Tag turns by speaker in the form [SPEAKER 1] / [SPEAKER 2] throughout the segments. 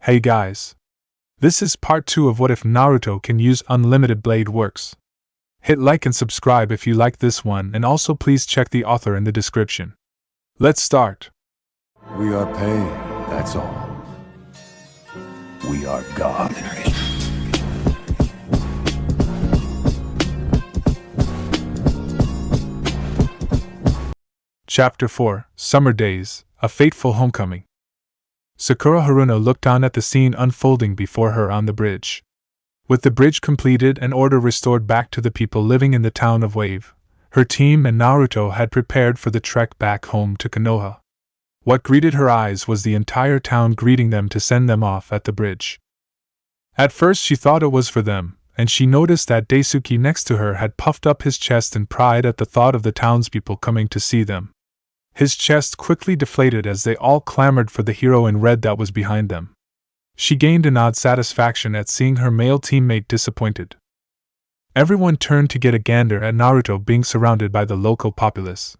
[SPEAKER 1] Hey guys. This is part 2 of What If Naruto Can Use Unlimited Blade Works. Hit like and subscribe if you like this one, and also please check the author in the description. Let's start.
[SPEAKER 2] We are pain, that's all. We are God.
[SPEAKER 1] Chapter 4, Summer Days, A Fateful Homecoming. Sakura Haruno looked down at the scene unfolding before her on the bridge. With the bridge completed and order restored back to the people living in the town of Wave, her team and Naruto had prepared for the trek back home to Konoha. What greeted her eyes was the entire town greeting them to send them off at the bridge. At first she thought it was for them, and she noticed that Daisuke next to her had puffed up his chest in pride at the thought of the townspeople coming to see them. His chest quickly deflated as they all clamored for the hero in red that was behind them. She gained an odd satisfaction at seeing her male teammate disappointed. Everyone turned to get a gander at Naruto being surrounded by the local populace.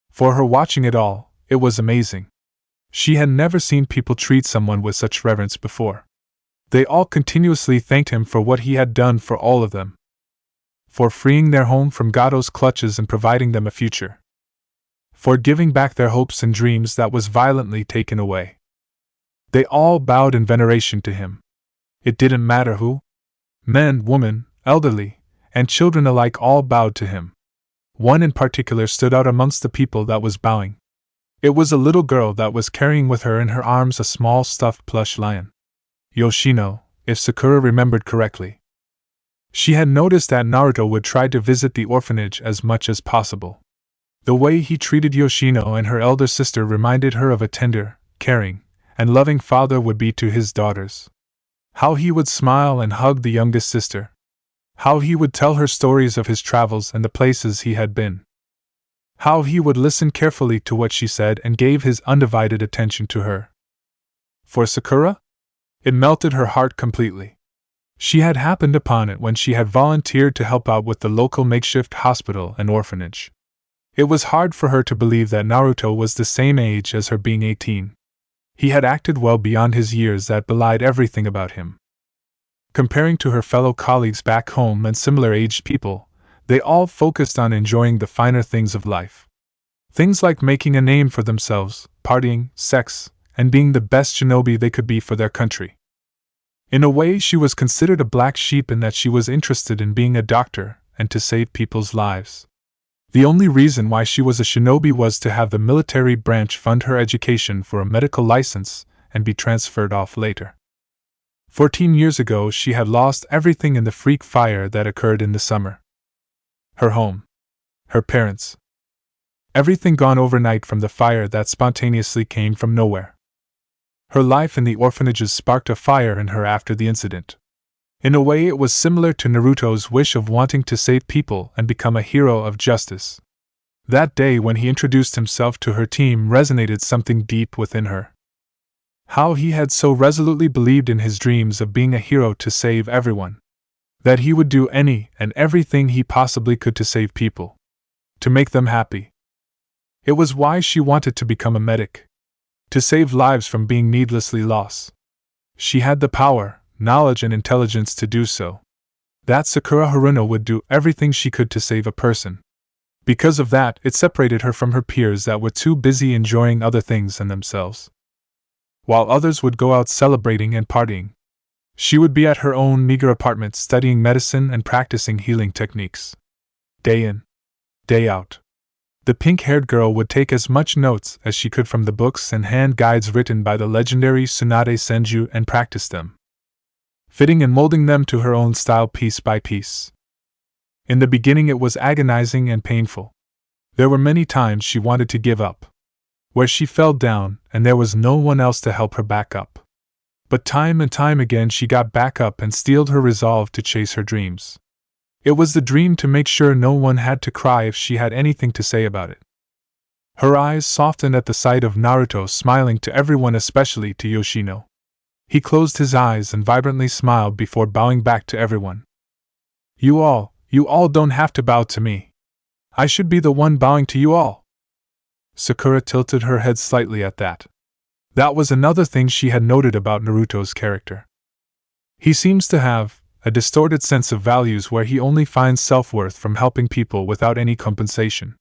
[SPEAKER 1] For her watching it all, it was amazing. She had never seen people treat someone with such reverence before. They all continuously thanked him for what he had done for all of them. For freeing their home from Gado's clutches and providing them a future. For giving back their hopes and dreams that was violently taken away. They all bowed in veneration to him. It didn't matter who. Men, women, elderly, and children alike all bowed to him. One in particular stood out amongst the people that was bowing. It was a little girl that was carrying with her in her arms a small stuffed plush lion. Yoshino, if Sakura remembered correctly. She had noticed that Naruto would try to visit the orphanage as much as possible. The way he treated Yoshino and her elder sister reminded her of a tender, caring, and loving father would be to his daughters. How he would smile and hug the youngest sister. How he would tell her stories of his travels and the places he had been. How he would listen carefully to what she said and gave his undivided attention to her. For Sakura? It melted her heart completely. She had happened upon it when she had volunteered to help out with the local makeshift hospital and orphanage. It was hard for her to believe that Naruto was the same age as her, being 18. He had acted well beyond his years that belied everything about him. Comparing to her fellow colleagues back home and similar-aged people, they all focused on enjoying the finer things of life. Things like making a name for themselves, partying, sex, and being the best shinobi they could be for their country. In a way, she was considered a black sheep in that she was interested in being a doctor and to save people's lives. The only reason why she was a shinobi was to have the military branch fund her education for a medical license and be transferred off later. 14 years ago she had lost everything in the freak fire that occurred in the summer. Her home. Her parents. Everything gone overnight from the fire that spontaneously came from nowhere. Her life in the orphanages sparked a fire in her after the incident. In a way, it was similar to Naruto's wish of wanting to save people and become a hero of justice. That day when he introduced himself to her team resonated something deep within her. How he had so resolutely believed in his dreams of being a hero to save everyone. That he would do any and everything he possibly could to save people. To make them happy. It was why she wanted to become a medic. To save lives from being needlessly lost. She had the power, knowledge and intelligence to do so. That Sakura Haruno would do everything she could to save a person. Because of that, it separated her from her peers that were too busy enjoying other things than themselves. While others would go out celebrating and partying, she would be at her own meager apartment studying medicine and practicing healing techniques. Day in, day out. The pink-haired girl would take as much notes as she could from the books and hand guides written by the legendary Tsunade Senju and practice them. Fitting and molding them to her own style piece by piece. In the beginning it was agonizing and painful. There were many times she wanted to give up. Where she fell down and there was no one else to help her back up. But time and time again she got back up and steeled her resolve to chase her dreams. It was the dream to make sure no one had to cry if she had anything to say about it. Her eyes softened at the sight of Naruto smiling to everyone, especially to Yoshino. He closed his eyes and vibrantly smiled before bowing back to everyone. You all don't have to bow to me. I should be the one bowing to you all. Sakura tilted her head slightly at that. That was another thing she had noted about Naruto's character. He seems to have a distorted sense of values where he only finds self-worth from helping people without any compensation.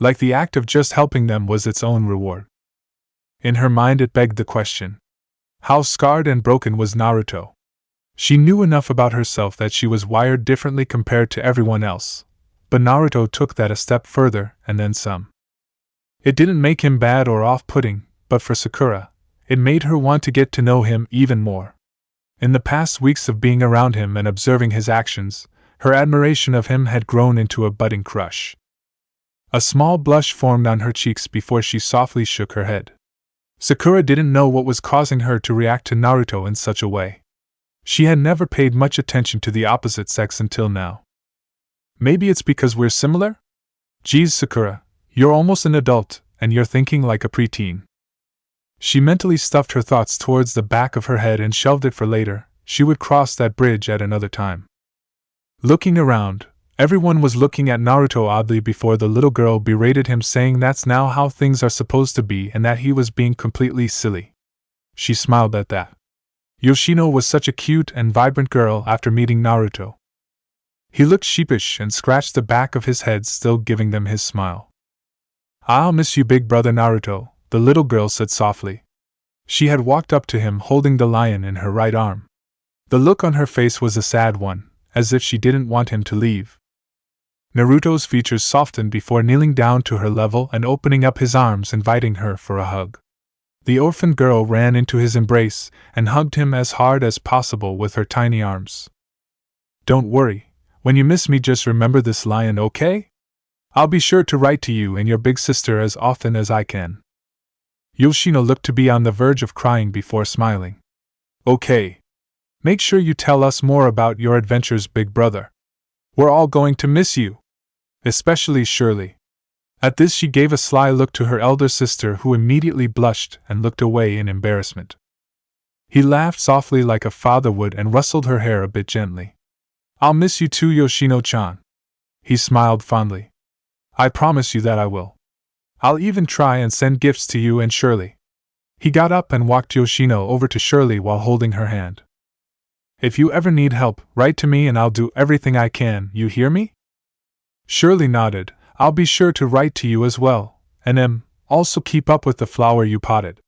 [SPEAKER 1] Like the act of just helping them was its own reward. In her mind it begged the question: how scarred and broken was Naruto? She knew enough about herself that she was wired differently compared to everyone else, but Naruto took that a step further, and then some. It didn't make him bad or off-putting, but for Sakura, it made her want to get to know him even more. In the past weeks of being around him and observing his actions, her admiration of him had grown into a budding crush. A small blush formed on her cheeks before she softly shook her head. Sakura didn't know what was causing her to react to Naruto in such a way. She had never paid much attention to the opposite sex until now. Maybe it's because we're similar? Geez, Sakura, you're almost an adult, and you're thinking like a preteen. She mentally stuffed her thoughts towards the back of her head and shelved it for later. She would cross that bridge at another time. Looking around, everyone was looking at Naruto oddly before the little girl berated him, saying that's now how things are supposed to be and that he was being completely silly. She smiled at that. Yoshino was such a cute and vibrant girl after meeting Naruto. He looked sheepish and scratched the back of his head, still giving them his smile. "I'll miss you, big brother Naruto," the little girl said softly. She had walked up to him holding the lion in her right arm. The look on her face was a sad one, as if she didn't want him to leave. Naruto's features softened before kneeling down to her level and opening up his arms, inviting her for a hug. The orphan girl ran into his embrace and hugged him as hard as possible with her tiny arms. "Don't worry, when you miss me just remember this lion, okay? I'll be sure to write to you and your big sister as often as I can." Yoshino looked to be on the verge of crying before smiling. "Okay. Make sure you tell us more about your adventures, big brother. We're all going to miss you. Especially Shirley." At this she gave a sly look to her elder sister, who immediately blushed and looked away in embarrassment. He laughed softly like a father would and rustled her hair a bit gently. "I'll miss you too, Yoshino-chan." He smiled fondly. "I promise you that I will. I'll even try and send gifts to you and Shirley." He got up and walked Yoshino over to Shirley while holding her hand. "If you ever need help, write to me and I'll do everything I can, you hear me?" Shirley nodded. "I'll be sure to write to you as well, and also keep up with the flower you potted."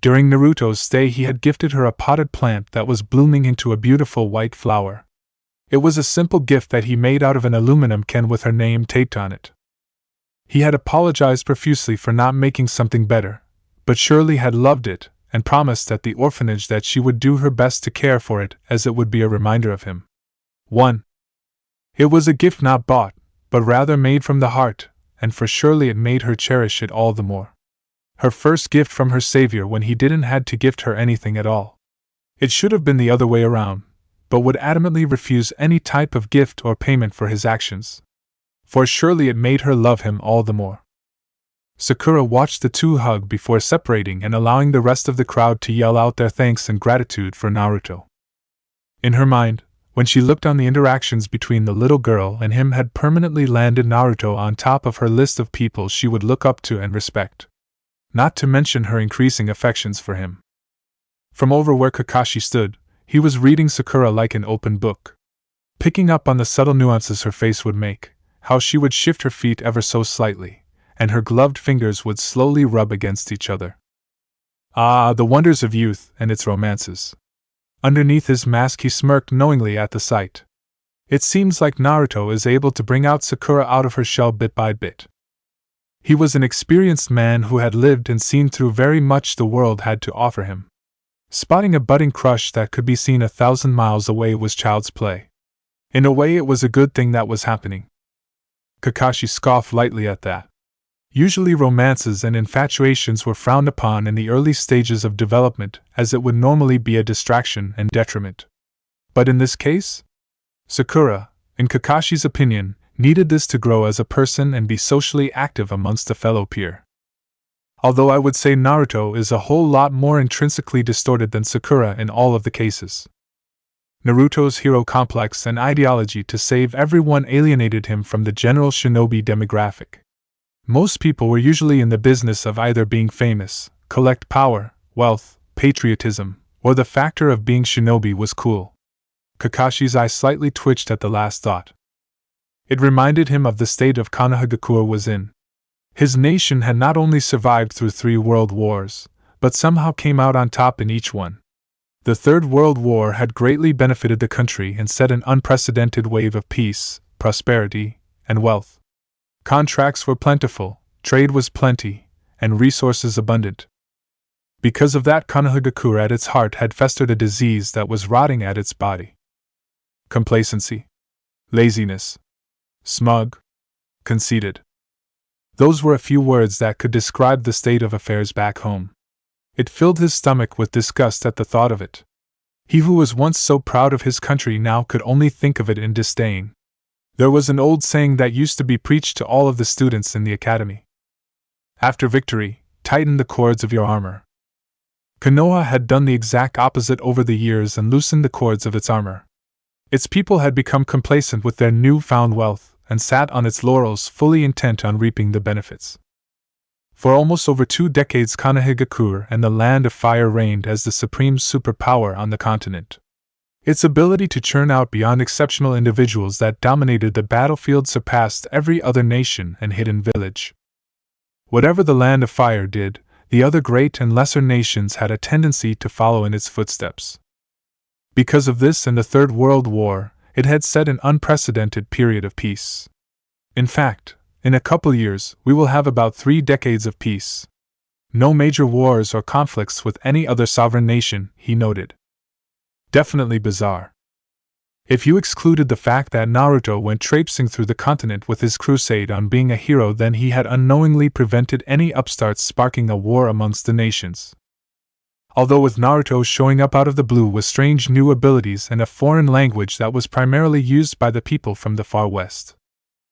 [SPEAKER 1] During Naruto's stay he had gifted her a potted plant that was blooming into a beautiful white flower. It was a simple gift that he made out of an aluminum can with her name taped on it. He had apologized profusely for not making something better, but Shirley had loved it and promised at the orphanage that she would do her best to care for it, as it would be a reminder of him. 1. It was a gift not bought, but rather made from the heart, and for Shirley it made her cherish it all the more. Her first gift from her savior when he didn't had to gift her anything at all. It should have been the other way around, but would adamantly refuse any type of gift or payment for his actions. For Shirley it made her love him all the more. Sakura watched the two hug before separating and allowing the rest of the crowd to yell out their thanks and gratitude for Naruto. In her mind, when she looked on the interactions between the little girl and him, had permanently landed Naruto on top of her list of people she would look up to and respect. Not to mention her increasing affections for him. From over where Kakashi stood, he was reading Sakura like an open book. Picking up on the subtle nuances her face would make, how she would shift her feet ever so slightly, and her gloved fingers would slowly rub against each other. Ah, the wonders of youth and its romances. Underneath his mask he smirked knowingly at the sight. It seems like Naruto is able to bring out Sakura out of her shell bit by bit. He was an experienced man who had lived and seen through very much the world had to offer him. Spotting a budding crush that could be seen 1,000 miles away was child's play. In a way it was a good thing that was happening. Kakashi scoffed lightly at that. Usually romances and infatuations were frowned upon in the early stages of development, as it would normally be a distraction and detriment. But in this case, Sakura, in Kakashi's opinion, needed this to grow as a person and be socially active amongst a fellow peer. Although I would say Naruto is a whole lot more intrinsically distorted than Sakura in all of the cases. Naruto's hero complex and ideology to save everyone alienated him from the general shinobi demographic. Most people were usually in the business of either being famous, collect power, wealth, patriotism, or the factor of being shinobi was cool. Kakashi's eye slightly twitched at the last thought. It reminded him of the state of Konohagakure was in. His nation had not only survived through 3 world wars, but somehow came out on top in each one. The Third World War had greatly benefited the country and set an unprecedented wave of peace, prosperity, and wealth. Contracts were plentiful, trade was plenty, and resources abundant. Because of that, Konohagakure at its heart had festered a disease that was rotting at its body. Complacency. Laziness. Smug. Conceited. Those were a few words that could describe the state of affairs back home. It filled his stomach with disgust at the thought of it. He who was once so proud of his country now could only think of it in disdain. There was an old saying that used to be preached to all of the students in the academy. After victory, tighten the cords of your armor. Konoha had done the exact opposite over the years and loosened the cords of its armor. Its people had become complacent with their newfound wealth and sat on its laurels fully intent on reaping the benefits. For almost over 2 decades, Konohagakure and the Land of Fire reigned as the supreme superpower on the continent. Its ability to churn out beyond exceptional individuals that dominated the battlefield surpassed every other nation and hidden village. Whatever the Land of Fire did, the other great and lesser nations had a tendency to follow in its footsteps. Because of this and the Third World War, it had set an unprecedented period of peace. In fact, in a couple years, we will have about 3 decades of peace. No major wars or conflicts with any other sovereign nation, he noted. Definitely bizarre. If you excluded the fact that Naruto went traipsing through the continent with his crusade on being a hero, then he had unknowingly prevented any upstarts sparking a war amongst the nations. Although with Naruto showing up out of the blue with strange new abilities and a foreign language that was primarily used by the people from the far west,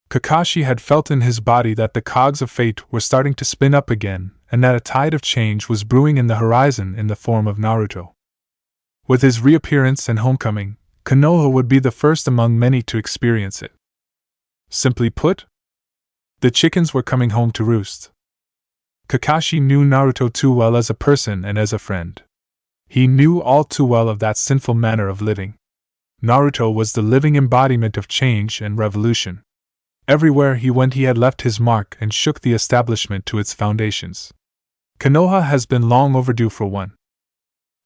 [SPEAKER 1] Kakashi had felt in his body that the cogs of fate were starting to spin up again, and that a tide of change was brewing in the horizon in the form of Naruto. With his reappearance and homecoming, Konoha would be the first among many to experience it. Simply put, the chickens were coming home to roost. Kakashi knew Naruto too well as a person and as a friend. He knew all too well of that sinful manner of living. Naruto was the living embodiment of change and revolution. Everywhere he went he had left his mark and shook the establishment to its foundations. Konoha has been long overdue for one.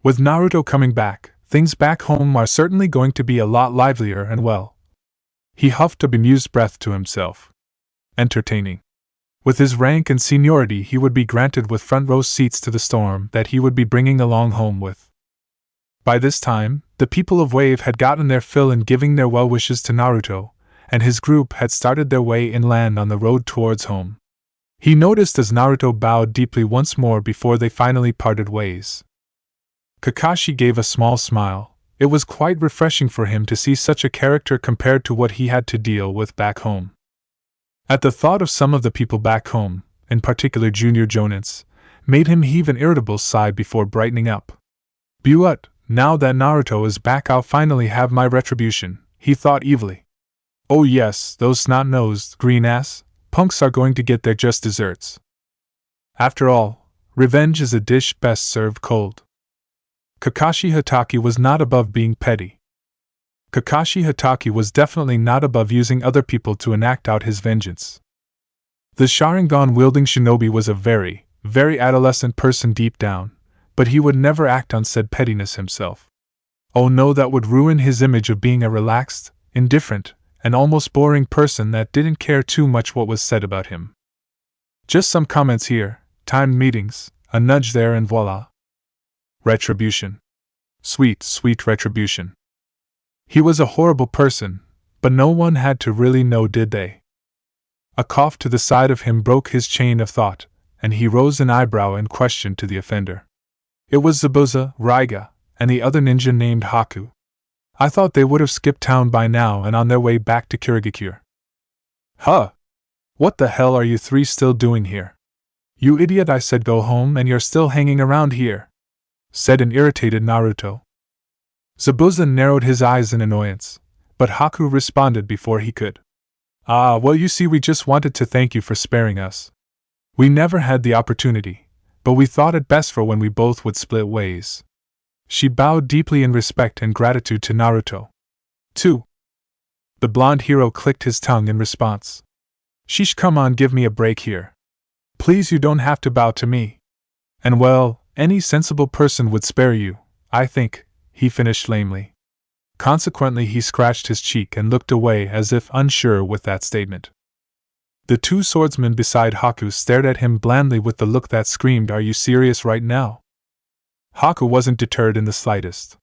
[SPEAKER 1] With Naruto coming back, things back home are certainly going to be a lot livelier and well. He huffed a bemused breath to himself. Entertaining. With his rank and seniority he would be granted with front-row seats to the storm that he would be bringing along home with. By this time, the people of Wave had gotten their fill in giving their well wishes to Naruto, and his group had started their way inland on the road towards home. He noticed as Naruto bowed deeply once more before they finally parted ways. Kakashi gave a small smile. It was quite refreshing for him to see such a character compared to what he had to deal with back home. At the thought of some of the people back home, in particular Junior Jonins, made him heave an irritable sigh before brightening up. But, now that Naruto is back I'll finally have my retribution, he thought evilly. Oh yes, those snot-nosed, green-ass punks are going to get their just desserts. After all, revenge is a dish best served cold. Kakashi Hatake was not above being petty. Kakashi Hatake was definitely not above using other people to enact out his vengeance. The Sharingan-wielding shinobi was a very, very adolescent person deep down, but he would never act on said pettiness himself. Oh no, that would ruin his image of being a relaxed, indifferent, and almost boring person that didn't care too much what was said about him. Just some comments here, timed meetings, a nudge there and voila. Retribution. Sweet, sweet retribution. He was a horrible person, but no one had to really know, did they? A cough to the side of him broke his chain of thought, and he rose an eyebrow in question to the offender. It was Zabuza, Raiga, and the other ninja named Haku. I thought they would have skipped town by now and on their way back to Kirigakure. Huh! What the hell are you 3 still doing here? You idiot, I said go home and you're still hanging around here, said an irritated Naruto. Zabuza narrowed his eyes in annoyance, but Haku responded before he could. Ah, well you see we just wanted to thank you for sparing us. We never had the opportunity, but we thought it best for when we both would split ways. She bowed deeply in respect and gratitude to Naruto. 2. The blonde hero clicked his tongue in response. Sheesh, come on, give me a break here. Please, you don't have to bow to me. And well, any sensible person would spare you, I think, he finished lamely. Consequently, he scratched his cheek and looked away as if unsure with that statement. The two swordsmen beside Haku stared at him blandly with the look that screamed, "Are you serious right now?" Haku wasn't deterred in the slightest.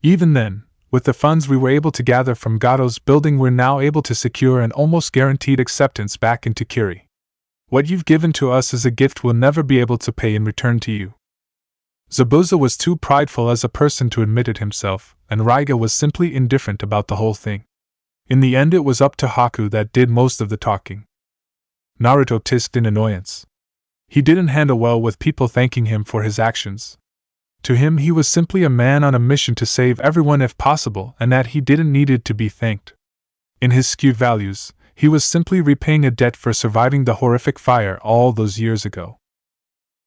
[SPEAKER 1] Even then, with the funds we were able to gather from Gato's building, we're now able to secure an almost guaranteed acceptance back into Kiri. What you've given to us as a gift we'll never be able to pay in return to you. Zabuza was too prideful as a person to admit it himself, and Raiga was simply indifferent about the whole thing. In the end, it was up to Haku that did most of the talking. Naruto tisked in annoyance. He didn't handle well with people thanking him for his actions. To him, he was simply a man on a mission to save everyone if possible, and that he didn't needed to be thanked. In his skewed values, he was simply repaying a debt for surviving the horrific fire all those years ago.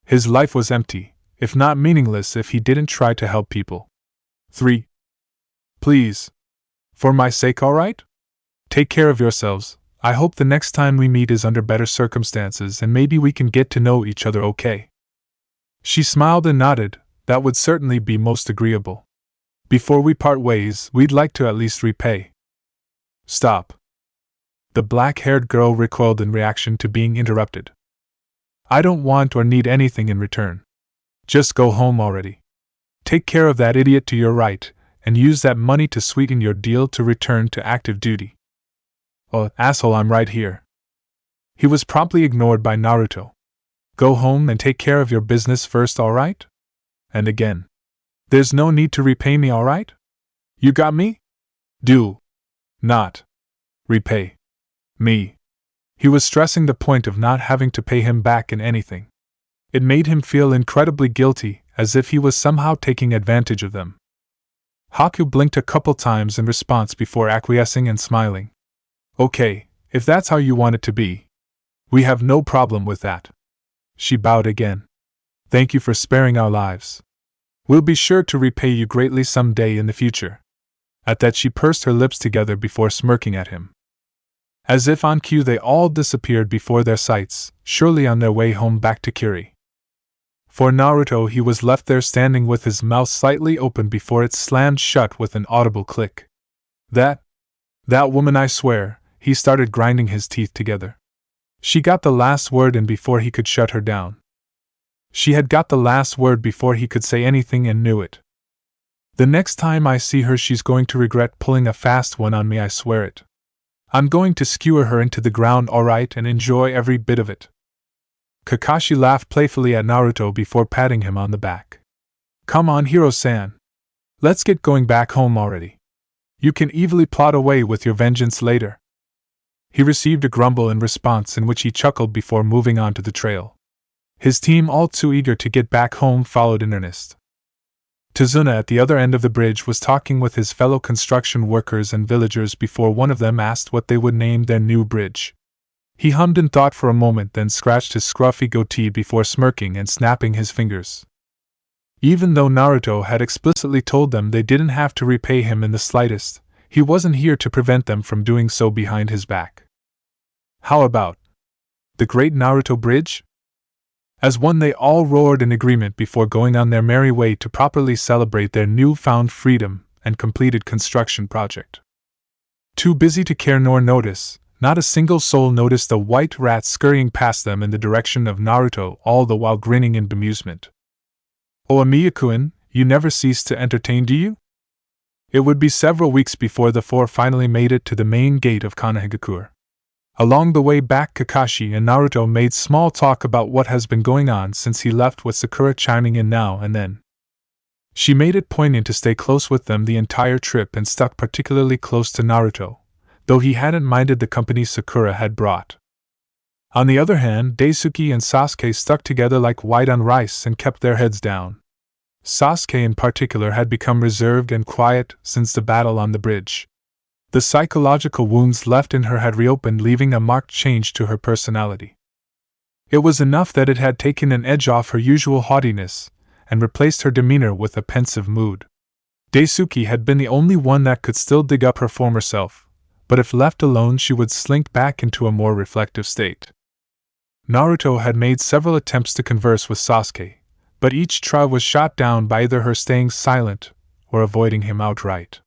[SPEAKER 1] His life was empty, if not meaningless, if he didn't try to help people. 3. Please. For my sake, alright? Take care of yourselves. I hope the next time we meet is under better circumstances and maybe we can get to know each other okay. She smiled and nodded. That would certainly be most agreeable. Before we part ways, we'd like to at least repay. Stop. The black-haired girl recoiled in reaction to being interrupted. I don't want or need anything in return. Just go home already. Take care of that idiot to your right, and use that money to sweeten your deal to return to active duty. Oh, asshole, I'm right here. He was promptly ignored by Naruto. Go home and take care of your business first, alright? And again. There's no need to repay me, alright? You got me? Do not repay me. He was stressing the point of not having to pay him back in anything. It made him feel incredibly guilty, as if he was somehow taking advantage of them. Haku blinked a couple times in response before acquiescing and smiling. Okay, if that's how you want it to be. We have no problem with that. She bowed again. Thank you for sparing our lives. We'll be sure to repay you greatly someday in the future. At that, she pursed her lips together before smirking at him. As if on cue, they all disappeared before their sights, surely on their way home back to Kiri. For Naruto, he was left there standing with his mouth slightly open before it slammed shut with an audible click. That woman, I swear, he started grinding his teeth together. She got the last word in before he could shut her down. She had got the last word before he could say anything and knew it. The next time I see her, she's going to regret pulling a fast one on me, I swear it. I'm going to skewer her into the ground, alright, and enjoy every bit of it. Kakashi laughed playfully at Naruto before patting him on the back. Come on, Hiro-san. Let's get going back home already. You can evilly plot away with your vengeance later. He received a grumble in response, in which he chuckled before moving on to the trail. His team, all too eager to get back home, followed in earnest. Tazuna at the other end of the bridge was talking with his fellow construction workers and villagers before one of them asked what they would name their new bridge. He hummed and thought for a moment, then scratched his scruffy goatee before smirking and snapping his fingers. Even though Naruto had explicitly told them they didn't have to repay him in the slightest, he wasn't here to prevent them from doing so behind his back. How about the Great Naruto Bridge? As one, they all roared in agreement before going on their merry way to properly celebrate their newfound freedom and completed construction project. Too busy to care nor notice, not a single soul noticed a white rat scurrying past them in the direction of Naruto, all the while grinning in bemusement. Oh, Amiya-kun, you never cease to entertain, do you? It would be several weeks before the four finally made it to the main gate of Konohagakure. Along the way back, Kakashi and Naruto made small talk about what has been going on since he left, with Sakura chiming in now and then. She made it poignant to stay close with them the entire trip and stuck particularly close to Naruto, though he hadn't minded the company Sakura had brought. On the other hand, Daisuke and Sasuke stuck together like white on rice and kept their heads down. Sasuke in particular had become reserved and quiet since the battle on the bridge. The psychological wounds left in her had reopened, leaving a marked change to her personality. It was enough that it had taken an edge off her usual haughtiness, and replaced her demeanor with a pensive mood. Daisuke had been the only one that could still dig up her former self, but if left alone she would slink back into a more reflective state. Naruto had made several attempts to converse with Sasuke, but each try was shot down by either her staying silent or avoiding him outright.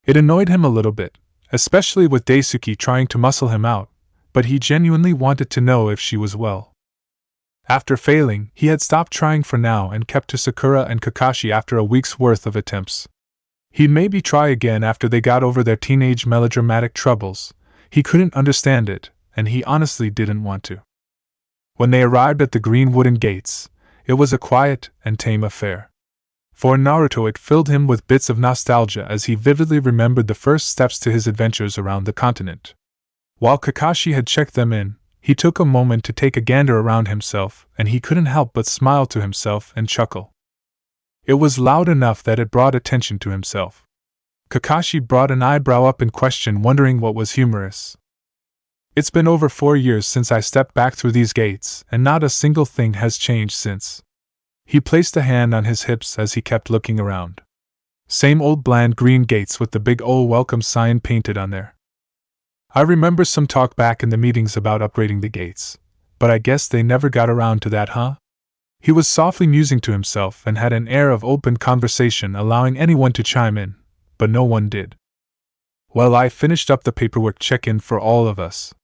[SPEAKER 1] It annoyed him a little bit, especially with Daisuke trying to muscle him out, but he genuinely wanted to know if she was well. After failing, he had stopped trying for now and kept to Sakura and Kakashi after a week's worth of attempts. He'd maybe try again after they got over their teenage melodramatic troubles. He couldn't understand it, and he honestly didn't want to. When they arrived at the green wooden gates, it was a quiet and tame affair. For Naruto, it filled him with bits of nostalgia as he vividly remembered the first steps to his adventures around the continent. While Kakashi had checked them in, he took a moment to take a gander around himself, and he couldn't help but smile to himself and chuckle. It was loud enough that it brought attention to himself. Kakashi brought an eyebrow up in question, wondering what was humorous. It's been over 4 years since I stepped back through these gates, and not a single thing has changed since. He placed a hand on his hips as he kept looking around. Same old bland green gates with the big "Oh welcome" sign painted on there. I remember some talk back in the meetings about upgrading the gates, but I guess they never got around to that, huh? He was softly musing to himself and had an air of open conversation, allowing anyone to chime in, but no one did. Well, I finished up the paperwork check-in for all of us.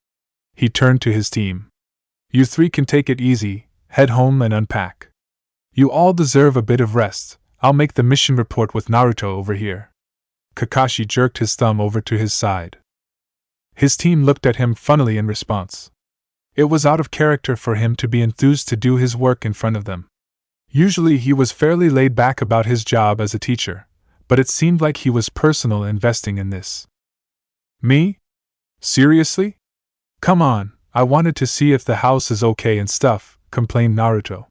[SPEAKER 1] He turned to his team. You 3 can take it easy, head home and unpack. You all deserve a bit of rest. I'll make the mission report with Naruto over here. Kakashi jerked his thumb over to his side. His team looked at him funnily in response. It was out of character for him to be enthused to do his work in front of them. Usually he was fairly laid back about his job as a teacher, but it seemed like he was personal investing in this. Me? Seriously? Come on, I wanted to see if the house is okay and stuff, complained Naruto.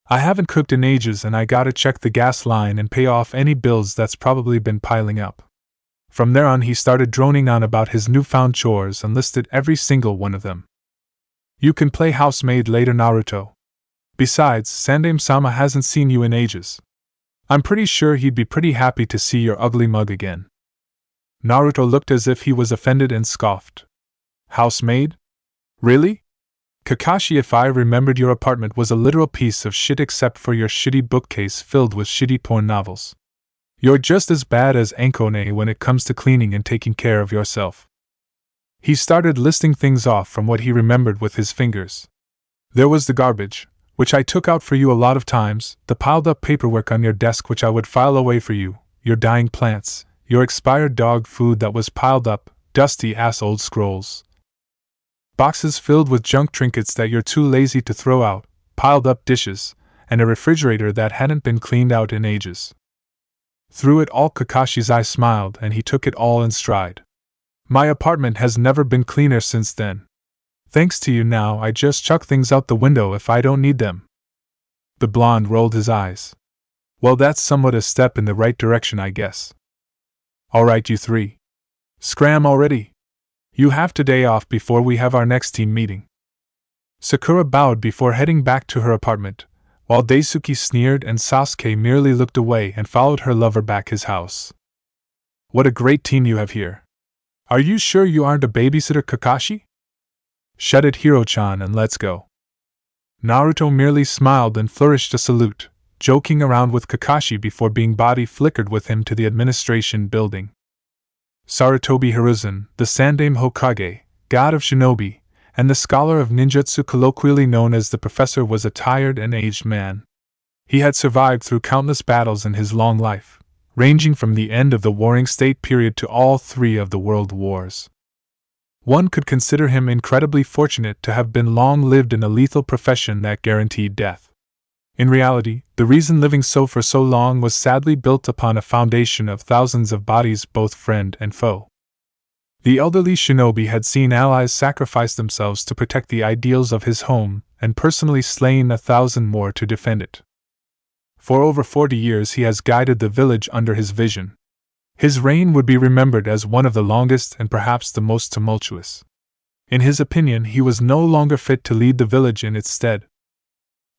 [SPEAKER 1] I haven't cooked in ages and I gotta check the gas line and pay off any bills that's probably been piling up. From there on he started droning on about his newfound chores and listed every single one of them. You can play housemaid later, Naruto. Besides, Sandaime-sama hasn't seen you in ages. I'm pretty sure he'd be pretty happy to see your ugly mug again. Naruto looked as if he was offended and scoffed. Housemaid? Really? Kakashi, if I remembered, your apartment was a literal piece of shit except for your shitty bookcase filled with shitty porn novels. You're just as bad as Ankone when it comes to cleaning and taking care of yourself. He started listing things off from what he remembered with his fingers. There was the garbage, which I took out for you a lot of times, the piled up paperwork on your desk which I would file away for you, your dying plants, your expired dog food that was piled up, dusty ass old scrolls. Boxes filled with junk trinkets that you're too lazy to throw out, piled up dishes, and a refrigerator that hadn't been cleaned out in ages. Through it all Kakashi's eyes smiled and he took it all in stride. My apartment has never been cleaner since then. Thanks to you now I just chuck things out the window if I don't need them. The blonde rolled his eyes. Well, that's somewhat a step in the right direction, I guess. Alright, you 3. Scram already. You have today off before we have our next team meeting. Sakura bowed before heading back to her apartment, while Daisuke sneered and Sasuke merely looked away and followed her lover back his house. What a great team you have here. Are you sure you aren't a babysitter, Kakashi? Shut it, Hiro-chan, and let's go. Naruto merely smiled and flourished a salute, joking around with Kakashi before being body flickered with him to the administration building. Sarutobi Hiruzen, the Sandaime Hokage, god of Shinobi, and the scholar of ninjutsu colloquially known as the Professor, was a tired and aged man. He had survived through countless battles in his long life, ranging from the end of the Warring State period to all 3 of the world wars. One could consider him incredibly fortunate to have been long-lived in a lethal profession that guaranteed death. In reality, the reason living for so long was sadly built upon a foundation of thousands of bodies, both friend and foe. The elderly shinobi had seen allies sacrifice themselves to protect the ideals of his home, and personally slain 1,000 more to defend it. For over 40 years he has guided the village under his vision. His reign would be remembered as one of the longest and perhaps the most tumultuous. In his opinion, he was no longer fit to lead the village in its stead.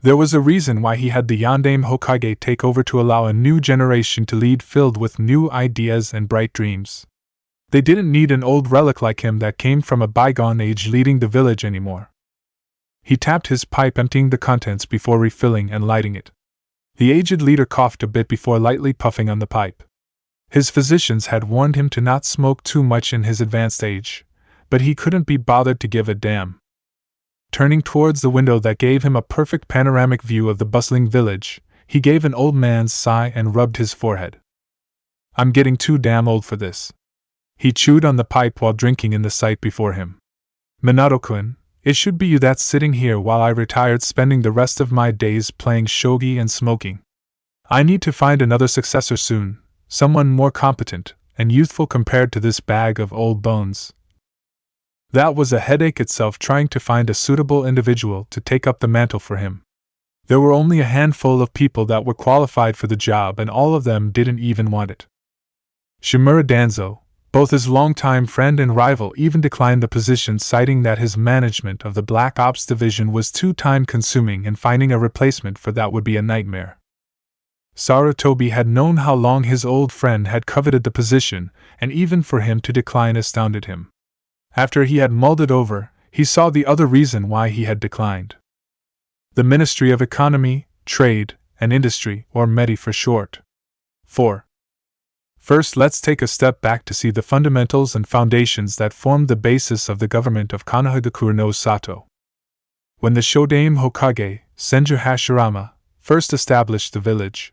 [SPEAKER 1] There was a reason why he had the Yondaime Hokage take over to allow a new generation to lead filled with new ideas and bright dreams. They didn't need an old relic like him that came from a bygone age leading the village anymore. He tapped his pipe, emptying the contents before refilling and lighting it. The aged leader coughed a bit before lightly puffing on the pipe. His physicians had warned him to not smoke too much in his advanced age, but he couldn't be bothered to give a damn. Turning towards the window that gave him a perfect panoramic view of the bustling village, he gave an old man's sigh and rubbed his forehead. I'm getting too damn old for this. He chewed on the pipe while drinking in the sight before him. Minato-kun, it should be you that's sitting here while I retired, spending the rest of my days playing shogi and smoking. I need to find another successor soon, someone more competent and youthful compared to this bag of old bones. That was a headache itself, trying to find a suitable individual to take up the mantle for him. There were only a handful of people that were qualified for the job, and all of them didn't even want it. Shimura Danzo, both his longtime friend and rival, even declined the position, citing that his management of the Black Ops division was too time-consuming and finding a replacement for that would be a nightmare. Sarutobi had known how long his old friend had coveted the position, and even for him to decline astounded him. After he had mulled it over, he saw the other reason why he had declined. The Ministry of Economy, Trade, and Industry, or METI for short. 4. First, let's take a step back to see the fundamentals and foundations that formed the basis of the government of Konohagakure no Sato. When the Shodaime Hokage, Senju Hashirama, first established the village,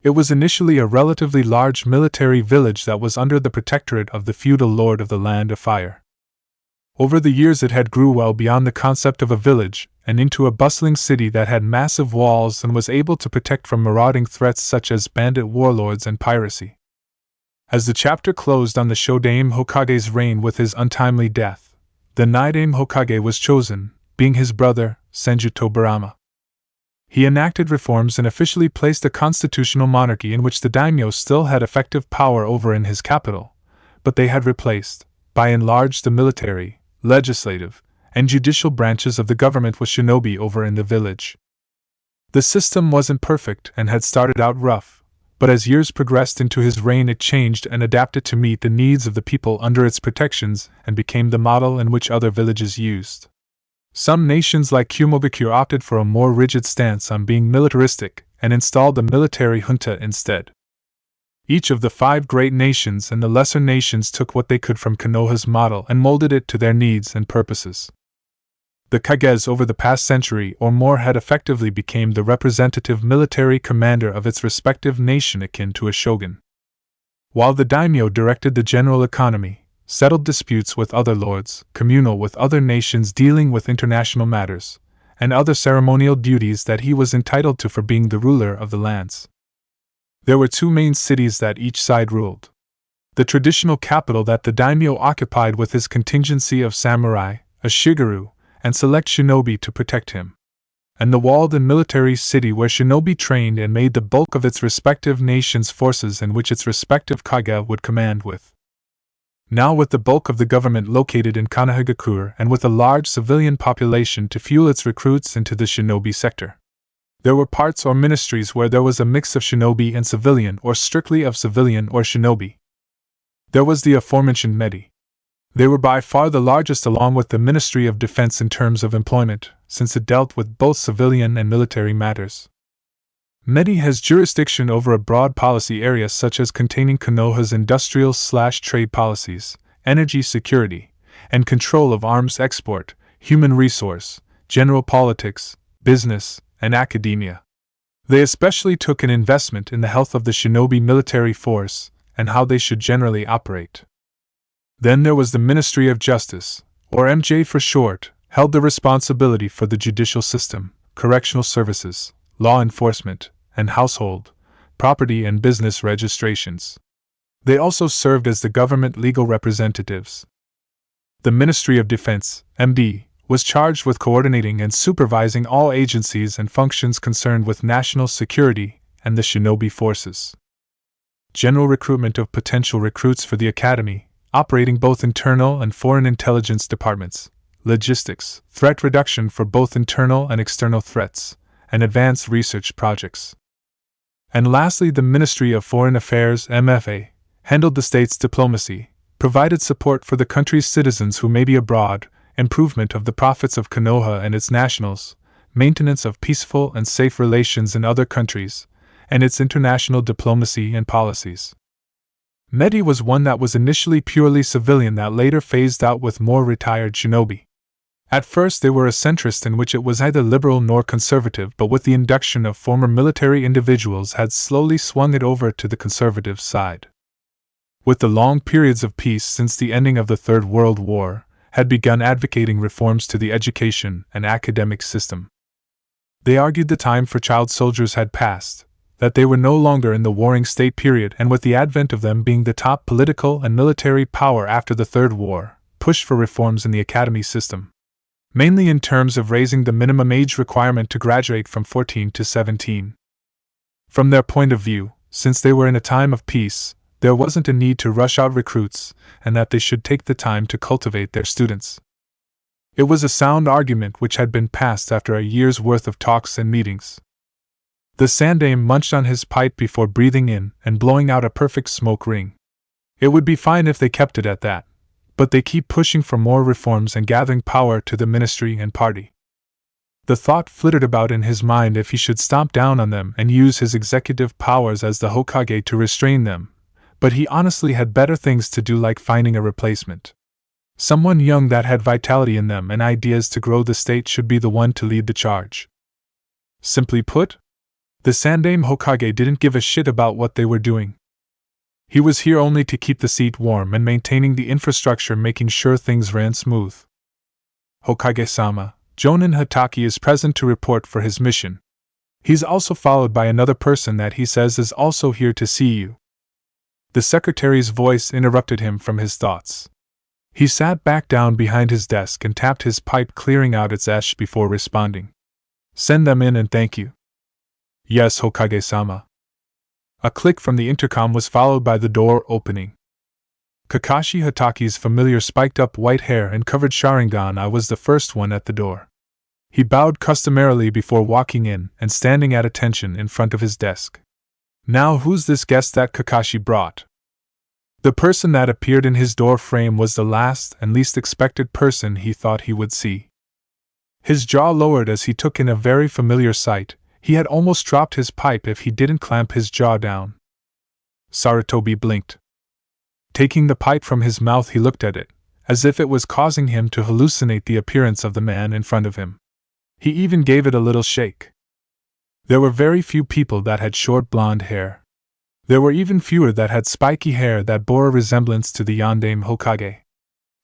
[SPEAKER 1] it was initially a relatively large military village that was under the protectorate of the feudal lord of the Land of Fire. Over the years it had grew well beyond the concept of a village, and into a bustling city that had massive walls and was able to protect from marauding threats such as bandit warlords and piracy. As the chapter closed on the Shodaime Hokage's reign with his untimely death, the Nidaime Hokage was chosen, being his brother, Senju Tobirama. He enacted reforms and officially placed a constitutional monarchy in which the daimyo still had effective power over in his capital, but they had replaced, by and large, the military, legislative, and judicial branches of the government with shinobi over in the village. The system wasn't perfect and had started out rough, but as years progressed into his reign it changed and adapted to meet the needs of the people under its protections and became the model in which other villages used. Some nations like Kumogakure opted for a more rigid stance on being militaristic and installed a military junta instead. Each of the 5 great nations and the lesser nations took what they could from Konoha's model and molded it to their needs and purposes. The Kages over the past century or more had effectively become the representative military commander of its respective nation, akin to a shogun. While the daimyo directed the general economy, settled disputes with other lords, communal with other nations dealing with international matters, and other ceremonial duties that he was entitled to for being the ruler of the lands. There were 2 main cities that each side ruled. The traditional capital that the daimyo occupied with his contingency of samurai, a shigeru, and select shinobi to protect him. And the walled and military city where shinobi trained and made the bulk of its respective nations' forces and which its respective kage would command with. Now with the bulk of the government located in Konohagakure and with a large civilian population to fuel its recruits into the shinobi sector. There were parts or ministries where there was a mix of shinobi and civilian or strictly of civilian or shinobi. There was the aforementioned METI. They were by far the largest along with the Ministry of Defense in terms of employment, since it dealt with both civilian and military matters. METI has jurisdiction over a broad policy area such as containing Konoha's industrial/trade policies, energy security, and control of arms export, human resource, general politics, business, and academia. They especially took an investment in the health of the shinobi military force and how they should generally operate. Then there was the Ministry of Justice, or MJ for short, held the responsibility for the judicial system, correctional services, law enforcement, and household, property and business registrations. They also served as the government legal representatives. The Ministry of Defense, MD, was charged with coordinating and supervising all agencies and functions concerned with national security and the shinobi forces. General recruitment of potential recruits for the academy, operating both internal and foreign intelligence departments, logistics, threat reduction for both internal and external threats, and advanced research projects. And lastly, the Ministry of Foreign Affairs (MFA) handled the state's diplomacy, provided support for the country's citizens who may be abroad, improvement of the profits of Konoha and its nationals, maintenance of peaceful and safe relations in other countries, and its international diplomacy and policies. MEDI was one that was initially purely civilian that later phased out with more retired shinobi. At first they were a centrist in which it was neither liberal nor conservative, but with the induction of former military individuals had slowly swung it over to the conservative side. With the long periods of peace since the ending of the Third World War, had begun advocating reforms to the education and academic system. They argued the time for child soldiers had passed, that they were no longer in the warring state period, and with the advent of them being the top political and military power after the Third War, pushed for reforms in the academy system, mainly in terms of raising the minimum age requirement to graduate from 14 to 17. From their point of view, since they were in a time of peace, there wasn't a need to rush out recruits, and that they should take the time to cultivate their students. It was a sound argument which had been passed after a year's worth of talks and meetings. The Sandaime munched on his pipe before breathing in and blowing out a perfect smoke ring. It would be fine if they kept it at that, but they keep pushing for more reforms and gathering power to the ministry and party. The thought flitted about in his mind if he should stomp down on them and use his executive powers as the Hokage to restrain them, but he honestly had better things to do, like finding a replacement. Someone young that had vitality in them and ideas to grow the state should be the one to lead the charge. Simply put, the Sandaime Hokage didn't give a shit about what they were doing. He was here only to keep the seat warm and maintaining the infrastructure, making sure things ran smooth. Hokage-sama, Jonin Hatake is present to report for his mission. He's also followed by another person that he says is also here to see you. The secretary's voice interrupted him from his thoughts. He sat back down behind his desk and tapped his pipe, clearing out its ash before responding. Send them in and thank you. Yes, Hokage-sama. A click from the intercom was followed by the door opening. Kakashi Hatake's familiar spiked-up white hair and covered Sharingan was the first one at the door. He bowed customarily before walking in and standing at attention in front of his desk. Now who's this guest that Kakashi brought? The person that appeared in his door frame was the last and least expected person he thought he would see. His jaw lowered as he took in a very familiar sight. He had almost dropped his pipe if he didn't clamp his jaw down. Sarutobi blinked. Taking the pipe from his mouth, he looked at it, as if it was causing him to hallucinate the appearance of the man in front of him. He even gave it a little shake. There were very few people that had short blonde hair. There were even fewer that had spiky hair that bore a resemblance to the Yondaime Hokage.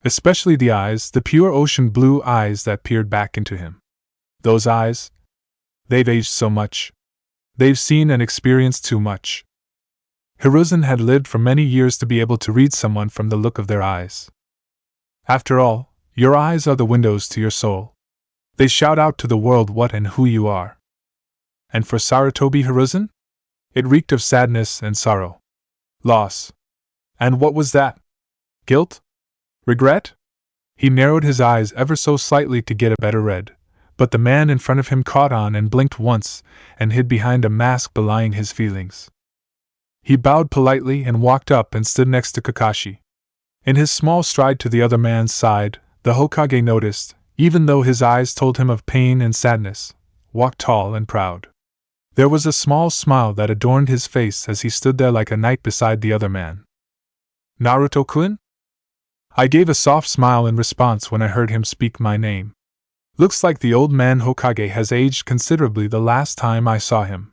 [SPEAKER 1] Especially the eyes, the pure ocean blue eyes that peered back into him. Those eyes? They've aged so much. They've seen and experienced too much. Hiruzen had lived for many years to be able to read someone from the look of their eyes. After all, your eyes are the windows to your soul. They shout out to the world what and who you are. And for Sarutobi Hiruzen? It reeked of sadness and sorrow. Loss. And what was that? Guilt? Regret? He narrowed his eyes ever so slightly to get a better read, but the man in front of him caught on and blinked once, and hid behind a mask belying his feelings. He bowed politely and walked up and stood next to Kakashi. In his small stride to the other man's side, the Hokage noticed, even though his eyes told him of pain and sadness, walked tall and proud. There was a small smile that adorned his face as he stood there like a knight beside the other man. Naruto-kun? I gave a soft smile in response when I heard him speak my name. Looks like the old man Hokage has aged considerably the last time I saw him.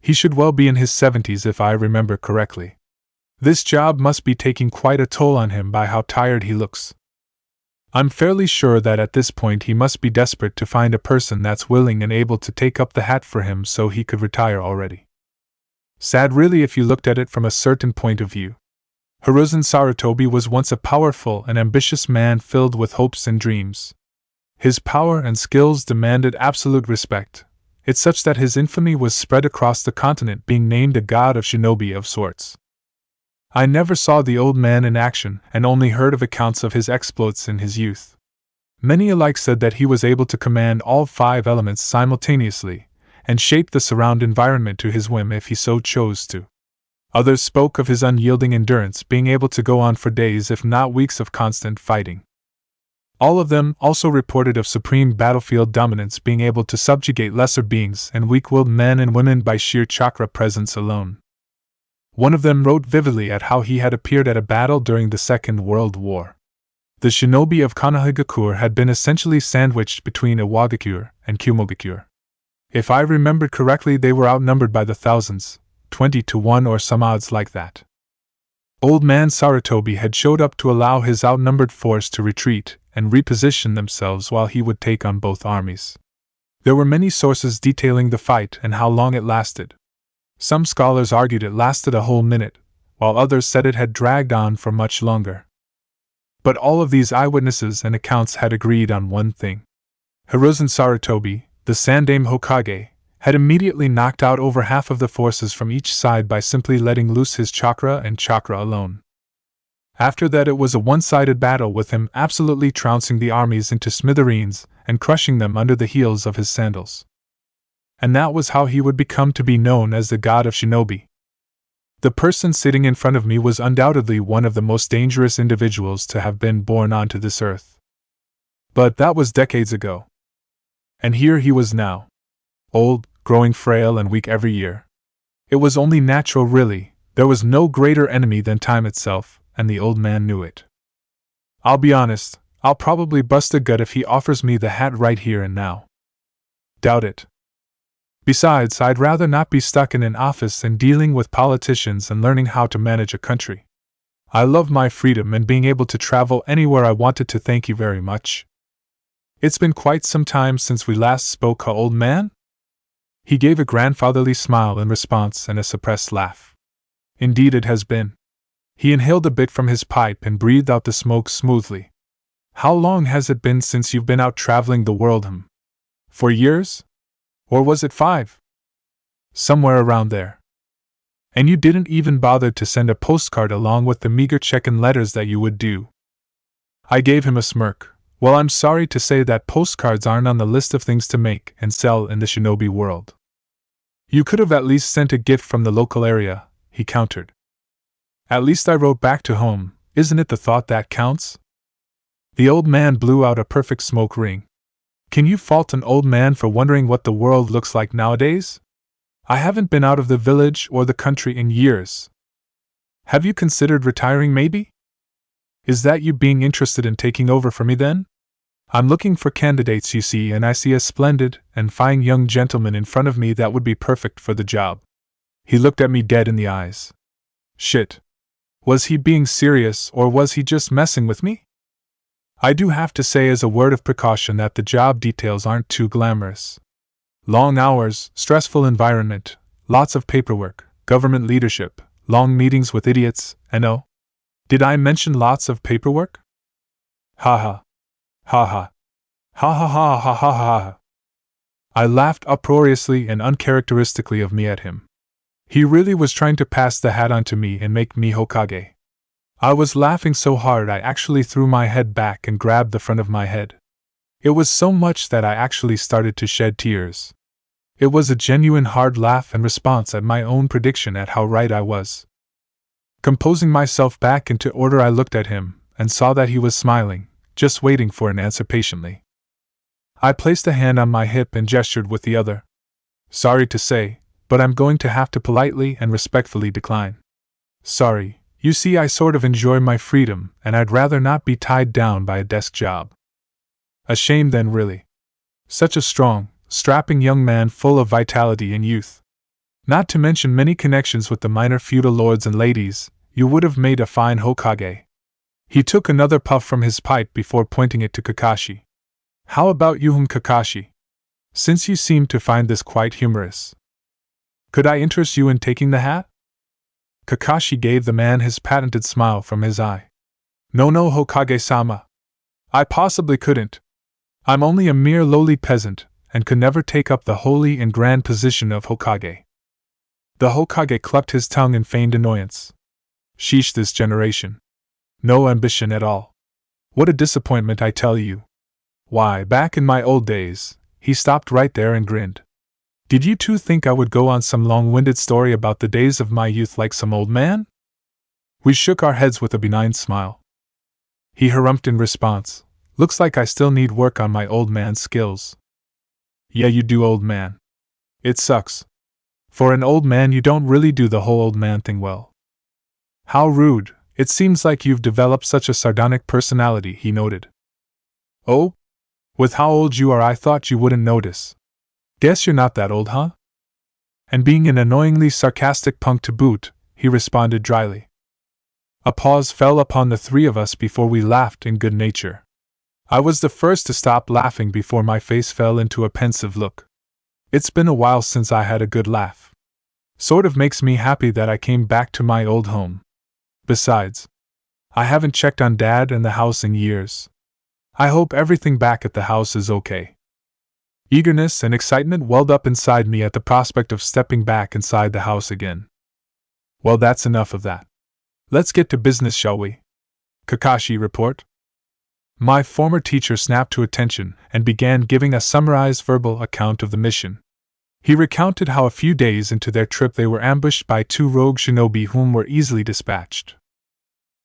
[SPEAKER 1] He should well be in his 70s if I remember correctly. This job must be taking quite a toll on him by how tired he looks. I'm fairly sure that at this point he must be desperate to find a person that's willing and able to take up the hat for him so he could retire already. Sad really if you looked at it from a certain point of view. Hiruzen Sarutobi was once a powerful and ambitious man filled with hopes and dreams. His power and skills demanded absolute respect. It's such that his infamy was spread across the continent, being named a god of shinobi of sorts. I never saw the old man in action and only heard of accounts of his exploits in his youth. Many alike said that he was able to command all 5 elements simultaneously, and shape the surround environment to his whim if he so chose to. Others spoke of his unyielding endurance, being able to go on for days if not weeks of constant fighting. All of them also reported of supreme battlefield dominance, being able to subjugate lesser beings and weak-willed men and women by sheer chakra presence alone. One of them wrote vividly at how he had appeared at a battle during the Second World War. The shinobi of Konohagakure had been essentially sandwiched between Iwagakure and Kumogakure. If I remembered correctly, they were outnumbered by the thousands, 20 to 1 or some odds like that. Old man Sarutobi had showed up to allow his outnumbered force to retreat and reposition themselves while he would take on both armies. There were many sources detailing the fight and how long it lasted. Some scholars argued it lasted a whole minute, while others said it had dragged on for much longer. But all of these eyewitnesses and accounts had agreed on one thing. Hiruzen Sarutobi, the Sandaime Hokage, had immediately knocked out over half of the forces from each side by simply letting loose his chakra and chakra alone. After that, it was a one-sided battle, with him absolutely trouncing the armies into smithereens and crushing them under the heels of his sandals. And that was how he would become to be known as the god of shinobi. The person sitting in front of me was undoubtedly one of the most dangerous individuals to have been born onto this earth. But that was decades ago. And here he was now. Old, growing frail and weak every year. It was only natural, really. There was no greater enemy than time itself, and the old man knew it. I'll be honest, I'll probably bust a gut if he offers me the hat right here and now. Doubt it. Besides, I'd rather not be stuck in an office and dealing with politicians and learning how to manage a country. I love my freedom and being able to travel anywhere I wanted to. Thank you very much. It's been quite some time since we last spoke, huh, old man? He gave a grandfatherly smile in response and a suppressed laugh. Indeed it has been. He inhaled a bit from his pipe and breathed out the smoke smoothly. How long has it been since you've been out traveling the world? 4 years? Or was it 5? Somewhere around there. And you didn't even bother to send a postcard along with the meager check-in letters that you would do. I gave him a smirk. Well, I'm sorry to say that postcards aren't on the list of things to make and sell in the shinobi world. You could have at least sent a gift from the local area, he countered. At least I wrote back to home. Isn't it the thought that counts? The old man blew out a perfect smoke ring. Can you fault an old man for wondering what the world looks like nowadays? I haven't been out of the village or the country in years. Have you considered retiring, maybe? Is that you being interested in taking over for me then? I'm looking for candidates, you see, and I see a splendid and fine young gentleman in front of me that would be perfect for the job. He looked at me dead in the eyes. Shit. Was he being serious, or was he just messing with me? I do have to say as a word of precaution that the job details aren't too glamorous. Long hours, stressful environment, lots of paperwork, government leadership, long meetings with idiots, and oh, did I mention lots of paperwork? Ha ha. Ha ha. Ha ha ha ha ha ha. I laughed uproariously and uncharacteristically of me at him. He really was trying to pass the hat on to me and make me Hokage. I was laughing so hard I actually threw my head back and grabbed the front of my head. It was so much that I actually started to shed tears. It was a genuine hard laugh and response at my own prediction at how right I was. Composing myself back into order, I looked at him and saw that he was smiling, just waiting for an answer patiently. I placed a hand on my hip and gestured with the other. Sorry to say, but I'm going to have to politely and respectfully decline. Sorry. You see, I sort of enjoy my freedom, and I'd rather not be tied down by a desk job. A shame then, really. Such a strong, strapping young man full of vitality and youth. Not to mention many connections with the minor feudal lords and ladies, you would have made a fine Hokage. He took another puff from his pipe before pointing it to Kakashi. How about you, Kakashi? Since you seem to find this quite humorous. Could I interest you in taking the hat? Kakashi gave the man his patented smile from his eye. No, Hokage-sama. I possibly couldn't. I'm only a mere lowly peasant, and could never take up the holy and grand position of Hokage. The Hokage clucked his tongue in feigned annoyance. Sheesh, this generation. No ambition at all. What a disappointment, I tell you. Why, back in my old days, he stopped right there and grinned. Did you two think I would go on some long-winded story about the days of my youth like some old man? We shook our heads with a benign smile. He harumphed in response. Looks like I still need work on my old man skills. Yeah, you do, old man. It sucks. For an old man, you don't really do the whole old man thing well. How rude. It seems like you've developed such a sardonic personality, he noted. Oh? With how old you are, I thought you wouldn't notice. Guess you're not that old, huh? And being an annoyingly sarcastic punk to boot, he responded dryly. A pause fell upon the three of us before we laughed in good nature. I was the first to stop laughing before my face fell into a pensive look. It's been a while since I had a good laugh. Sort of makes me happy that I came back to my old home. Besides, I haven't checked on Dad and the house in years. I hope everything back at the house is okay. Eagerness and excitement welled up inside me at the prospect of stepping back inside the house again. Well, that's enough of that. Let's get to business, shall we? Kakashi, report. My former teacher snapped to attention and began giving a summarized verbal account of the mission. He recounted how a few days into their trip they were ambushed by 2 rogue shinobi whom were easily dispatched.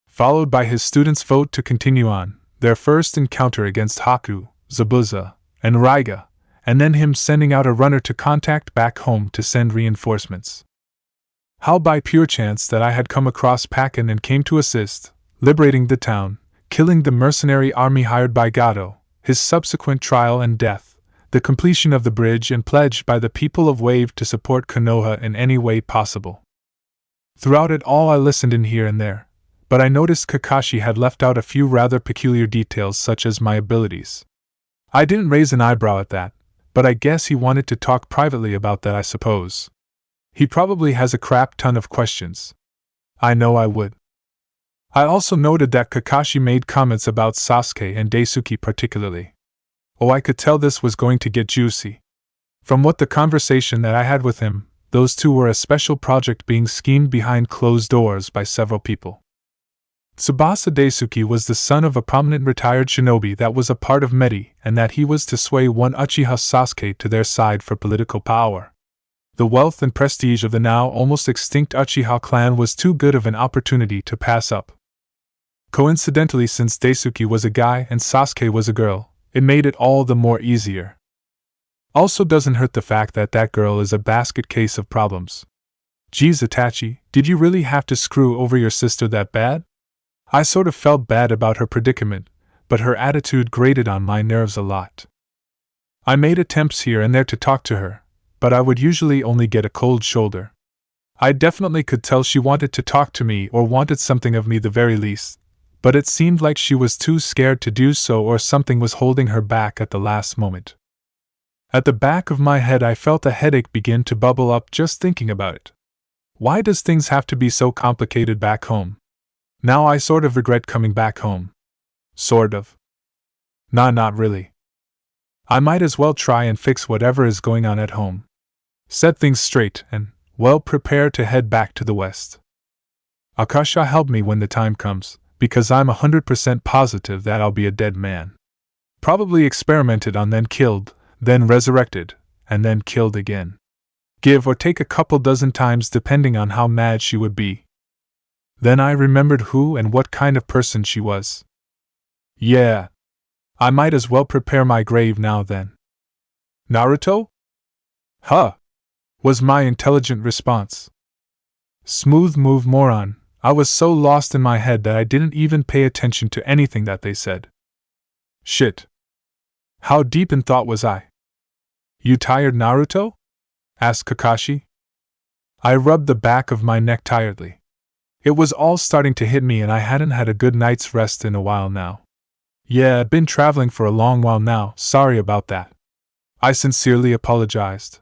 [SPEAKER 1] Followed by his students' vote to continue on, their first encounter against Haku, Zabuza, and Raiga, and then him sending out a runner to contact back home to send reinforcements. How by pure chance that I had come across Pakin and came to assist, liberating the town, killing the mercenary army hired by Gato, his subsequent trial and death, the completion of the bridge and pledged by the people of Wave to support Konoha in any way possible. Throughout it all I listened in here and there, but I noticed Kakashi had left out a few rather peculiar details such as my abilities. I didn't raise an eyebrow at that, but I guess he wanted to talk privately about that, I suppose. He probably has a crap ton of questions. I know I would. I also noted that Kakashi made comments about Sasuke and Daisuke particularly. Oh, I could tell this was going to get juicy. From what the conversation that I had with him, those two were a special project being schemed behind closed doors by several people. Tsubasa Daisuke was the son of a prominent retired shinobi that was a part of Medi, and that he was to sway one Uchiha Sasuke to their side for political power. The wealth and prestige of the now almost extinct Uchiha clan was too good of an opportunity to pass up. Coincidentally, since Daisuke was a guy and Sasuke was a girl, it made it all the more easier. Also doesn't hurt the fact that that girl is a basket case of problems. Geez, Itachi, did you really have to screw over your sister that bad? I sort of felt bad about her predicament, but her attitude grated on my nerves a lot. I made attempts here and there to talk to her, but I would usually only get a cold shoulder. I definitely could tell she wanted to talk to me or wanted something of me the very least, but it seemed like she was too scared to do so or something was holding her back at the last moment. At the back of my head I felt a headache begin to bubble up just thinking about it. Why does things have to be so complicated back home? Now I sort of regret coming back home. Sort of. Nah, not really. I might as well try and fix whatever is going on at home. Set things straight and, well, prepare to head back to the west. Akasha, help me when the time comes, because I'm 100% positive that I'll be a dead man. Probably experimented on, then killed, then resurrected, and then killed again. Give or take a couple dozen times depending on how mad she would be. Then I remembered who and what kind of person she was. Yeah. I might as well prepare my grave now then. Naruto? Huh, was my intelligent response. Smooth move, moron. I was so lost in my head that I didn't even pay attention to anything that they said. Shit. How deep in thought was I? You tired, Naruto? Asked Kakashi. I rubbed the back of my neck tiredly. It was all starting to hit me and I hadn't had a good night's rest in a while now. Yeah, I've been traveling for a long while now, sorry about that. I sincerely apologized.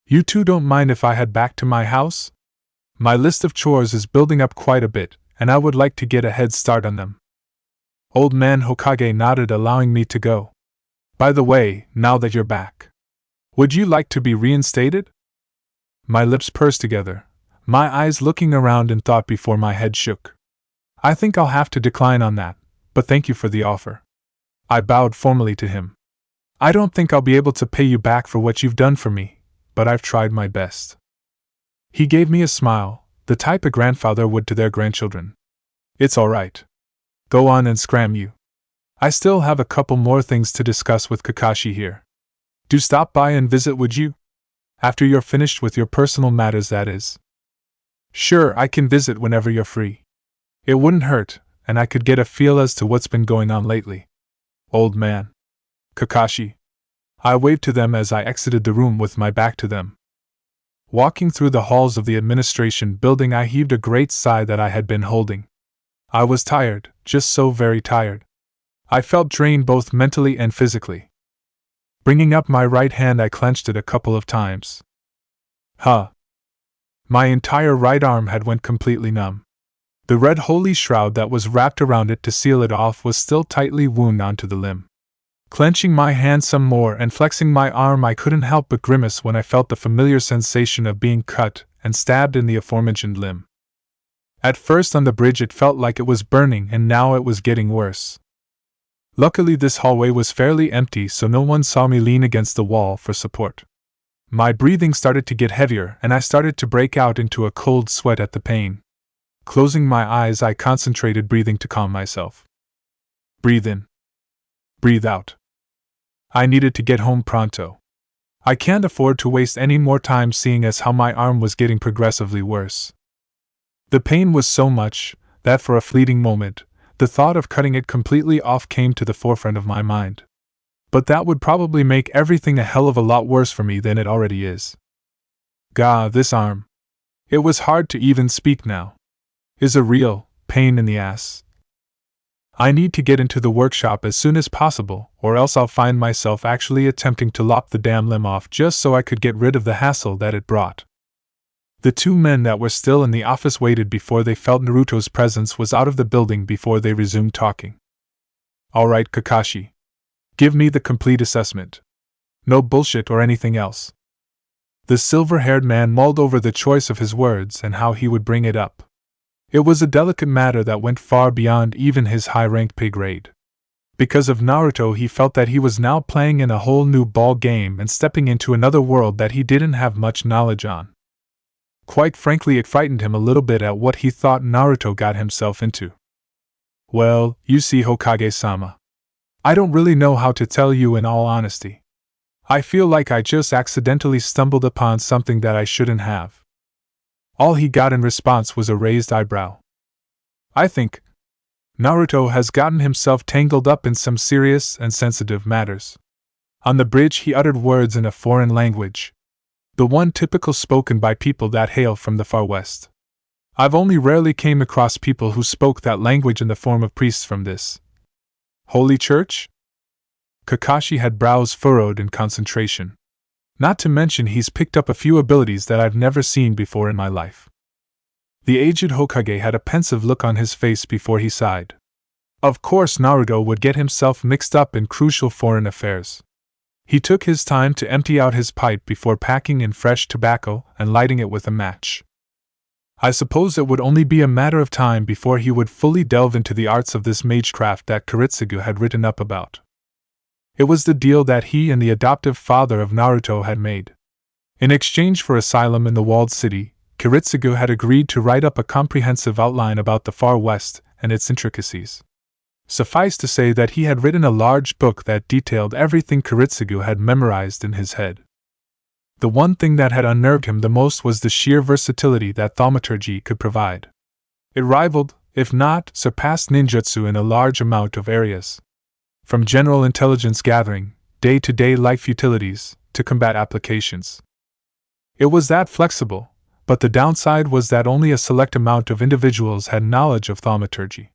[SPEAKER 1] You two don't mind if I head back to my house? My list of chores is building up quite a bit, and I would like to get a head start on them. Old man Hokage nodded, allowing me to go. By the way, now that you're back, would you like to be reinstated? My lips pursed together, my eyes looking around in thought before my head shook. I think I'll have to decline on that, but thank you for the offer. I bowed formally to him. I don't think I'll be able to pay you back for what you've done for me, but I've tried my best. He gave me a smile, the type a grandfather would to their grandchildren. It's all right. Go on and scram you. I still have a couple more things to discuss with Kakashi here. Do stop by and visit, would you? After you're finished with your personal matters, that is. Sure, I can visit whenever you're free. It wouldn't hurt, and I could get a feel as to what's been going on lately. Old man. Kakashi. I waved to them as I exited the room with my back to them. Walking through the halls of the administration building, I heaved a great sigh that I had been holding. I was tired, just so very tired. I felt drained both mentally and physically. Bringing up my right hand, I clenched it a couple of times. My entire right arm had went completely numb. The red holy shroud that was wrapped around it to seal it off was still tightly wound onto the limb. Clenching my hand some more and flexing my arm, I couldn't help but grimace when I felt the familiar sensation of being cut and stabbed in the aforementioned limb. At first on the bridge it felt like it was burning, and now it was getting worse. Luckily this hallway was fairly empty, so no one saw me lean against the wall for support. My breathing started to get heavier, and I started to break out into a cold sweat at the pain. Closing my eyes, I concentrated breathing to calm myself. Breathe in. Breathe out. I needed to get home pronto. I can't afford to waste any more time, seeing as how my arm was getting progressively worse. The pain was so much that for a fleeting moment, the thought of cutting it completely off came to the forefront of my mind. But that would probably make everything a hell of a lot worse for me than it already is. Gah, this arm. It was hard to even speak now. Is a real pain in the ass. I need to get into the workshop as soon as possible, or else I'll find myself actually attempting to lop the damn limb off just so I could get rid of the hassle that it brought. The two men that were still in the office waited before they felt Naruto's presence was out of the building before they resumed talking. All right, Kakashi. Give me the complete assessment. No bullshit or anything else. The silver-haired man mulled over the choice of his words and how he would bring it up. It was a delicate matter that went far beyond even his high-ranked pay grade. Because of Naruto, he felt that he was now playing in a whole new ball game and stepping into another world that he didn't have much knowledge on. Quite frankly, it frightened him a little bit at what he thought Naruto got himself into. Well, you see, Hokage-sama. I don't really know how to tell you, in all honesty. I feel like I just accidentally stumbled upon something that I shouldn't have. All he got in response was a raised eyebrow. I think Naruto has gotten himself tangled up in some serious and sensitive matters. On the bridge he uttered words in a foreign language. The one typical spoken by people that hail from the far west. I've only rarely came across people who spoke that language in the form of priests from this holy church? Kakashi had brows furrowed in concentration. Not to mention he's picked up a few abilities that I've never seen before in my life. The aged Hokage had a pensive look on his face before he sighed. Of course Naruto would get himself mixed up in crucial foreign affairs. He took his time to empty out his pipe before packing in fresh tobacco and lighting it with a match. I suppose it would only be a matter of time before he would fully delve into the arts of this magecraft that Kiritsugu had written up about. It was the deal that he and the adoptive father of Naruto had made. In exchange for asylum in the walled city, Kiritsugu had agreed to write up a comprehensive outline about the Far West and its intricacies. Suffice to say that he had written a large book that detailed everything Kiritsugu had memorized in his head. The one thing that had unnerved him the most was the sheer versatility that thaumaturgy could provide. It rivaled, if not surpassed, ninjutsu in a large amount of areas. From general intelligence gathering, day-to-day life utilities, to combat applications. It was that flexible, but the downside was that only a select amount of individuals had knowledge of thaumaturgy.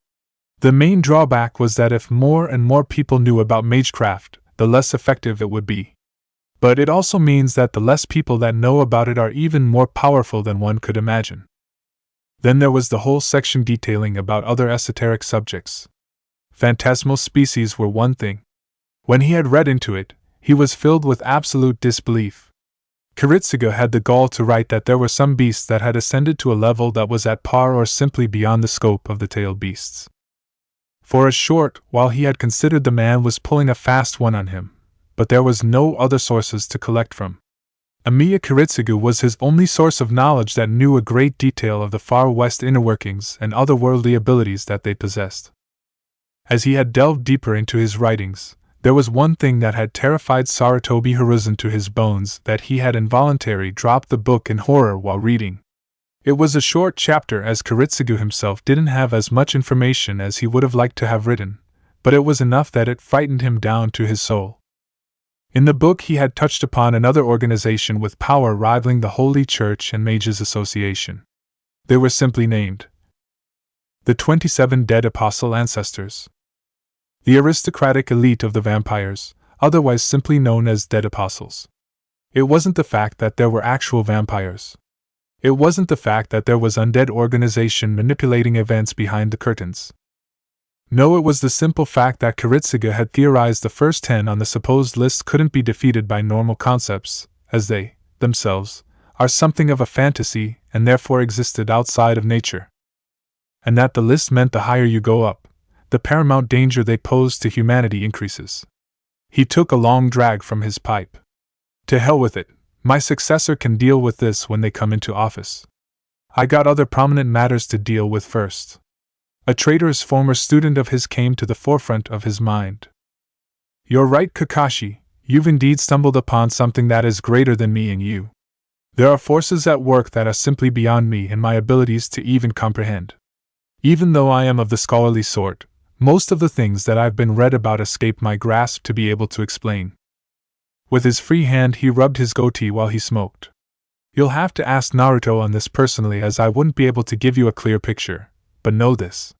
[SPEAKER 1] The main drawback was that if more and more people knew about magecraft, the less effective it would be. But it also means that the less people that know about it are even more powerful than one could imagine. Then there was the whole section detailing about other esoteric subjects. Phantasmal species were one thing. When he had read into it, he was filled with absolute disbelief. Kiritsugu had the gall to write that there were some beasts that had ascended to a level that was at par or simply beyond the scope of the tailed beasts. For a short while he had considered the man was pulling a fast one on him, but there was no other sources to collect from. Amiya Kiritsugu was his only source of knowledge that knew a great detail of the Far West inner workings and otherworldly abilities that they possessed. As he had delved deeper into his writings, there was one thing that had terrified Sarutobi Hiruzen to his bones, that he had involuntarily dropped the book in horror while reading. It was a short chapter, as Kiritsugu himself didn't have as much information as he would have liked to have written, but it was enough that it frightened him down to his soul. In the book he had touched upon another organization with power rivaling the Holy Church and Mages Association. They were simply named the 27 Dead Apostle Ancestors. The aristocratic elite of the vampires, otherwise simply known as Dead Apostles. It wasn't the fact that there were actual vampires. It wasn't the fact that there was undead organization manipulating events behind the curtains. No, it was the simple fact that Kiritsugu had theorized the first 10 on the supposed list couldn't be defeated by normal concepts, as they, themselves, are something of a fantasy and therefore existed outside of nature. And that the list meant the higher you go up, the paramount danger they pose to humanity increases. He took a long drag from his pipe. To hell with it, my successor can deal with this when they come into office. I got other prominent matters to deal with first. A traitorous former student of his came to the forefront of his mind. You're right, Kakashi, you've indeed stumbled upon something that is greater than me and you. There are forces at work that are simply beyond me and my abilities to even comprehend. Even though I am of the scholarly sort, most of the things that I've been read about escape my grasp to be able to explain. With his free hand he rubbed his goatee while he smoked. You'll have to ask Naruto on this personally, as I wouldn't be able to give you a clear picture, but know this.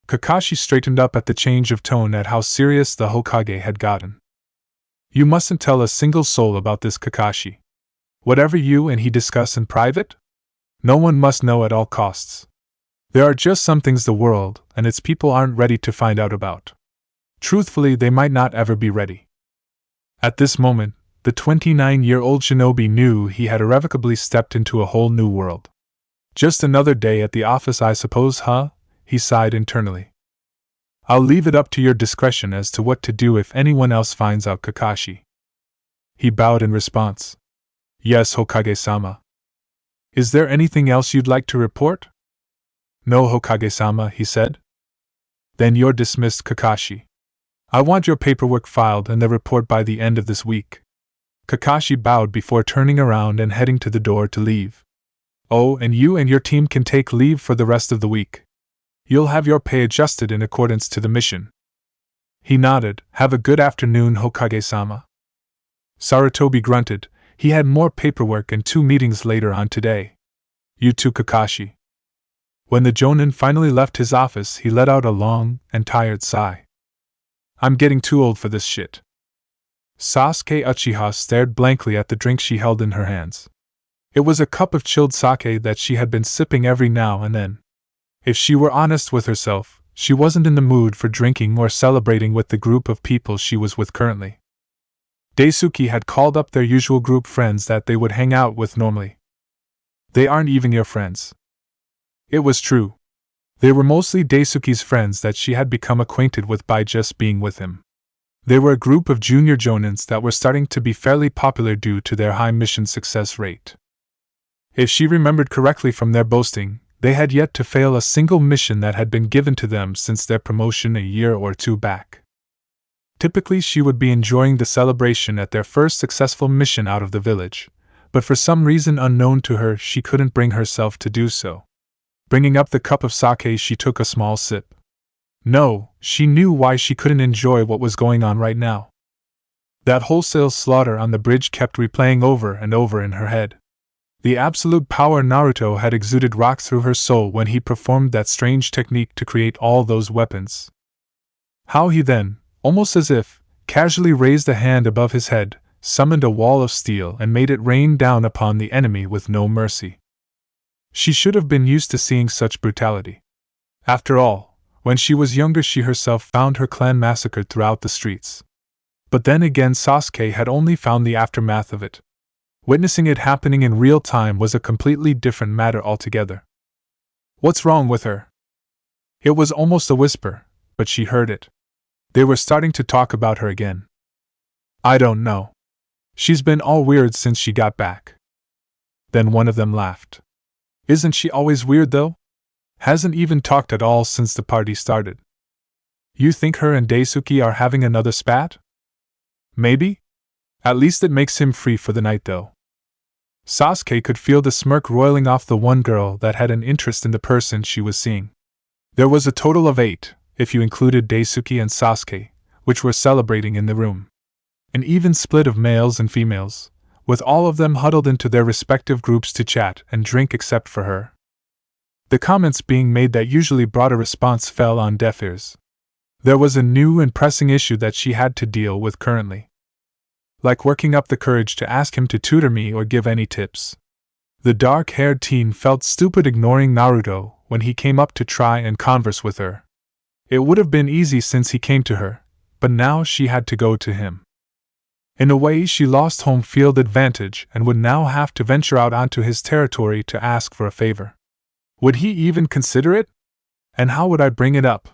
[SPEAKER 1] Kakashi straightened up at the change of tone at how serious the Hokage had gotten. You mustn't tell a single soul about this, Kakashi. Whatever you and he discuss in private? No one must know at all costs. There are just some things the world and its people aren't ready to find out about. Truthfully, they might not ever be ready. At this moment, the 29-year-old shinobi knew he had irrevocably stepped into a whole new world. Just another day at the office, I suppose, huh? He sighed internally. I'll leave it up to your discretion as to what to do if anyone else finds out, Kakashi. He bowed in response. Yes, Hokage-sama. Is there anything else you'd like to report? No, Hokage-sama, he said. Then you're dismissed, Kakashi. I want your paperwork filed and the report by the end of this week. Kakashi bowed before turning around and heading to the door to leave. Oh, and you and your team can take leave for the rest of the week. You'll have your pay adjusted in accordance to the mission. He nodded. Have a good afternoon, Hokage-sama. Sarutobi grunted. He had more paperwork and 2 meetings later on today. You too, Kakashi. When the Jonin finally left his office, he let out a long and tired sigh. I'm getting too old for this shit. Sasuke Uchiha stared blankly at the drink she held in her hands. It was a cup of chilled sake that she had been sipping every now and then. If she were honest with herself, she wasn't in the mood for drinking or celebrating with the group of people she was with currently. Daisuke had called up their usual group friends that they would hang out with normally. They aren't even your friends. It was true. They were mostly Daisuke's friends that she had become acquainted with by just being with him. They were a group of junior jonins that were starting to be fairly popular due to their high mission success rate. If she remembered correctly from their boasting, they had yet to fail a single mission that had been given to them since their promotion a year or 2 back. Typically she would be enjoying the celebration at their first successful mission out of the village, but for some reason unknown to her she couldn't bring herself to do so. Bringing up the cup of sake, she took a small sip. No, she knew why she couldn't enjoy what was going on right now. That wholesale slaughter on the bridge kept replaying over and over in her head. The absolute power Naruto had exuded rocked through her soul when he performed that strange technique to create all those weapons. How he then, almost as if, casually raised a hand above his head, summoned a wall of steel and made it rain down upon the enemy with no mercy. She should have been used to seeing such brutality. After all, when she was younger she herself found her clan massacred throughout the streets. But then again Sasuke had only found the aftermath of it. Witnessing it happening in real time was a completely different matter altogether. What's wrong with her? It was almost a whisper, but she heard it. They were starting to talk about her again. I don't know. She's been all weird since she got back. Then one of them laughed. Isn't she always weird though? Hasn't even talked at all since the party started. You think her and Daisuke are having another spat? Maybe? At least it makes him free for the night though. Sasuke could feel the smirk roiling off the one girl that had an interest in the person she was seeing. There was a total of 8, if you included Daisuke and Sasuke, which were celebrating in the room. An even split of males and females, with all of them huddled into their respective groups to chat and drink except for her. The comments being made that usually brought a response fell on deaf ears. There was a new and pressing issue that she had to deal with currently. Like working up the courage to ask him to tutor me or give any tips. The dark-haired teen felt stupid ignoring Naruto when he came up to try and converse with her. It would have been easy since he came to her, but now she had to go to him. In a way, she lost home field advantage and would now have to venture out onto his territory to ask for a favor. Would he even consider it? And how would I bring it up?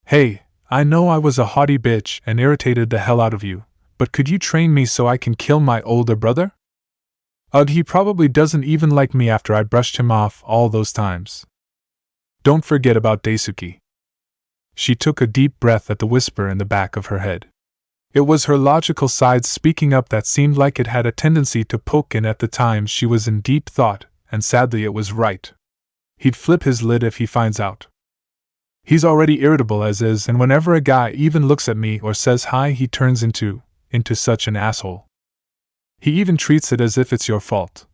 [SPEAKER 1] Hey, I know I was a haughty bitch and irritated the hell out of you, but could you train me so I can kill my older brother? Ugh, he probably doesn't even like me after I brushed him off all those times. Don't forget about Daisuke. She took a deep breath at the whisper in the back of her head. It was her logical side speaking up that seemed like it had a tendency to poke in at the times she was in deep thought, and sadly it was right. He'd flip his lid if he finds out. He's already irritable as is, and whenever a guy even looks at me or says hi, he turns into such an asshole. He even treats it as if it's your fault.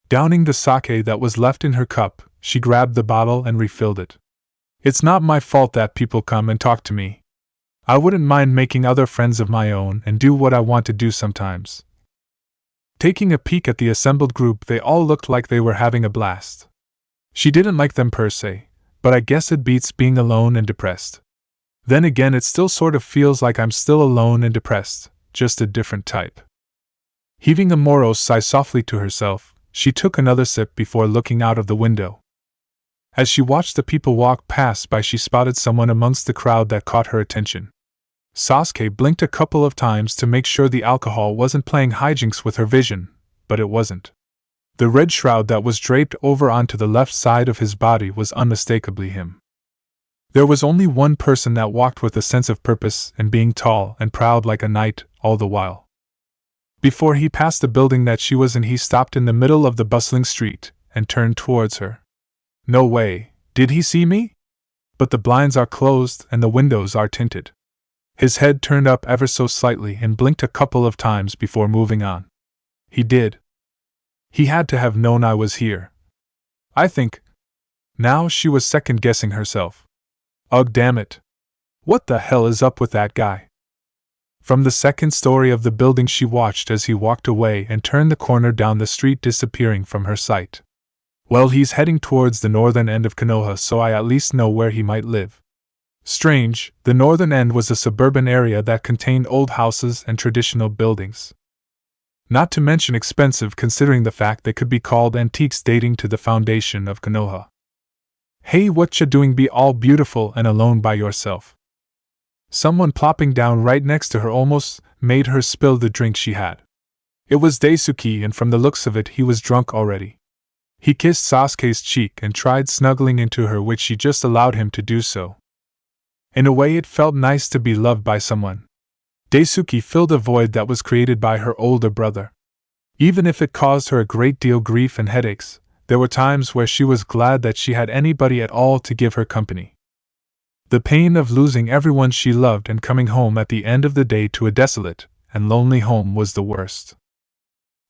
[SPEAKER 1] Downing the sake that was left in her cup, she grabbed the bottle and refilled it. It's not my fault that people come and talk to me. I wouldn't mind making other friends of my own and do what I want to do sometimes. Taking a peek at the assembled group, they all looked like they were having a blast. She didn't like them per se, but I guess it beats being alone and depressed. Then again, it still sort of feels like I'm still alone and depressed, just a different type. Heaving a morose sigh softly to herself, she took another sip before looking out of the window. As she watched the people walk past by, she spotted someone amongst the crowd that caught her attention. Sasuke blinked a couple of times to make sure the alcohol wasn't playing hijinks with her vision, but it wasn't. The red shroud that was draped over onto the left side of his body was unmistakably him. There was only one person that walked with a sense of purpose and being tall and proud like a knight all the while. Before he passed the building that she was in, he stopped in the middle of the bustling street and turned towards her. No way, did he see me? But the blinds are closed and the windows are tinted. His head turned up ever so slightly and blinked a couple of times before moving on. He did. He had to have known I was here. I think. Now she was second-guessing herself. Ugh, damn it. What the hell is up with that guy? From the second story of the building she watched as he walked away and turned the corner down the street, disappearing from her sight. Well, he's heading towards the northern end of Konoha, so I at least know where he might live. Strange, the northern end was a suburban area that contained old houses and traditional buildings. Not to mention expensive, considering the fact they could be called antiques dating to the foundation of Konoha. Hey, what ya doing be all beautiful and alone by yourself? Someone plopping down right next to her almost made her spill the drink she had. It was Daisuke, and from the looks of it he was drunk already. He kissed Sasuke's cheek and tried snuggling into her, which she just allowed him to do so. In a way, it felt nice to be loved by someone. Daisuke filled a void that was created by her older brother. Even if it caused her a great deal of grief and headaches, there were times where she was glad that she had anybody at all to give her company. The pain of losing everyone she loved and coming home at the end of the day to a desolate and lonely home was the worst.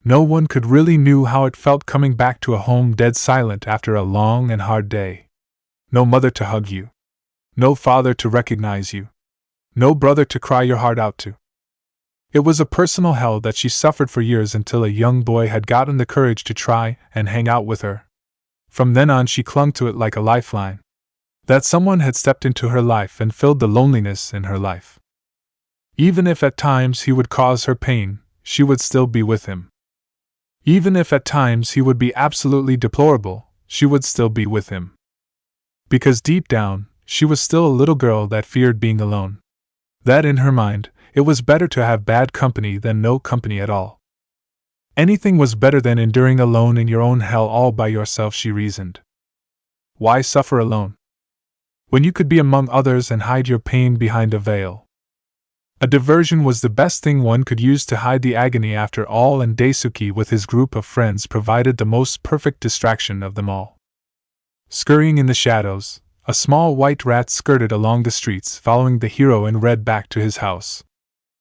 [SPEAKER 1] No one could really knew how it felt coming back to a home dead silent after a long and hard day. No mother to hug you. No father to recognize you. No brother to cry your heart out to. It was a personal hell that she suffered for years until a young boy had gotten the courage to try and hang out with her. From then on, she clung to it like a lifeline. That someone had stepped into her life and filled the loneliness in her life. Even if at times he would cause her pain, she would still be with him. Even if at times he would be absolutely deplorable, she would still be with him. Because deep down, she was still a little girl that feared being alone. That in her mind, it was better to have bad company than no company at all. Anything was better than enduring alone in your own hell all by yourself, she reasoned. Why suffer alone, when you could be among others and hide your pain behind a veil? A diversion was the best thing one could use to hide the agony after all, and Daisuke with his group of friends provided the most perfect distraction of them all. Scurrying in the shadows, a small white rat skirted along the streets following the hero in red back to his house.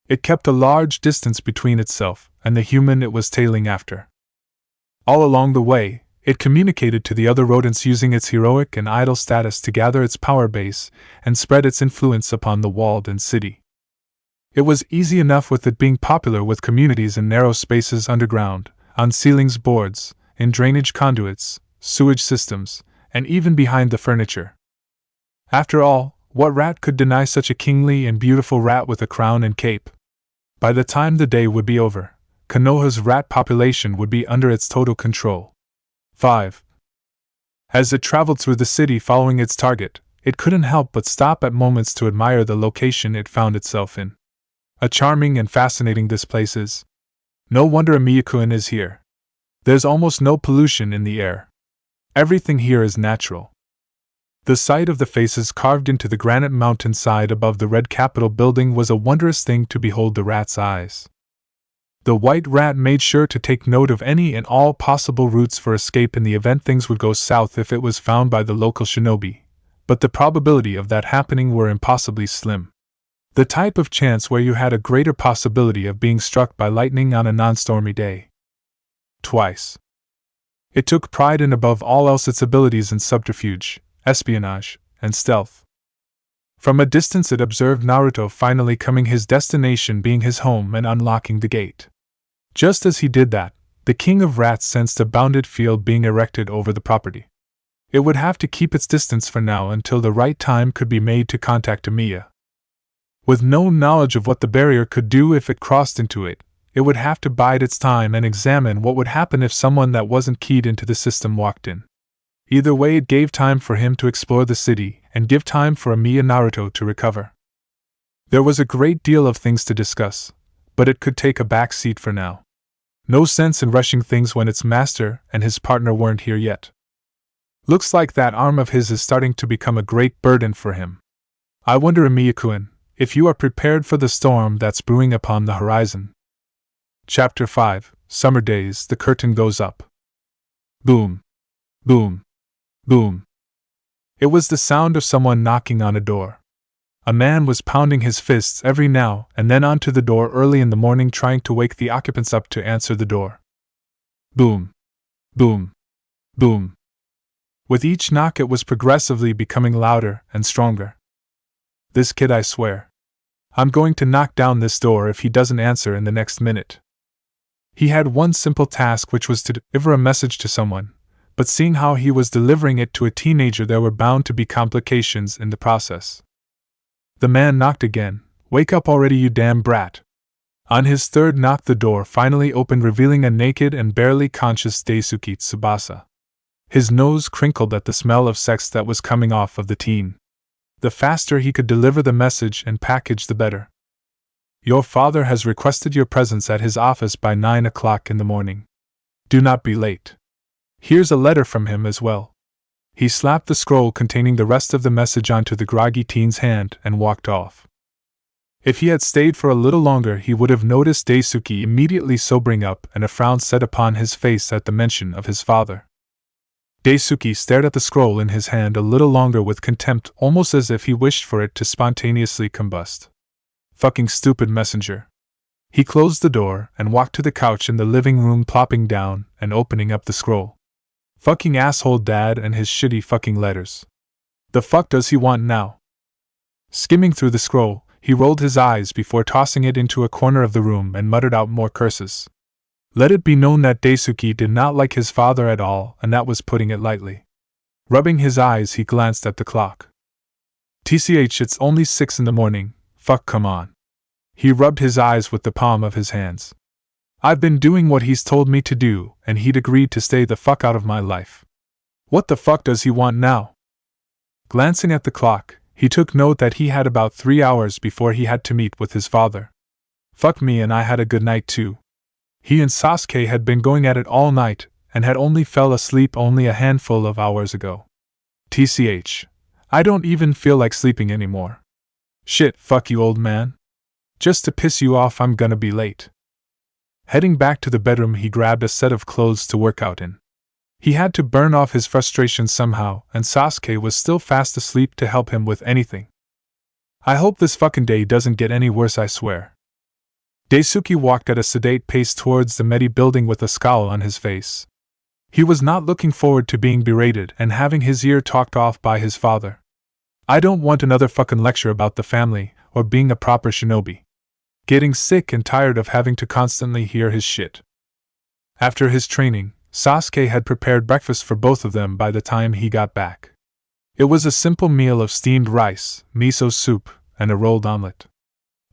[SPEAKER 1] It kept a large distance between itself and the human it was tailing after. All along the way, it communicated to the other rodents using its heroic and idle status to gather its power base and spread its influence upon the walled-in city. It was easy enough with it being popular with communities in narrow spaces underground, on ceilings, boards, in drainage conduits, sewage systems, and even behind the furniture. After all, what rat could deny such a kingly and beautiful rat with a crown and cape? By the time the day would be over, Konoha's rat population would be under its total control. 5. As it traveled through the city following its target, it couldn't help but stop at moments to admire the location it found itself in. A charming and fascinating this place is. No wonder Miyakuen is here. There's almost no pollution in the air. Everything here is natural. The sight of the faces carved into the granite mountainside above the red Capitol building was a wondrous thing to behold the rat's eyes. The white rat made sure to take note of any and all possible routes for escape in the event things would go south if it was found by the local shinobi, but the probability of that happening were impossibly slim. The type of chance where you had a greater possibility of being struck by lightning on a non-stormy day. Twice. It took pride in above all else its abilities in subterfuge, espionage, and stealth. From a distance it observed Naruto finally coming, his destination being his home, and unlocking the gate. Just as he did that, the king of rats sensed a bounded field being erected over the property. It would have to keep its distance for now until the right time could be made to contact Amiya. With no knowledge of what the barrier could do if it crossed into it, it would have to bide its time and examine what would happen if someone that wasn't keyed into the system walked in. Either way, it gave time for him to explore the city, and give time for Amiya Naruto to recover. There was a great deal of things to discuss, but it could take a back seat for now. No sense in rushing things when its master and his partner weren't here yet. Looks like that arm of his is starting to become a great burden for him. I wonder, Miyakuen, if you are prepared for the storm that's brewing upon the horizon. Chapter 5, Summer Days. The curtain goes up. Boom. Boom. Boom. It was the sound of someone knocking on a door. A man was pounding his fists every now and then onto the door early in the morning, trying to wake the occupants up to answer the door. Boom. Boom. Boom. With each knock it was progressively becoming louder and stronger. This kid, I swear. I'm going to knock down this door if he doesn't answer in the next minute. He had one simple task, which was to deliver a message to someone, but seeing how he was delivering it to a teenager, there were bound to be complications in the process. The man knocked again. Wake up already, you damn brat. On his third knock the door finally opened, revealing a naked and barely conscious Daisuke Tsubasa. His nose crinkled at the smell of sex that was coming off of the teen. The faster he could deliver the message and package, the better. Your father has requested your presence at his office by 9 o'clock in the morning. Do not be late. Here's a letter from him as well. He slapped the scroll containing the rest of the message onto the groggy teen's hand and walked off. If he had stayed for a little longer, he would have noticed Daisuke immediately sobering up and a frown set upon his face at the mention of his father. Daisuke stared at the scroll in his hand a little longer with contempt, almost as if he wished for it to spontaneously combust. Fucking stupid messenger. He closed the door and walked to the couch in the living room, plopping down and opening up the scroll. Fucking asshole dad and his shitty fucking letters. The fuck does he want now? Skimming through the scroll, he rolled his eyes before tossing it into a corner of the room and muttered out more curses. Let it be known that Daisuke did not like his father at all, and that was putting it lightly. Rubbing his eyes, he glanced at the clock. TCH, it's only 6 in the morning, fuck, come on. He rubbed his eyes with the palm of his hands. I've been doing what he's told me to do, and he'd agreed to stay the fuck out of my life. What the fuck does he want now? Glancing at the clock, he took note that he had about 3 hours before he had to meet with his father. Fuck me, and I had a good night too. He and Sasuke had been going at it all night, and had only fell asleep only a handful of hours ago. TCH. I don't even feel like sleeping anymore. Shit, fuck you, old man. Just to piss you off, I'm gonna be late. Heading back to the bedroom, he grabbed a set of clothes to work out in. He had to burn off his frustration somehow, and Sasuke was still fast asleep to help him with anything. I hope this fucking day doesn't get any worse, I swear. Daisuke walked at a sedate pace towards the Medi building with a scowl on his face. He was not looking forward to being berated and having his ear talked off by his father. I don't want another fucking lecture about the family, or being a proper shinobi. Getting sick and tired of having to constantly hear his shit. After his training, Sasuke had prepared breakfast for both of them by the time he got back. It was a simple meal of steamed rice, miso soup, and a rolled omelet.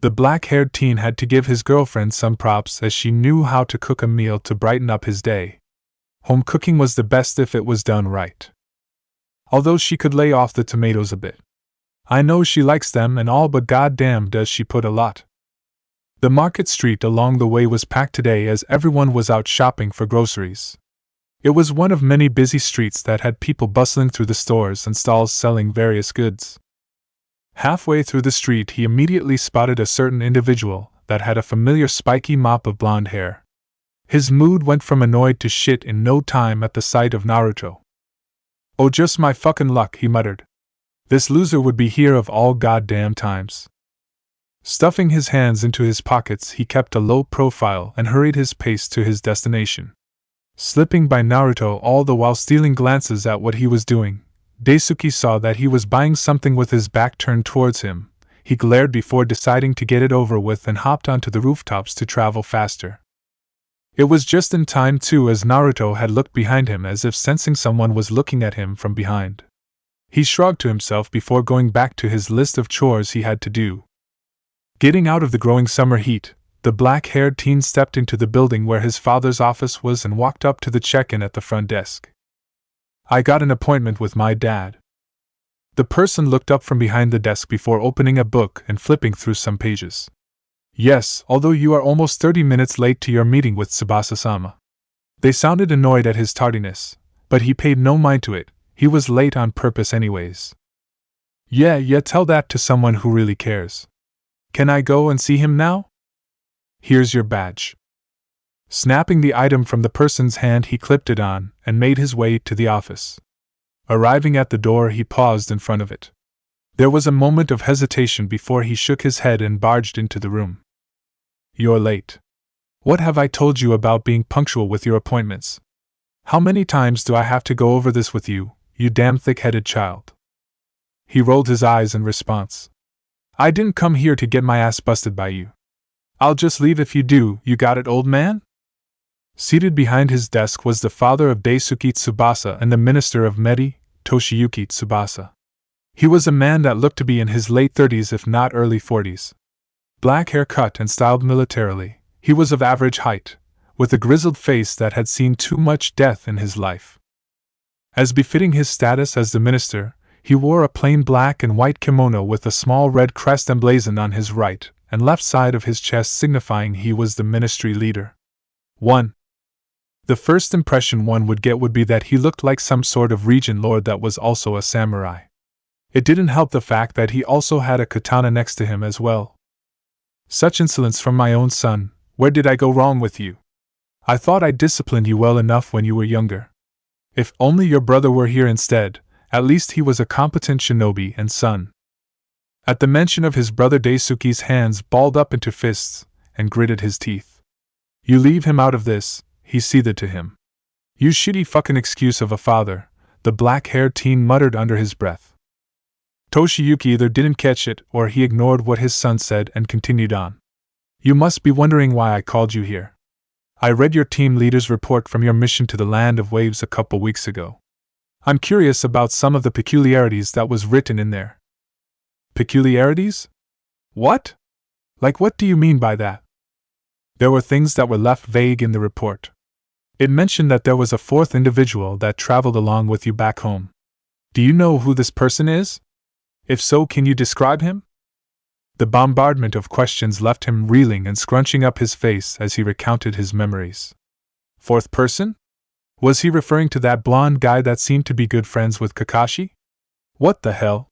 [SPEAKER 1] The black-haired teen had to give his girlfriend some props, as she knew how to cook a meal to brighten up his day. Home cooking was the best if it was done right. Although she could lay off the tomatoes a bit. I know she likes them and all, but goddamn does she put a lot. The market street along the way was packed today as everyone was out shopping for groceries. It was one of many busy streets that had people bustling through the stores and stalls selling various goods. Halfway through the street, he immediately spotted a certain individual that had a familiar spiky mop of blonde hair. His mood went from annoyed to shit in no time at the sight of Naruto. Oh, just my fucking luck, he muttered. This loser would be here of all goddamn times. Stuffing his hands into his pockets, he kept a low profile and hurried his pace to his destination. Slipping by Naruto all the while stealing glances at what he was doing, Daisuke saw that he was buying something with his back turned towards him. He glared before deciding to get it over with and hopped onto the rooftops to travel faster. It was just in time too, as Naruto had looked behind him as if sensing someone was looking at him from behind. He shrugged to himself before going back to his list of chores he had to do. Getting out of the growing summer heat, the black-haired teen stepped into the building where his father's office was and walked up to the check-in at the front desk. I got an appointment with my dad. The person looked up from behind the desk before opening a book and flipping through some pages. Yes, although you are almost 30 minutes late to your meeting with Tsubasa-sama. They sounded annoyed at his tardiness, but he paid no mind to it. He was late on purpose anyways. Yeah, tell that to someone who really cares. Can I go and see him now? Here's your badge. Snapping the item from the person's hand, he clipped it on and made his way to the office. Arriving at the door, he paused in front of it. There was a moment of hesitation before he shook his head and barged into the room. You're late. What have I told you about being punctual with your appointments? How many times do I have to go over this with you, you damn thick-headed child? He rolled his eyes in response. I didn't come here to get my ass busted by you. I'll just leave if you do, you got it, old man? Seated behind his desk was the father of Daisuke Tsubasa and the minister of Medi, Toshiyuki Tsubasa. He was a man that looked to be in his late 30s if not early 40s. Black hair cut and styled militarily, he was of average height, with a grizzled face that had seen too much death in his life. As befitting his status as the minister, he wore a plain black and white kimono with a small red crest emblazoned on his right and left side of his chest, signifying he was the ministry leader. 1. The first impression one would get would be that he looked like some sort of region lord that was also a samurai. It didn't help the fact that he also had a katana next to him as well. Such insolence from my own son, where did I go wrong with you? I thought I disciplined you well enough when you were younger. If only your brother were here instead, at least he was a competent shinobi and son. At the mention of his brother, Daisuke's hands balled up into fists and gritted his teeth. You leave him out of this, he seethed to him. You shitty fucking excuse of a father, the black-haired teen muttered under his breath. Toshiyuki either didn't catch it or he ignored what his son said and continued on. You must be wondering why I called you here. I read your team leader's report from your mission to the Land of Waves a couple weeks ago. I'm curious about some of the peculiarities that was written in there. Peculiarities? What? Like what do you mean by that? There were things that were left vague in the report. It mentioned that there was a fourth individual that traveled along with you back home. Do you know who this person is? If so, can you describe him? The bombardment of questions left him reeling and scrunching up his face as he recounted his memories. Fourth person? Was he referring to that blonde guy that seemed to be good friends with Kakashi? What the hell?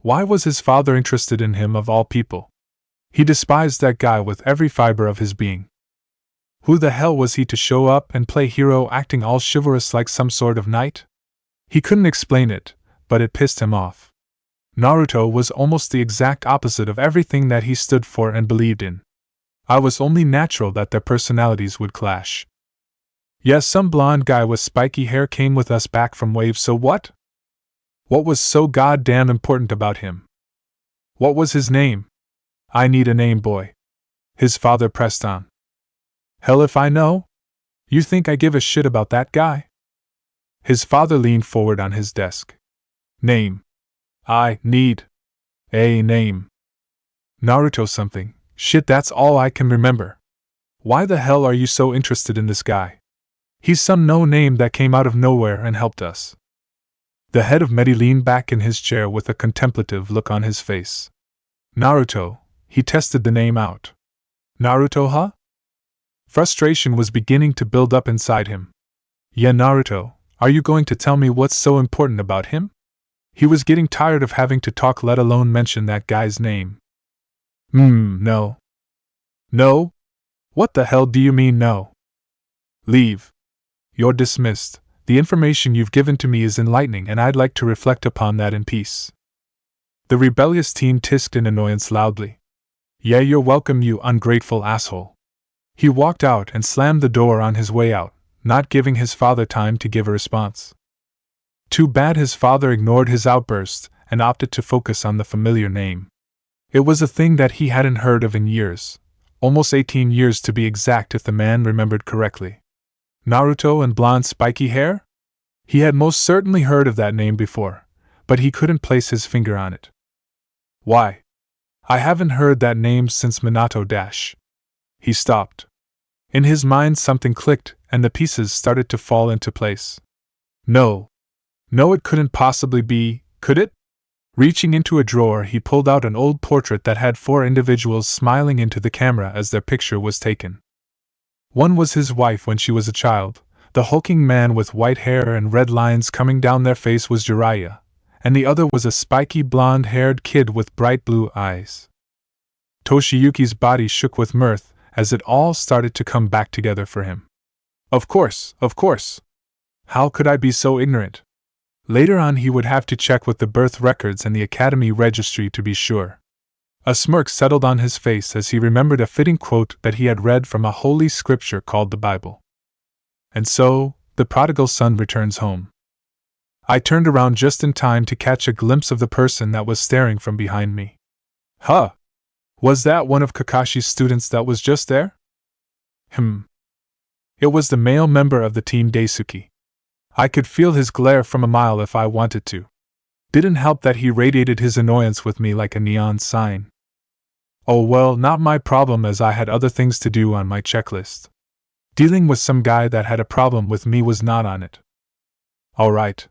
[SPEAKER 1] Why was his father interested in him of all people? He despised that guy with every fiber of his being. Who the hell was he to show up and play hero acting all chivalrous like some sort of knight? He couldn't explain it, but it pissed him off. Naruto was almost the exact opposite of everything that he stood for and believed in. It was only natural that their personalities would clash. Yes, some blonde guy with spiky hair came with us back from Wave, so what? What was so goddamn important about him? What was his name? I need a name, boy. His father pressed on. Hell if I know? You think I give a shit about that guy? His father leaned forward on his desk. Name. I need a name. Naruto something. Shit, that's all I can remember. Why the hell are you so interested in this guy? He's some no-name that came out of nowhere and helped us. The head of Medi leaned back in his chair with a contemplative look on his face. Naruto, he tested the name out. Naruto, huh? Frustration was beginning to build up inside him. Yeah, Naruto, are you going to tell me what's so important about him? He was getting tired of having to talk, let alone mention that guy's name. No. No? What the hell do you mean no? Leave. You're dismissed. The information you've given to me is enlightening and I'd like to reflect upon that in peace. The rebellious teen tisked in annoyance loudly. Yeah, you're welcome, you ungrateful asshole. He walked out and slammed the door on his way out, not giving his father time to give a response. Too bad his father ignored his outburst and opted to focus on the familiar name. It was a thing that he hadn't heard of in years, almost 18 years to be exact if the man remembered correctly. Naruto and blonde spiky hair? He had most certainly heard of that name before, but he couldn't place his finger on it. Why? I haven't heard that name since Minato Dash. He stopped. In his mind something clicked and the pieces started to fall into place. No, it couldn't possibly be, could it? Reaching into a drawer, he pulled out an old portrait that had 4 individuals smiling into the camera as their picture was taken. One was his wife when she was a child. The hulking man with white hair and red lines coming down their face was Jiraiya, and the other was a spiky blonde-haired kid with bright blue eyes. Toshiyuki's body shook with mirth as it all started to come back together for him. Of course. How could I be so ignorant? Later on he would have to check with the birth records and the academy registry to be sure. A smirk settled on his face as he remembered a fitting quote that he had read from a holy scripture called the Bible. And so, the prodigal son returns home. I turned around just in time to catch a glimpse of the person that was staring from behind me. Huh! Was that one of Kakashi's students that was just there? It was the male member of the team, Daisuke. I could feel his glare from a mile if I wanted to. Didn't help that he radiated his annoyance with me like a neon sign. Oh well, not my problem as I had other things to do on my checklist. Dealing with some guy that had a problem with me was not on it. Alright.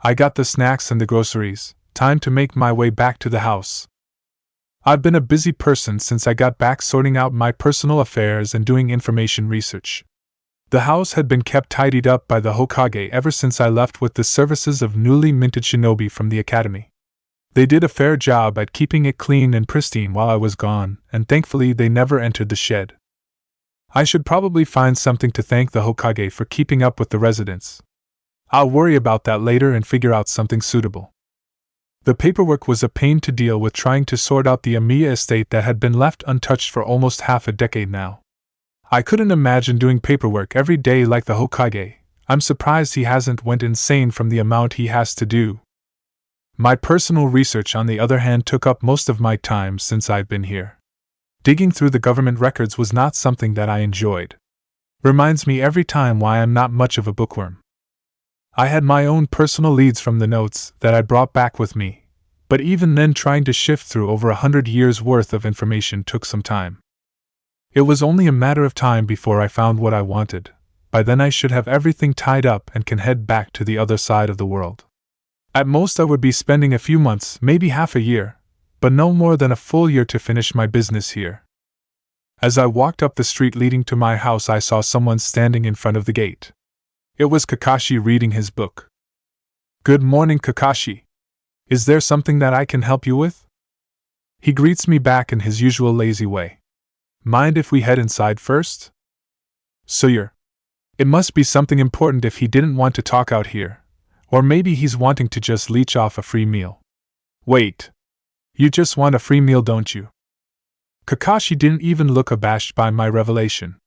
[SPEAKER 1] I got the snacks and the groceries, time to make my way back to the house. I've been a busy person since I got back, sorting out my personal affairs and doing information research. The house had been kept tidied up by the Hokage ever since I left with the services of newly minted shinobi from the academy. They did a fair job at keeping it clean and pristine while I was gone, and thankfully they never entered the shed. I should probably find something to thank the Hokage for keeping up with the residents. I'll worry about that later and figure out something suitable. The paperwork was a pain to deal with, trying to sort out the Amiya estate that had been left untouched for almost half a decade now. I couldn't imagine doing paperwork every day like the Hokage. I'm surprised he hasn't went insane from the amount he has to do. My personal research, on the other hand, took up most of my time since I've been here. Digging through the government records was not something that I enjoyed. Reminds me every time why I'm not much of a bookworm. I had my own personal leads from the notes that I brought back with me, but even then trying to shift through over 100 years' worth of information took some time. It was only a matter of time before I found what I wanted. By then I should have everything tied up and can head back to the other side of the world. At most I would be spending a few months, maybe half a year, but no more than a full year to finish my business here. As I walked up the street leading to my house, I saw someone standing in front of the gate. It was Kakashi reading his book. "Good morning, Kakashi. Is there something that I can help you with?" He greets me back in his usual lazy way. "Mind if we head inside first?" "Sure." It must be something important if he didn't want to talk out here. Or maybe he's wanting to just leech off a free meal. Wait. You just want a free meal, don't you? Kakashi didn't even look abashed by my revelation.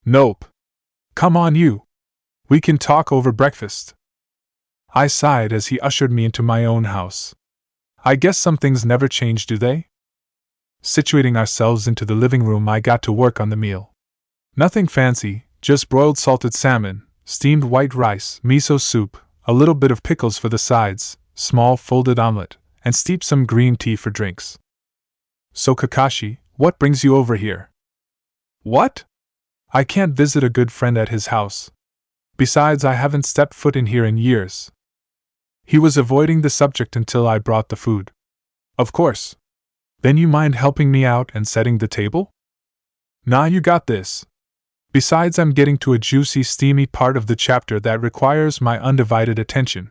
[SPEAKER 1] Nope. Come on, you. We can talk over breakfast. I sighed as he ushered me into my own house. I guess some things never change, do they? Situating ourselves into the living room, I got to work on the meal. Nothing fancy, just broiled salted salmon, steamed white rice, miso soup, a little bit of pickles for the sides, small folded omelet, and steep some green tea for drinks. So Kakashi, what brings you over here? What? I can't visit a good friend at his house. Besides, I haven't stepped foot in here in years. He was avoiding the subject until I brought the food. Of course. Then you mind helping me out and setting the table? Nah, you got this. Besides, I'm getting to a juicy, steamy part of the chapter that requires my undivided attention.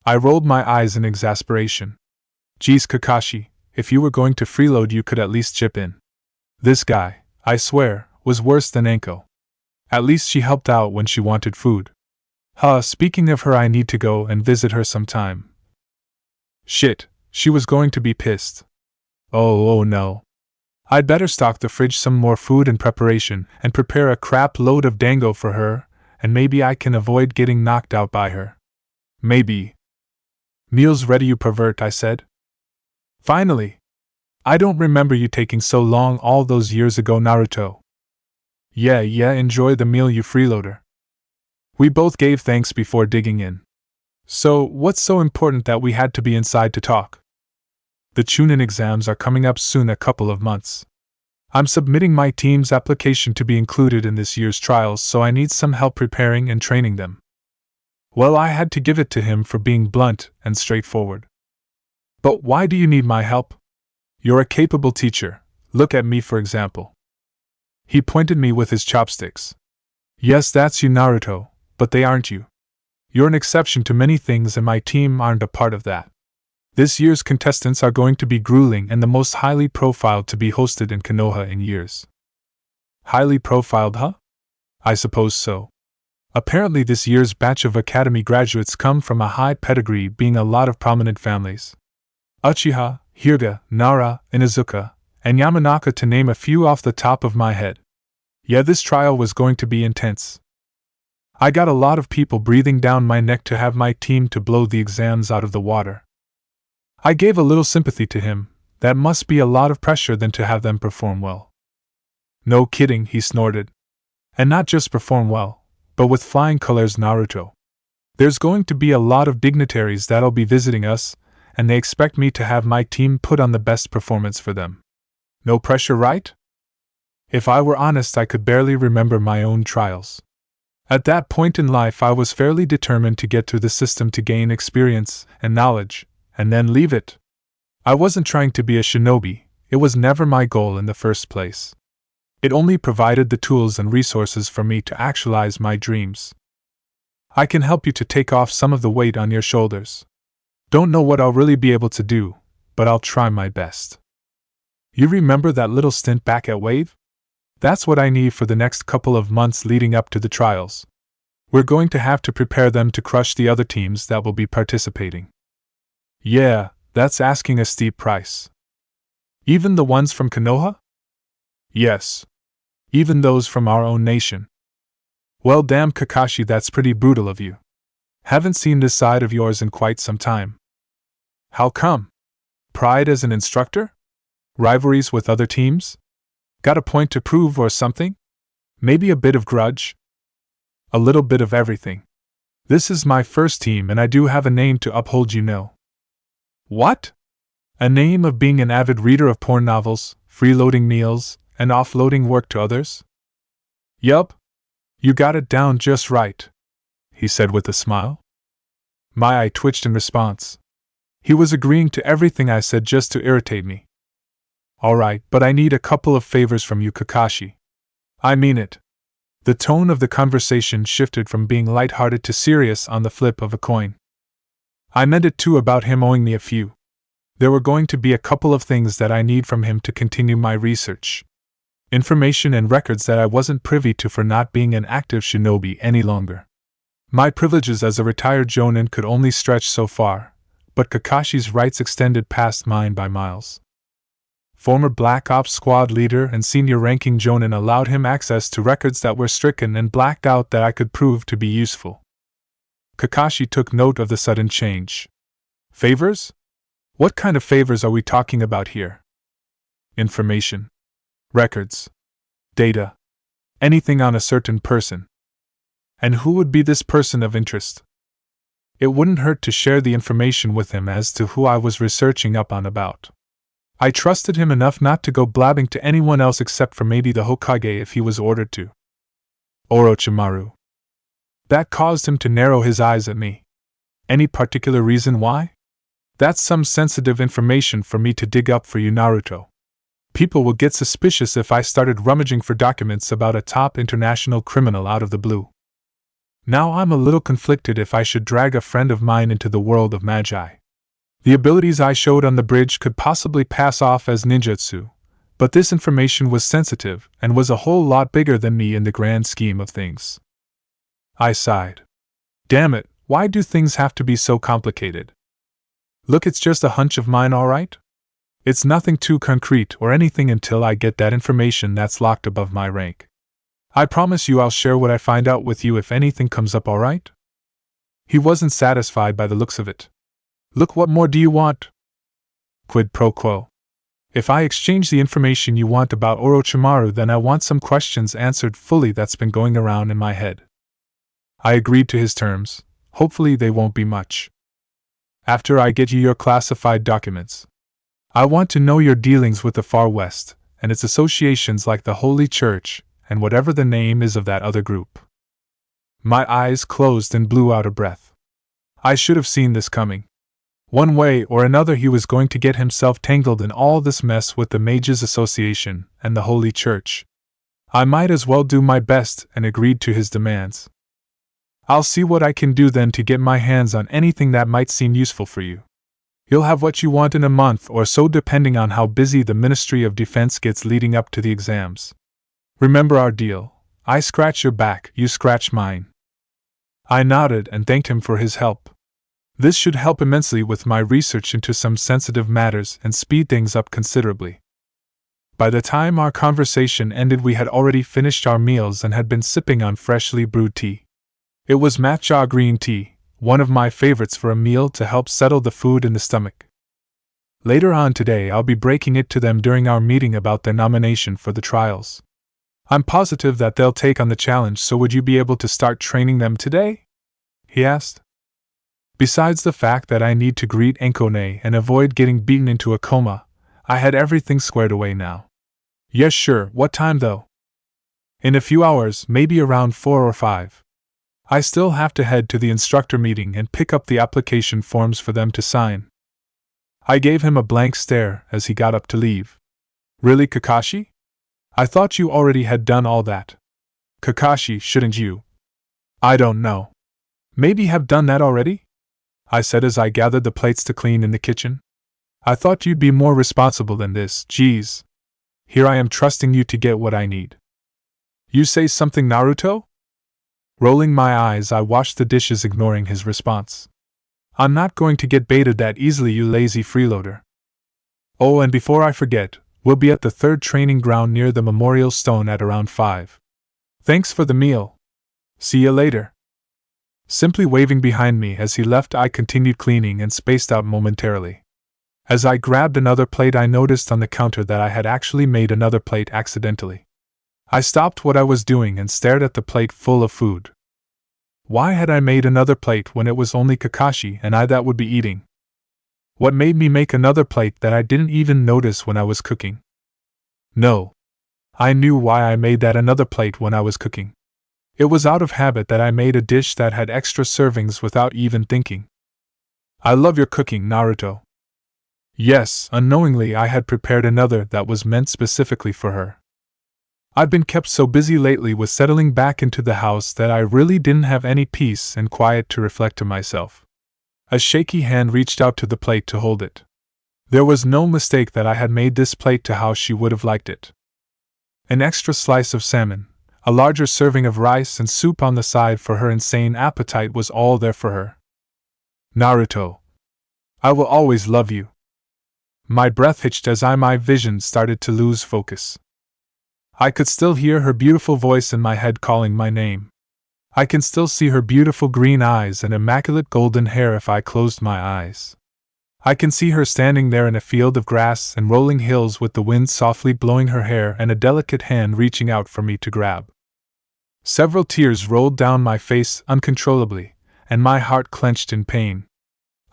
[SPEAKER 1] I rolled my eyes in exasperation. Geez, Kakashi, if you were going to freeload, you could at least chip in. This guy, I swear, was worse than Anko. At least she helped out when she wanted food. Speaking of her, I need to go and visit her sometime. Shit, she was going to be pissed. Oh no. I'd better stock the fridge some more food in preparation and prepare a crap load of dango for her, and maybe I can avoid getting knocked out by her. Maybe. Meal's ready, you pervert, I said. Finally. I don't remember you taking so long all those years ago, Naruto. Yeah, enjoy the meal, you freeloader. We both gave thanks before digging in. So, what's so important that we had to be inside to talk? The Chunin exams are coming up soon, a couple of months. I'm submitting my team's application to be included in this year's trials, so I need some help preparing and training them. Well, I had to give it to him for being blunt and straightforward. But why do you need my help? You're a capable teacher. Look at me, for example. He pointed me with his chopsticks. Yes, that's you, Naruto, but they aren't you. You're an exception to many things, and my team aren't a part of that. This year's contestants are going to be grueling and the most highly profiled to be hosted in Konoha in years. Highly profiled, huh? I suppose so. Apparently this year's batch of academy graduates come from a high pedigree, being a lot of prominent families. Uchiha, Hyuga, Nara, Inuzuka, and Yamanaka, to name a few off the top of my head. Yeah, this trial was going to be intense. I got a lot of people breathing down my neck to have my team to blow the exams out of the water. I gave a little sympathy to him. That must be a lot of pressure than to have them perform well. No kidding, he snorted. And not just perform well, but with flying colors, Naruto. There's going to be a lot of dignitaries that'll be visiting us, and they expect me to have my team put on the best performance for them. No pressure, right? If I were honest, I could barely remember my own trials. At that point in life, I was fairly determined to get through the system to gain experience and knowledge, and then leave it. I wasn't trying to be a shinobi. It was never my goal in the first place. It only provided the tools and resources for me to actualize my dreams. I can help you to take off some of the weight on your shoulders. Don't know what I'll really be able to do, but I'll try my best. You remember that little stint back at Wave? That's what I need for the next couple of months leading up to the trials. We're going to have to prepare them to crush the other teams that will be participating. Yeah, that's asking a steep price. Even the ones from Konoha? Yes. Even those from our own nation. Well, damn, Kakashi, that's pretty brutal of you. Haven't seen this side of yours in quite some time. How come? Pride as an instructor? Rivalries with other teams? Got a point to prove or something? Maybe a bit of grudge? A little bit of everything. This is my first team, and I do have a name to uphold, you know. What? A name of being an avid reader of porn novels, freeloading meals, and offloading work to others? Yup. You got it down just right, he said with a smile. My eye twitched in response. He was agreeing to everything I said just to irritate me. Alright, but I need a couple of favors from you, Kakashi. I mean it. The tone of the conversation shifted from being lighthearted to serious on the flip of a coin. I meant it too about him owing me a few. There were going to be a couple of things that I need from him to continue my research. Information and records that I wasn't privy to for not being an active shinobi any longer. My privileges as a retired jonin could only stretch so far, but Kakashi's rights extended past mine by miles. Former Black Ops squad leader and senior-ranking jonin allowed him access to records that were stricken and blacked out that I could prove to be useful. Kakashi took note of the sudden change. Favors? What kind of favors are we talking about here? Information. Records. Data. Anything on a certain person. And who would be this person of interest? It wouldn't hurt to share the information with him as to who I was researching up on about. I trusted him enough not to go blabbing to anyone else except for maybe the Hokage if he was ordered to. Orochimaru. That caused him to narrow his eyes at me. Any particular reason why? That's some sensitive information for me to dig up for you, Naruto. People will get suspicious if I started rummaging for documents about a top international criminal out of the blue. Now I'm a little conflicted if I should drag a friend of mine into the world of magi. The abilities I showed on the bridge could possibly pass off as ninjutsu, but this information was sensitive and was a whole lot bigger than me in the grand scheme of things. I sighed. Damn it, why do things have to be so complicated? Look, it's just a hunch of mine, alright? It's nothing too concrete or anything until I get that information that's locked above my rank. I promise you I'll share what I find out with you if anything comes up, alright? He wasn't satisfied by the looks of it. Look, what more do you want? Quid pro quo. If I exchange the information you want about Orochimaru, then I want some questions answered fully that's been going around in my head. I agreed to his terms. Hopefully they won't be much. After I get you your classified documents, I want to know your dealings with the Far West, and its associations like the Holy Church, and whatever the name is of that other group. My eyes closed and blew out a breath. I should have seen this coming. One way or another he was going to get himself tangled in all this mess with the Mages Association and the Holy Church. I might as well do my best and agreed to his demands. I'll see what I can do then to get my hands on anything that might seem useful for you. You'll have what you want in a month or so depending on how busy the Ministry of Defense gets leading up to the exams. Remember our deal. I scratch your back, you scratch mine. I nodded and thanked him for his help. This should help immensely with my research into some sensitive matters and speed things up considerably. By the time our conversation ended, we had already finished our meals and had been sipping on freshly brewed tea. It was matcha green tea, one of my favorites for a meal to help settle the food in the stomach. Later on today I'll be breaking it to them during our meeting about their nomination for the trials. I'm positive that they'll take on the challenge, so would you be able to start training them today? He asked. Besides the fact that I need to greet Enkone and avoid getting beaten into a coma, I had everything squared away now. Yes, sure, what time though? In a few hours, maybe around 4 or 5. I still have to head to the instructor meeting and pick up the application forms for them to sign. I gave him a blank stare as he got up to leave. Really, Kakashi? I thought you already had done all that. Kakashi, shouldn't you? I don't know. Maybe have done that already? I said as I gathered the plates to clean in the kitchen. I thought you'd be more responsible than this, geez. Here I am trusting you to get what I need. You say something, Naruto? Rolling my eyes, I washed the dishes, ignoring his response. I'm not going to get baited that easily, you lazy freeloader. Oh, and before I forget, we'll be at the 3rd training ground near the memorial stone at around 5. Thanks for the meal. See you later. Simply waving behind me as he left, I continued cleaning and spaced out momentarily. As I grabbed another plate, I noticed on the counter that I had actually made another plate accidentally. I stopped what I was doing and stared at the plate full of food. Why had I made another plate when it was only Kakashi and I that would be eating? What made me make another plate that I didn't even notice when I was cooking? No. I knew why I made that another plate when I was cooking. It was out of habit that I made a dish that had extra servings without even thinking. I love your cooking, Naruto. Yes, unknowingly I had prepared another that was meant specifically for her. I'd been kept so busy lately with settling back into the house that I really didn't have any peace and quiet to reflect to myself. A shaky hand reached out to the plate to hold it. There was no mistake that I had made this plate to how she would have liked it. An extra slice of salmon, a larger serving of rice and soup on the side for her insane appetite was all there for her. Naruto. I will always love you. My breath hitched as my vision started to lose focus. I could still hear her beautiful voice in my head calling my name. I can still see her beautiful green eyes and immaculate golden hair if I closed my eyes. I can see her standing there in a field of grass and rolling hills with the wind softly blowing her hair and a delicate hand reaching out for me to grab. Several tears rolled down my face uncontrollably, and my heart clenched in pain.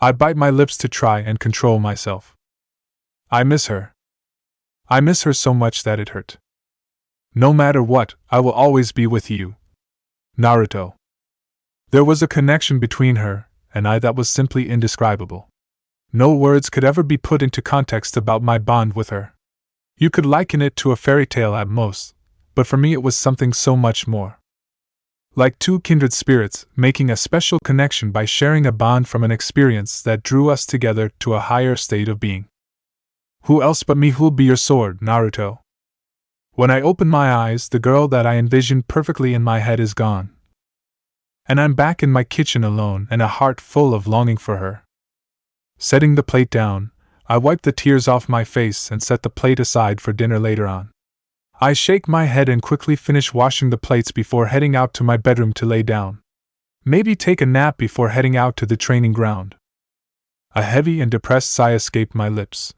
[SPEAKER 1] I bite my lips to try and control myself. I miss her. I miss her so much that it hurt. No matter what, I will always be with you, Naruto. There was a connection between her and I that was simply indescribable. No words could ever be put into context about my bond with her. You could liken it to a fairy tale at most, but for me it was something so much more. Like two kindred spirits, making a special connection by sharing a bond from an experience that drew us together to a higher state of being. Who else but me who'll be your sword, Naruto? When I open my eyes, the girl that I envisioned perfectly in my head is gone. And I'm back in my kitchen alone and a heart full of longing for her. Setting the plate down, I wipe the tears off my face and set the plate aside for dinner later on. I shake my head and quickly finish washing the plates before heading out to my bedroom to lay down. Maybe take a nap before heading out to the training ground. A heavy and depressed sigh escaped my lips.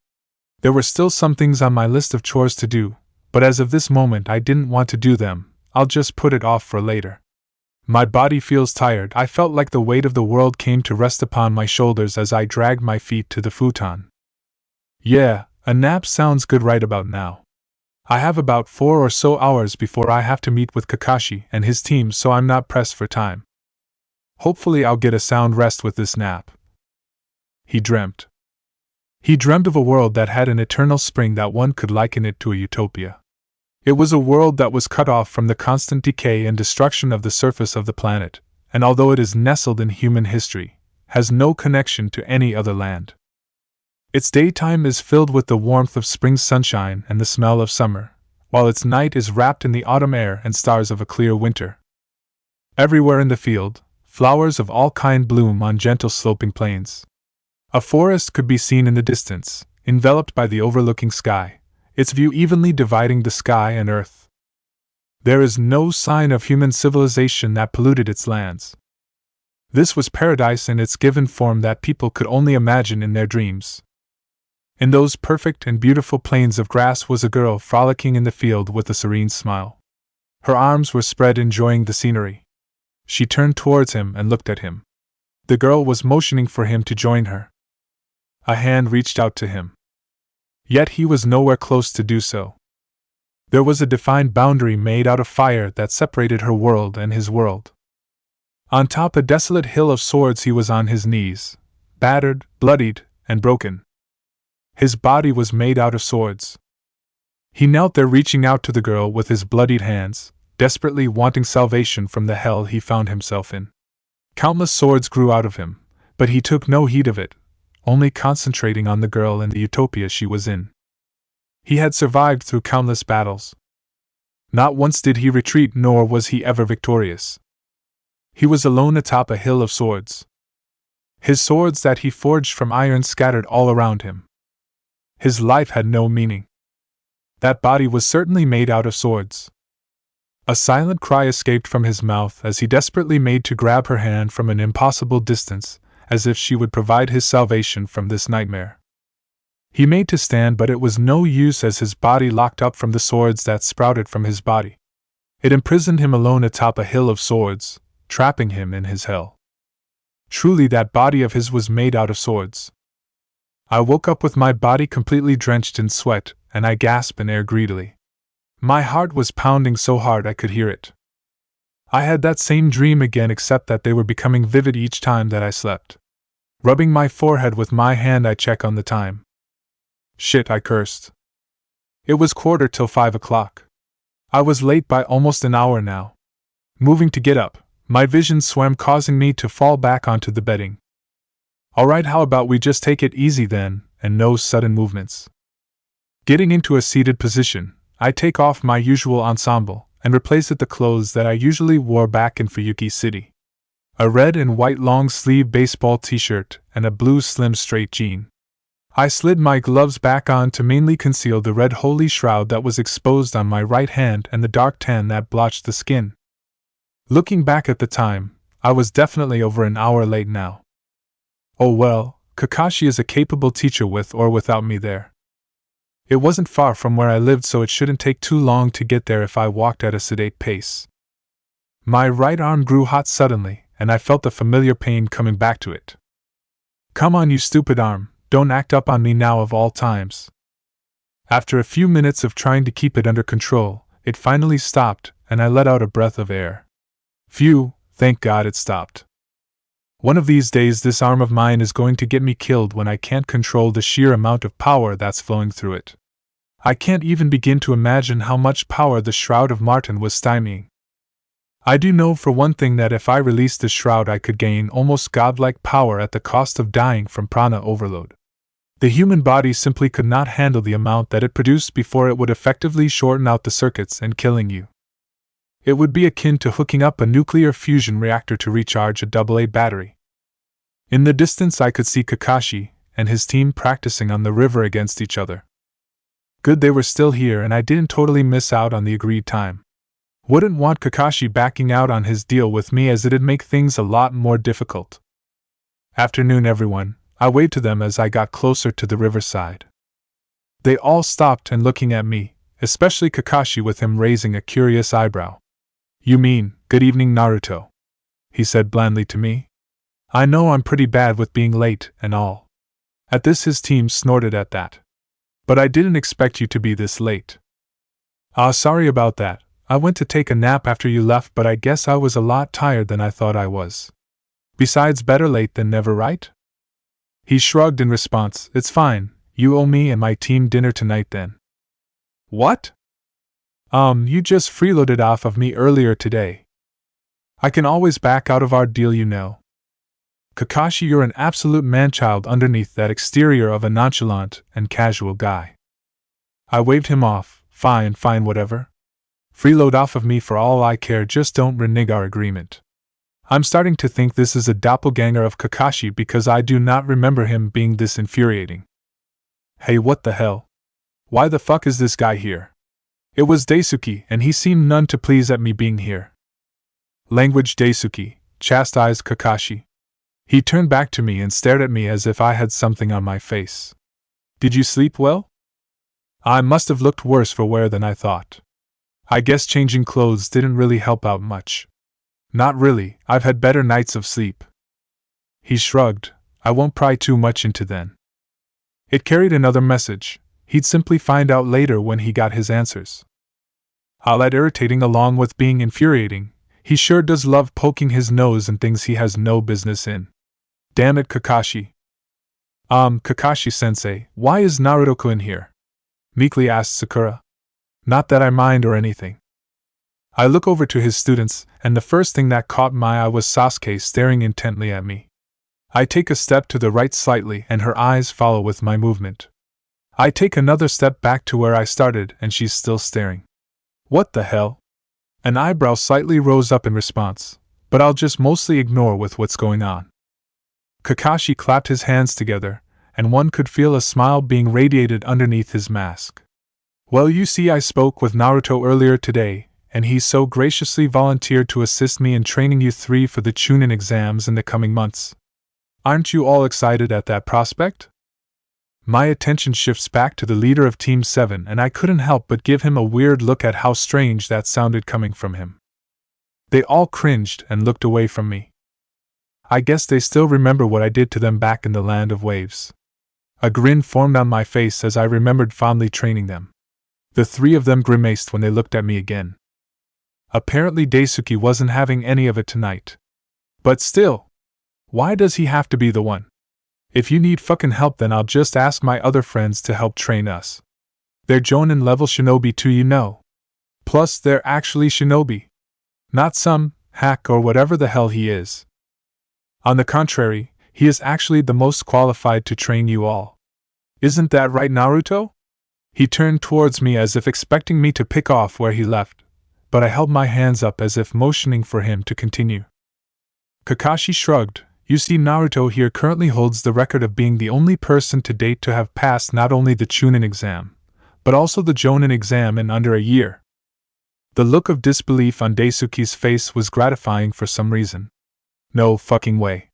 [SPEAKER 1] There were still some things on my list of chores to do, but as of this moment I didn't want to do them. I'll just put it off for later. My body feels tired. I felt like the weight of the world came to rest upon my shoulders as I dragged my feet to the futon. Yeah, a nap sounds good right about now. I have about 4 or so hours before I have to meet with Kakashi and his team, so I'm not pressed for time. Hopefully I'll get a sound rest with this nap. He dreamt. He dreamed of a world that had an eternal spring that one could liken it to a utopia. It was a world that was cut off from the constant decay and destruction of the surface of the planet, and although it is nestled in human history, has no connection to any other land. Its daytime is filled with the warmth of spring sunshine and the smell of summer, while its night is wrapped in the autumn air and stars of a clear winter. Everywhere in the field, flowers of all kinds bloom on gentle sloping plains. A forest could be seen in the distance, enveloped by the overlooking sky, its view evenly dividing the sky and earth. There is no sign of human civilization that polluted its lands. This was paradise in its given form that people could only imagine in their dreams. In those perfect and beautiful plains of grass was a girl frolicking in the field with a serene smile. Her arms were spread enjoying the scenery. She turned towards him and looked at him. The girl was motioning for him to join her. A hand reached out to him. Yet he was nowhere close to do so. There was a defined boundary made out of fire that separated her world and his world. On top a desolate hill of swords he was on his knees, battered, bloodied, and broken. His body was made out of swords. He knelt there reaching out to the girl with his bloodied hands, desperately wanting salvation from the hell he found himself in. Countless swords grew out of him, but he took no heed of it, only concentrating on the girl and the utopia she was in. He had survived through countless battles. Not once did he retreat, nor was he ever victorious. He was alone atop a hill of swords. His swords that he forged from iron scattered all around him. His life had no meaning. That body was certainly made out of swords. A silent cry escaped from his mouth as he desperately made to grab her hand from an impossible distance, as if she would provide his salvation from this nightmare. He made to stand, but it was no use as his body locked up from the swords that sprouted from his body. It imprisoned him alone atop a hill of swords, trapping him in his hell. Truly that body of his was made out of swords. I woke up with my body completely drenched in sweat, and I gasped in air greedily. My heart was pounding so hard I could hear it. I had that same dream again, except that they were becoming vivid each time that I slept. Rubbing my forehead with my hand, I check on the time. Shit, I cursed. It was 5:15. I was late by almost an hour now. Moving to get up, my vision swam, causing me to fall back onto the bedding. Alright, how about we just take it easy then, and no sudden movements. Getting into a seated position, I take off my usual ensemble and replace it the clothes that I usually wore back in Fuyuki City. A red and white long-sleeve baseball t-shirt and a blue slim straight jean. I slid my gloves back on to mainly conceal the red holy shroud that was exposed on my right hand and the dark tan that blotched the skin. Looking back at the time, I was definitely over an hour late now. Oh well, Kakashi is a capable teacher with or without me there. It wasn't far from where I lived, so it shouldn't take too long to get there if I walked at a sedate pace. My right arm grew hot suddenly, and I felt the familiar pain coming back to it. Come on, you stupid arm, don't act up on me now of all times. After a few minutes of trying to keep it under control, it finally stopped, and I let out a breath of air. Phew, thank God it stopped. One of these days this arm of mine is going to get me killed when I can't control the sheer amount of power that's flowing through it. I can't even begin to imagine how much power the Shroud of Martin was stymieing. I do know for one thing that if I released the shroud I could gain almost godlike power at the cost of dying from prana overload. The human body simply could not handle the amount that it produced before it would effectively shorten out the circuits and killing you. It would be akin to hooking up a nuclear fusion reactor to recharge a AA battery. In the distance I could see Kakashi and his team practicing on the river against each other. Good they were still here and I didn't totally miss out on the agreed time. Wouldn't want Kakashi backing out on his deal with me, as it'd make things a lot more difficult. Afternoon everyone, I waved to them as I got closer to the riverside. They all stopped and looking at me, especially Kakashi with him raising a curious eyebrow. You mean, good evening Naruto? He said blandly to me. I know I'm pretty bad with being late and all. At this his team snorted at that. But I didn't expect you to be this late. Ah, sorry about that. I went to take a nap after you left, but I guess I was a lot tired than I thought I was. Besides, better late than never, right? He shrugged in response. It's fine, you owe me and my team dinner tonight then. What? You just freeloaded off of me earlier today. I can always back out of our deal, you know. Kakashi, you're an absolute manchild underneath that exterior of a nonchalant and casual guy. I waved him off. Fine, whatever. Freeload off of me for all I care, just don't renege our agreement. I'm starting to think this is a doppelganger of Kakashi because I do not remember him being this infuriating. Hey, what the hell? Why the fuck is this guy here? It was Daisuke, and he seemed none to please at me being here. Language, Daisuke, chastised Kakashi. He turned back to me and stared at me as if I had something on my face. Did you sleep well? I must have looked worse for wear than I thought. I guess changing clothes didn't really help out much. Not really, I've had better nights of sleep. He shrugged. I won't pry too much into then. It carried another message. He'd simply find out later when he got his answers. I'll add irritating along with being infuriating. He sure does love poking his nose in things he has no business in. Damn it, Kakashi. Kakashi-sensei, why is Naruto-kun here? Meekly asked Sakura. Not that I mind or anything. I look over to his students, and the first thing that caught my eye was Sasuke staring intently at me. I take a step to the right slightly, and her eyes follow with my movement. I take another step back to where I started, and she's still staring. What the hell? An eyebrow slightly rose up in response, but I'll just mostly ignore with what's going on. Kakashi clapped his hands together, and one could feel a smile being radiated underneath his mask. Well, you see, I spoke with Naruto earlier today, and he so graciously volunteered to assist me in training you three for the Chunin exams in the coming months. Aren't you all excited at that prospect? My attention shifts back to the leader of Team 7, and I couldn't help but give him a weird look at how strange that sounded coming from him. They all cringed and looked away from me. I guess they still remember what I did to them back in the Land of Waves. A grin formed on my face as I remembered fondly training them. The three of them grimaced when they looked at me again. Apparently Daisuke wasn't having any of it tonight. But still, why does he have to be the one? If you need fucking help, then I'll just ask my other friends to help train us. They're Jonin level shinobi too, you know. Plus, they're actually shinobi. Not some hack or whatever the hell he is. On the contrary, he is actually the most qualified to train you all. Isn't that right, Naruto? He turned towards me as if expecting me to pick off where he left, but I held my hands up as if motioning for him to continue. Kakashi shrugged. You see, Naruto here currently holds the record of being the only person to date to have passed not only the Chunin exam, but also the Jonin exam in under a year. The look of disbelief on Daisuke's face was gratifying for some reason. No fucking way.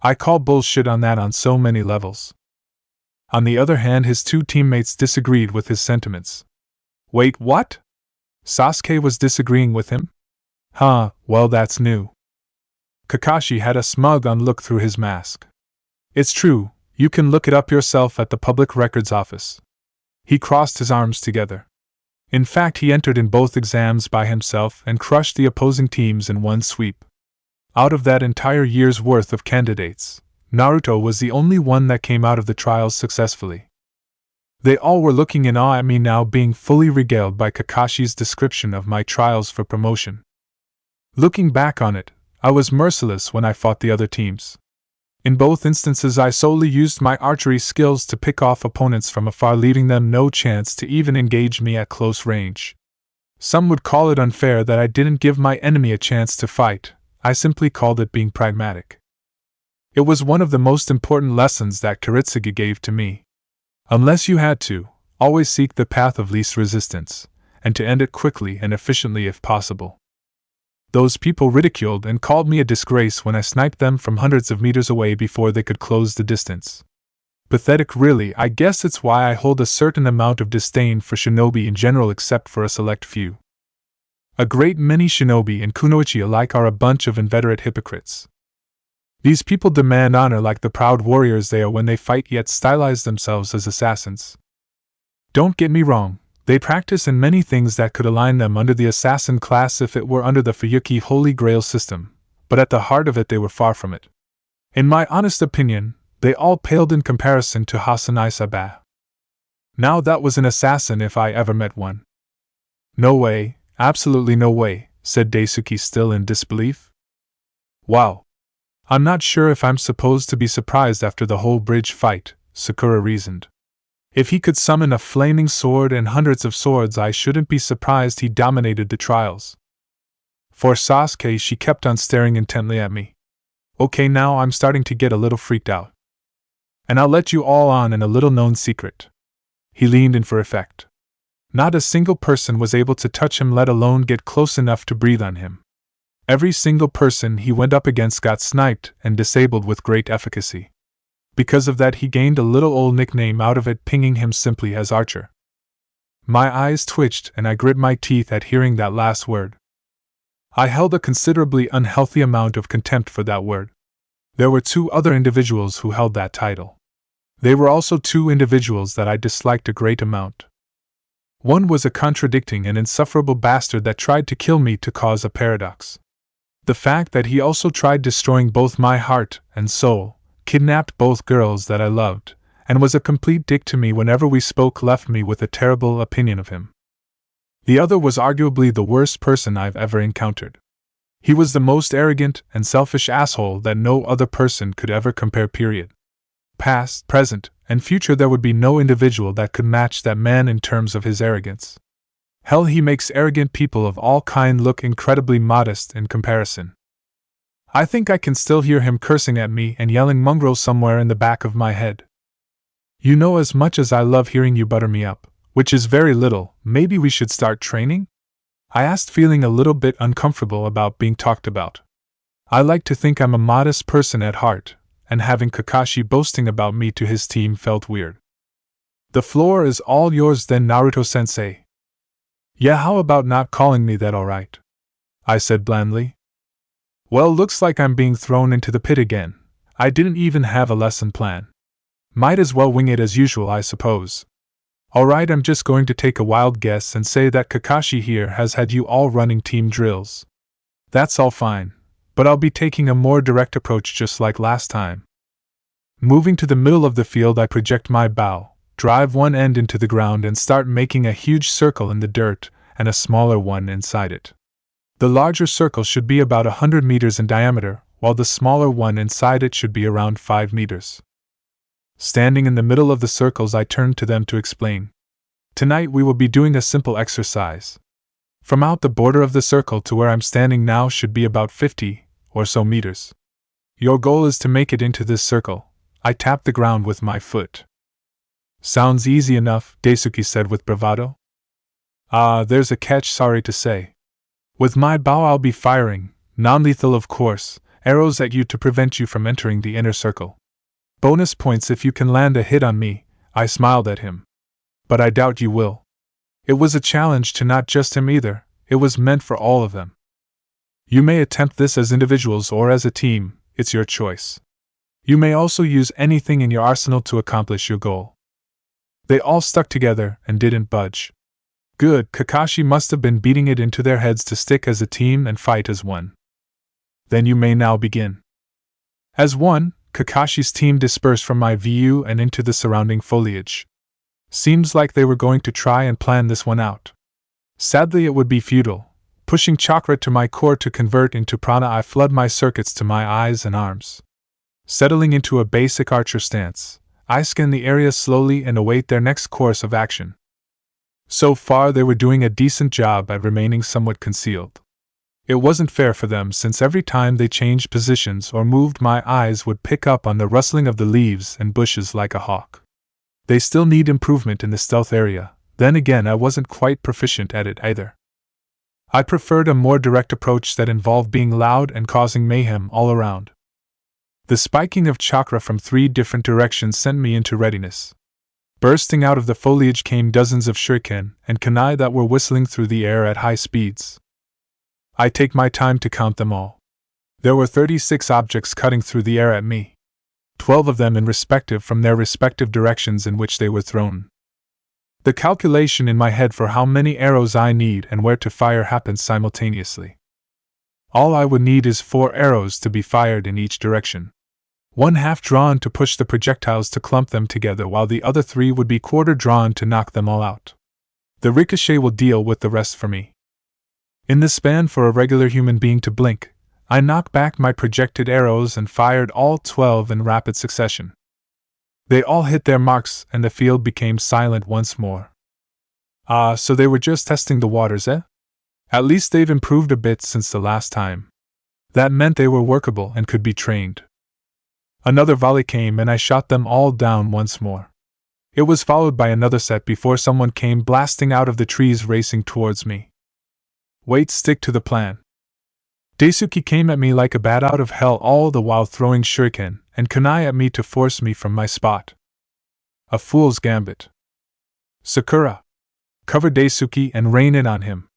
[SPEAKER 1] I call bullshit on that on so many levels. On the other hand, his two teammates disagreed with his sentiments. Wait, what? Sasuke was disagreeing with him? Huh, well, that's new. Kakashi had a smug look through his mask. It's true, you can look it up yourself at the Public Records Office. He crossed his arms together. In fact, he entered in both exams by himself and crushed the opposing teams in one sweep. Out of that entire year's worth of candidates, Naruto was the only one that came out of the trials successfully. They all were looking in awe at me now, being fully regaled by Kakashi's description of my trials for promotion. Looking back on it, I was merciless when I fought the other teams. In both instances, I solely used my archery skills to pick off opponents from afar, leaving them no chance to even engage me at close range. Some would call it unfair that I didn't give my enemy a chance to fight. I simply called it being pragmatic. It was one of the most important lessons that Kiritsuge gave to me. Unless you had to, always seek the path of least resistance, and to end it quickly and efficiently if possible. Those people ridiculed and called me a disgrace when I sniped them from hundreds of meters away before they could close the distance. Pathetic, really. I guess it's why I hold a certain amount of disdain for shinobi in general, except for a select few. A great many shinobi and kunoichi alike are a bunch of inveterate hypocrites. These people demand honor like the proud warriors they are when they fight, yet stylize themselves as assassins. Don't get me wrong. They practice in many things that could align them under the assassin class if it were under the Fuyuki Holy Grail system, but at the heart of it they were far from it. In my honest opinion, they all paled in comparison to Hasanai Saba. Now that was an assassin if I ever met one. No way, absolutely no way, said Daisuke, still in disbelief. Wow. I'm not sure if I'm supposed to be surprised after the whole bridge fight, Sakura reasoned. If he could summon a flaming sword and hundreds of swords, I shouldn't be surprised he dominated the trials. For Sasuke, she kept on staring intently at me. Okay, now I'm starting to get a little freaked out. And I'll let you all on in a little-known secret. He leaned in for effect. Not a single person was able to touch him, let alone get close enough to breathe on him. Every single person he went up against got sniped and disabled with great efficacy. Because of that, he gained a little old nickname out of it, pinging him simply as Archer. My eyes twitched and I grit my teeth at hearing that last word. I held a considerably unhealthy amount of contempt for that word. There were two other individuals who held that title. They were also two individuals that I disliked a great amount. One was a contradicting and insufferable bastard that tried to kill me to cause a paradox. The fact that he also tried destroying both my heart and soul, kidnapped both girls that I loved, and was a complete dick to me whenever we spoke left me with a terrible opinion of him. The other was arguably the worst person I've ever encountered. He was the most arrogant and selfish asshole that no other person could ever compare, period. Past, present, and future, there would be no individual that could match that man in terms of his arrogance. Hell, he makes arrogant people of all kind look incredibly modest in comparison. I think I can still hear him cursing at me and yelling mongrel somewhere in the back of my head. You know, as much as I love hearing you butter me up, which is very little, maybe we should start training? I asked, feeling a little bit uncomfortable about being talked about. I like to think I'm a modest person at heart, and having Kakashi boasting about me to his team felt weird. The floor is all yours then, Naruto-sensei. Yeah, how about not calling me that, alright? I said blandly. Well, looks like I'm being thrown into the pit again. I didn't even have a lesson plan. Might as well wing it as usual, I suppose. Alright, I'm just going to take a wild guess and say that Kakashi here has had you all running team drills. That's all fine, but I'll be taking a more direct approach just like last time. Moving to the middle of the field, I project my bow, drive one end into the ground, and start making a huge circle in the dirt and a smaller one inside it. The larger circle should be about 100 meters in diameter, while the smaller one inside it should be around 5 meters. Standing in the middle of the circles, I turned to them to explain. Tonight we will be doing a simple exercise. From out the border of the circle to where I'm standing now should be about 50 or so meters. Your goal is to make it into this circle. I tapped the ground with my foot. Sounds easy enough, Daisuke said with bravado. There's a catch, sorry to say. With my bow I'll be firing, non-lethal of course, arrows at you to prevent you from entering the inner circle. Bonus points if you can land a hit on me, I smiled at him. But I doubt you will. It was a challenge to not just him either, it was meant for all of them. You may attempt this as individuals or as a team, it's your choice. You may also use anything in your arsenal to accomplish your goal. They all stuck together and didn't budge. Good, Kakashi must have been beating it into their heads to stick as a team and fight as one. Then you may now begin. As one, Kakashi's team dispersed from my view and into the surrounding foliage. Seems like they were going to try and plan this one out. Sadly, it would be futile. Pushing chakra to my core to convert into prana, I flood my circuits to my eyes and arms. Settling into a basic archer stance, I scan the area slowly and await their next course of action. So far, they were doing a decent job at remaining somewhat concealed. It wasn't fair for them, since every time they changed positions or moved, my eyes would pick up on the rustling of the leaves and bushes like a hawk. They still need improvement in the stealth area. Then again, I wasn't quite proficient at it either. I preferred a more direct approach that involved being loud and causing mayhem all around. The spiking of chakra from 3 different directions sent me into readiness. Bursting out of the foliage came dozens of shuriken and kunai that were whistling through the air at high speeds. I take my time to count them all. There were 36 objects cutting through the air at me. 12 of them from their respective directions in which they were thrown. The calculation in my head for how many arrows I need and where to fire happens simultaneously. All I would need is 4 arrows to be fired in each direction. 1 half drawn to push the projectiles to clump them together, while the other 3 would be quarter drawn to knock them all out. The ricochet will deal with the rest for me. In the span for a regular human being to blink, I knocked back my projected arrows and fired all 12 in rapid succession. They all hit their marks and the field became silent once more. So they were just testing the waters, eh? At least they've improved a bit since the last time. That meant they were workable and could be trained. Another volley came and I shot them all down once more. It was followed by another set before someone came blasting out of the trees racing towards me. Wait, stick to the plan. Daisuke came at me like a bat out of hell, all the while throwing shuriken and kunai at me to force me from my spot. A fool's gambit. Sakura, cover Daisuke and rain it on him.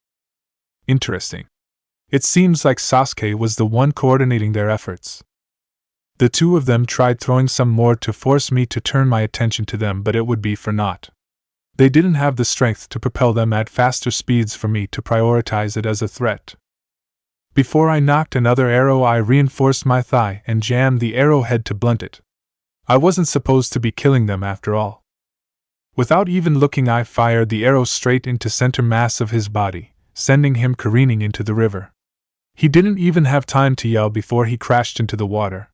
[SPEAKER 1] Interesting. It seems like Sasuke was the one coordinating their efforts. The 2 of them tried throwing some more to force me to turn my attention to them, but it would be for naught. They didn't have the strength to propel them at faster speeds for me to prioritize it as a threat. Before I knocked another arrow, I reinforced my thigh and jammed the arrowhead to blunt it. I wasn't supposed to be killing them after all. Without even looking, I fired the arrow straight into center mass of his body, sending him careening into the river. He didn't even have time to yell before he crashed into the water.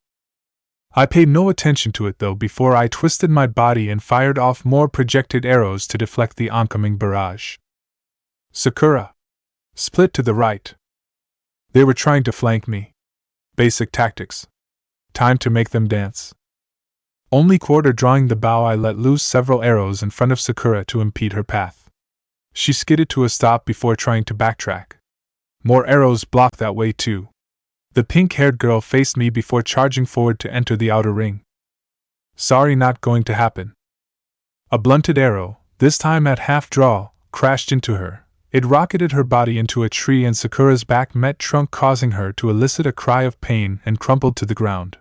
[SPEAKER 1] I paid no attention to it though before I twisted my body and fired off more projected arrows to deflect the oncoming barrage. Sakura, split to the right. They were trying to flank me. Basic tactics. Time to make them dance. Only quarter drawing the bow, I let loose several arrows in front of Sakura to impede her path. She skidded to a stop before trying to backtrack. More arrows blocked that way too. The pink-haired girl faced me before charging forward to enter the outer ring. Sorry, not going to happen. A blunted arrow, this time at half draw, crashed into her. It rocketed her body into a tree and Sakura's back met trunk, causing her to elicit a cry of pain and crumpled to the ground.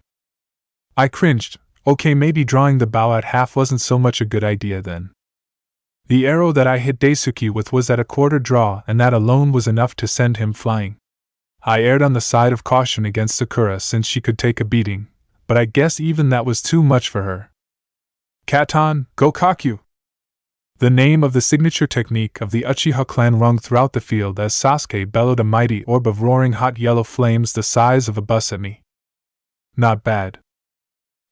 [SPEAKER 1] I cringed. Okay, maybe drawing the bow at half wasn't so much a good idea then. The arrow that I hit Daisuke with was at a quarter draw, and that alone was enough to send him flying. I erred on the side of caution against Sakura since she could take a beating, but I guess even that was too much for her. Katon, Gokaku! The name of the signature technique of the Uchiha clan rung throughout the field as Sasuke bellowed a mighty orb of roaring hot yellow flames the size of a bus at me. Not bad.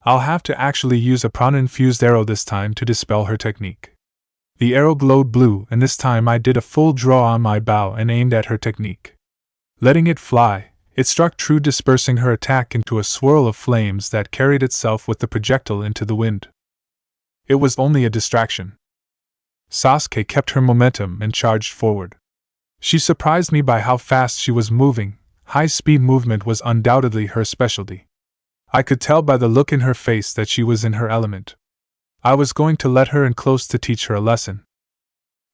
[SPEAKER 1] I'll have to actually use a prana-infused arrow this time to dispel her technique. The arrow glowed blue, and this time I did a full draw on my bow and aimed at her technique. Letting it fly, it struck true, dispersing her attack into a swirl of flames that carried itself with the projectile into the wind. It was only a distraction. Sasuke kept her momentum and charged forward. She surprised me by how fast she was moving. High-speed movement was undoubtedly her specialty. I could tell by the look in her face that she was in her element. I was going to let her in close to teach her a lesson.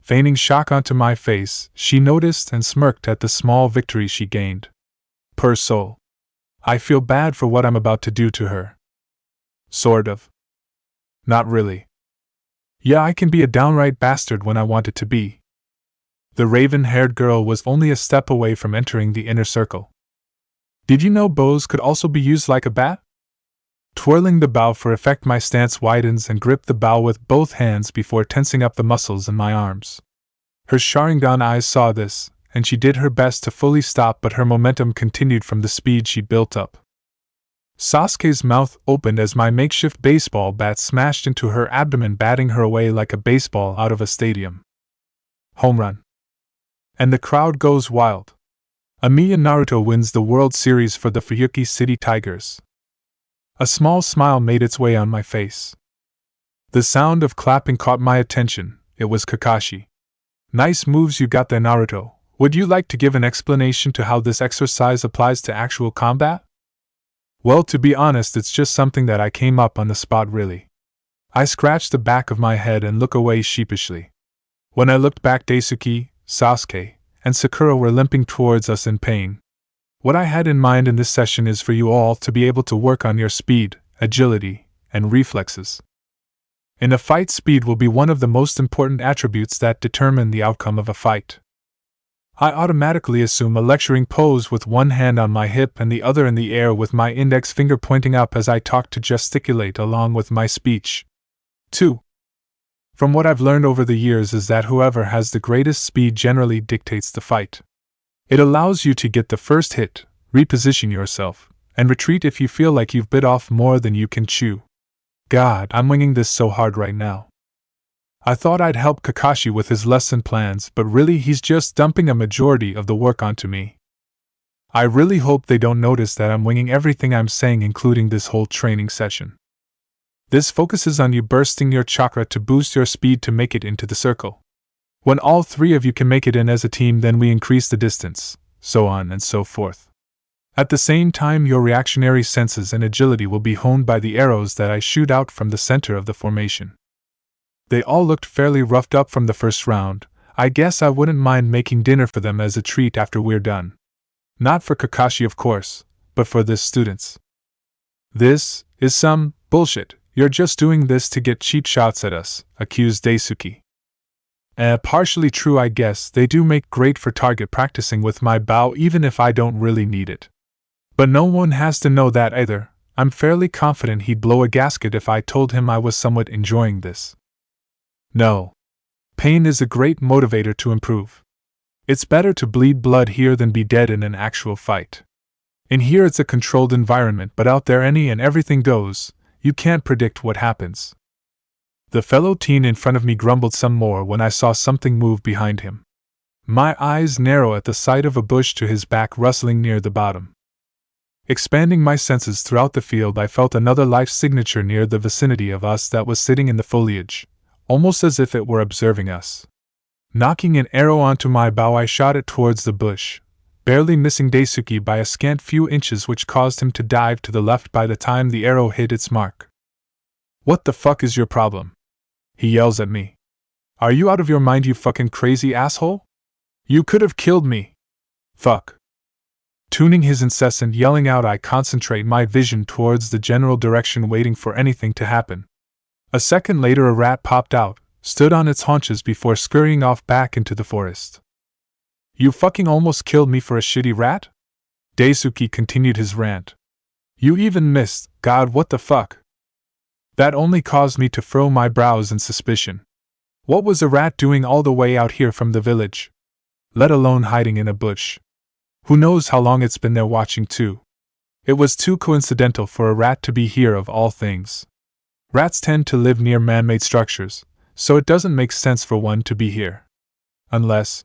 [SPEAKER 1] Feigning shock onto my face, she noticed and smirked at the small victory she gained. Poor soul. I feel bad for what I'm about to do to her. Sort of. Not really. Yeah, I can be a downright bastard when I want it to be. The raven-haired girl was only a step away from entering the inner circle. Did you know bows could also be used like a bat? Twirling the bow for effect, my stance widens and grip the bow with both hands before tensing up the muscles in my arms. Her Sharingan eyes saw this, and she did her best to fully stop, but her momentum continued from the speed she built up. Sasuke's mouth opened as my makeshift baseball bat smashed into her abdomen, batting her away like a baseball out of a stadium. Home run. And the crowd goes wild. Amiya Naruto wins the World Series for the Fuyuki City Tigers. A small smile made its way on my face. The sound of clapping caught my attention. It was Kakashi. Nice moves you got there, Naruto. Would you like to give an explanation to how this exercise applies to actual combat? Well, to be honest, it's just something that I came up on the spot, really. I scratched the back of my head and looked away sheepishly. When I looked back, Daisuke, Sasuke, and Sakura were limping towards us in pain. What I had in mind in this session is for you all to be able to work on your speed, agility, and reflexes. In a fight, speed will be one of the most important attributes that determine the outcome of a fight. I automatically assume a lecturing pose with one hand on my hip and the other in the air with my index finger pointing up as I talk, to gesticulate along with my speech. 2. From what I've learned over the years is that whoever has the greatest speed generally dictates the fight. It allows you to get the first hit, reposition yourself, and retreat if you feel like you've bit off more than you can chew. God, I'm winging this so hard right now. I thought I'd help Kakashi with his lesson plans, but really he's just dumping a majority of the work onto me. I really hope they don't notice that I'm winging everything I'm saying, including this whole training session. This focuses on you bursting your chakra to boost your speed to make it into the circle. When all three of you can make it in as a team, then we increase the distance, so on and so forth. At the same time, your reactionary senses and agility will be honed by the arrows that I shoot out from the center of the formation. They all looked fairly roughed up from the first round. I guess I wouldn't mind making dinner for them as a treat after we're done. Not for Kakashi, of course, but for the students. This is some bullshit. You're just doing this to get cheap shots at us, accused Daisuke. Partially true, I guess. They do make great for target practicing with my bow, even if I don't really need it. But no one has to know that either. I'm fairly confident he'd blow a gasket if I told him I was somewhat enjoying this. No. Pain is a great motivator to improve. It's better to bleed blood here than be dead in an actual fight. In here it's a controlled environment, but out there any and everything goes. You can't predict what happens. The fellow teen in front of me grumbled some more when I saw something move behind him. My eyes narrow at the sight of a bush to his back rustling near the bottom. Expanding my senses throughout the field, I felt another life signature near the vicinity of us that was sitting in the foliage, almost as if it were observing us. Knocking an arrow onto my bow, I shot it towards the bush, barely missing Daisuke by a scant few inches, which caused him to dive to the left by the time the arrow hit its mark. What the fuck is your problem? He yells at me. Are you out of your mind, you fucking crazy asshole? You could have killed me. Fuck. Tuning his incessant yelling out, I concentrate my vision towards the general direction, waiting for anything to happen. A second later, a rat popped out, stood on its haunches before scurrying off back into the forest. You fucking almost killed me for a shitty rat? Daisuke continued his rant. You even missed, God, what the fuck? That only caused me to furrow my brows in suspicion. What was a rat doing all the way out here from the village? Let alone hiding in a bush. Who knows how long it's been there watching too? It was too coincidental for a rat to be here of all things. Rats tend to live near man-made structures, so it doesn't make sense for one to be here. Unless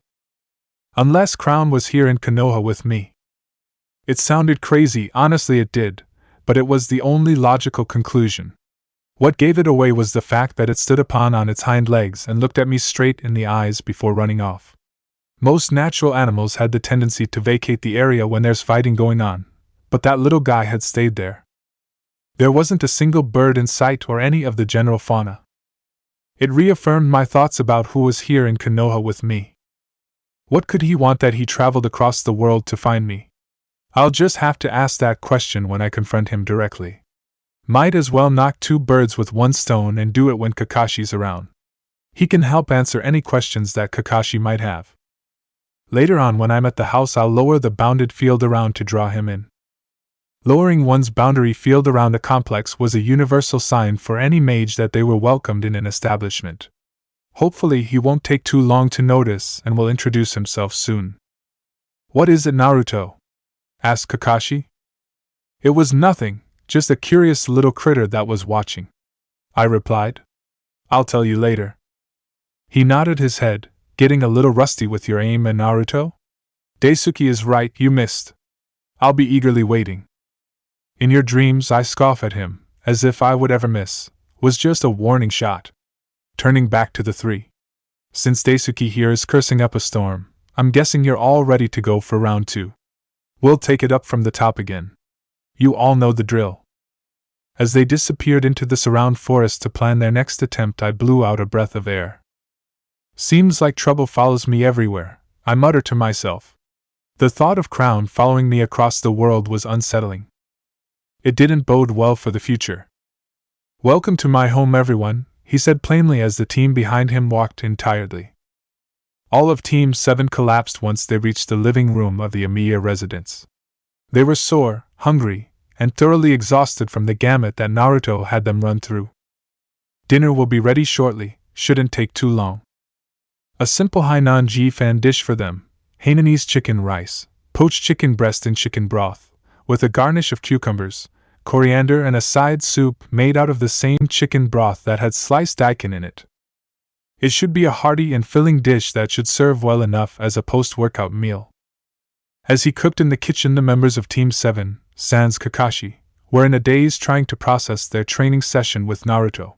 [SPEAKER 1] Crown was here in Konoha with me. It sounded crazy, honestly it did, but it was the only logical conclusion. What gave it away was the fact that it stood upon on its hind legs and looked at me straight in the eyes before running off. Most natural animals had the tendency to vacate the area when there's fighting going on, but that little guy had stayed there. There wasn't a single bird in sight or any of the general fauna. It reaffirmed my thoughts about who was here in Konoha with me. What could he want that he traveled across the world to find me? I'll just have to ask that question when I confront him directly. Might as well knock two birds with one stone and do it when Kakashi's around. He can help answer any questions that Kakashi might have. Later on when I'm at the house I'll lower the bounded field around to draw him in. Lowering one's boundary field around a complex was a universal sign for any mage that they were welcomed in an establishment. Hopefully he won't take too long to notice and will introduce himself soon. What is it, Naruto? Asked Kakashi. It was nothing, just a curious little critter that was watching. I replied. I'll tell you later. He nodded his head, getting a little rusty with your aim, and Naruto? Daisuke is right, you missed. I'll be eagerly waiting. In your dreams I scoff at him, as if I would ever miss, was just a warning shot. Turning back to the three. Since Daisuke here is cursing up a storm, I'm guessing you're all ready to go for round 2. We'll take it up from the top again. You all know the drill. As they disappeared into the surround forest to plan their next attempt, I blew out a breath of air. Seems like trouble follows me everywhere, I muttered to myself. The thought of Crown following me across the world was unsettling. It didn't bode well for the future. Welcome to my home, everyone, he said plainly as the team behind him walked in tiredly. All of Team 7 collapsed once they reached the living room of the Amiya residence. They were sore, hungry, and thoroughly exhausted from the gamut that Naruto had them run through. Dinner will be ready shortly, shouldn't take too long. A simple Hainan Ji-fan dish for them, Hainanese chicken rice, poached chicken breast in chicken broth, with a garnish of cucumbers, coriander and a side soup made out of the same chicken broth that had sliced daikon in it. It should be a hearty and filling dish that should serve well enough as a post-workout meal. As he cooked in the kitchen, the members of Team 7, sans Kakashi, were in a daze trying to process their training session with Naruto.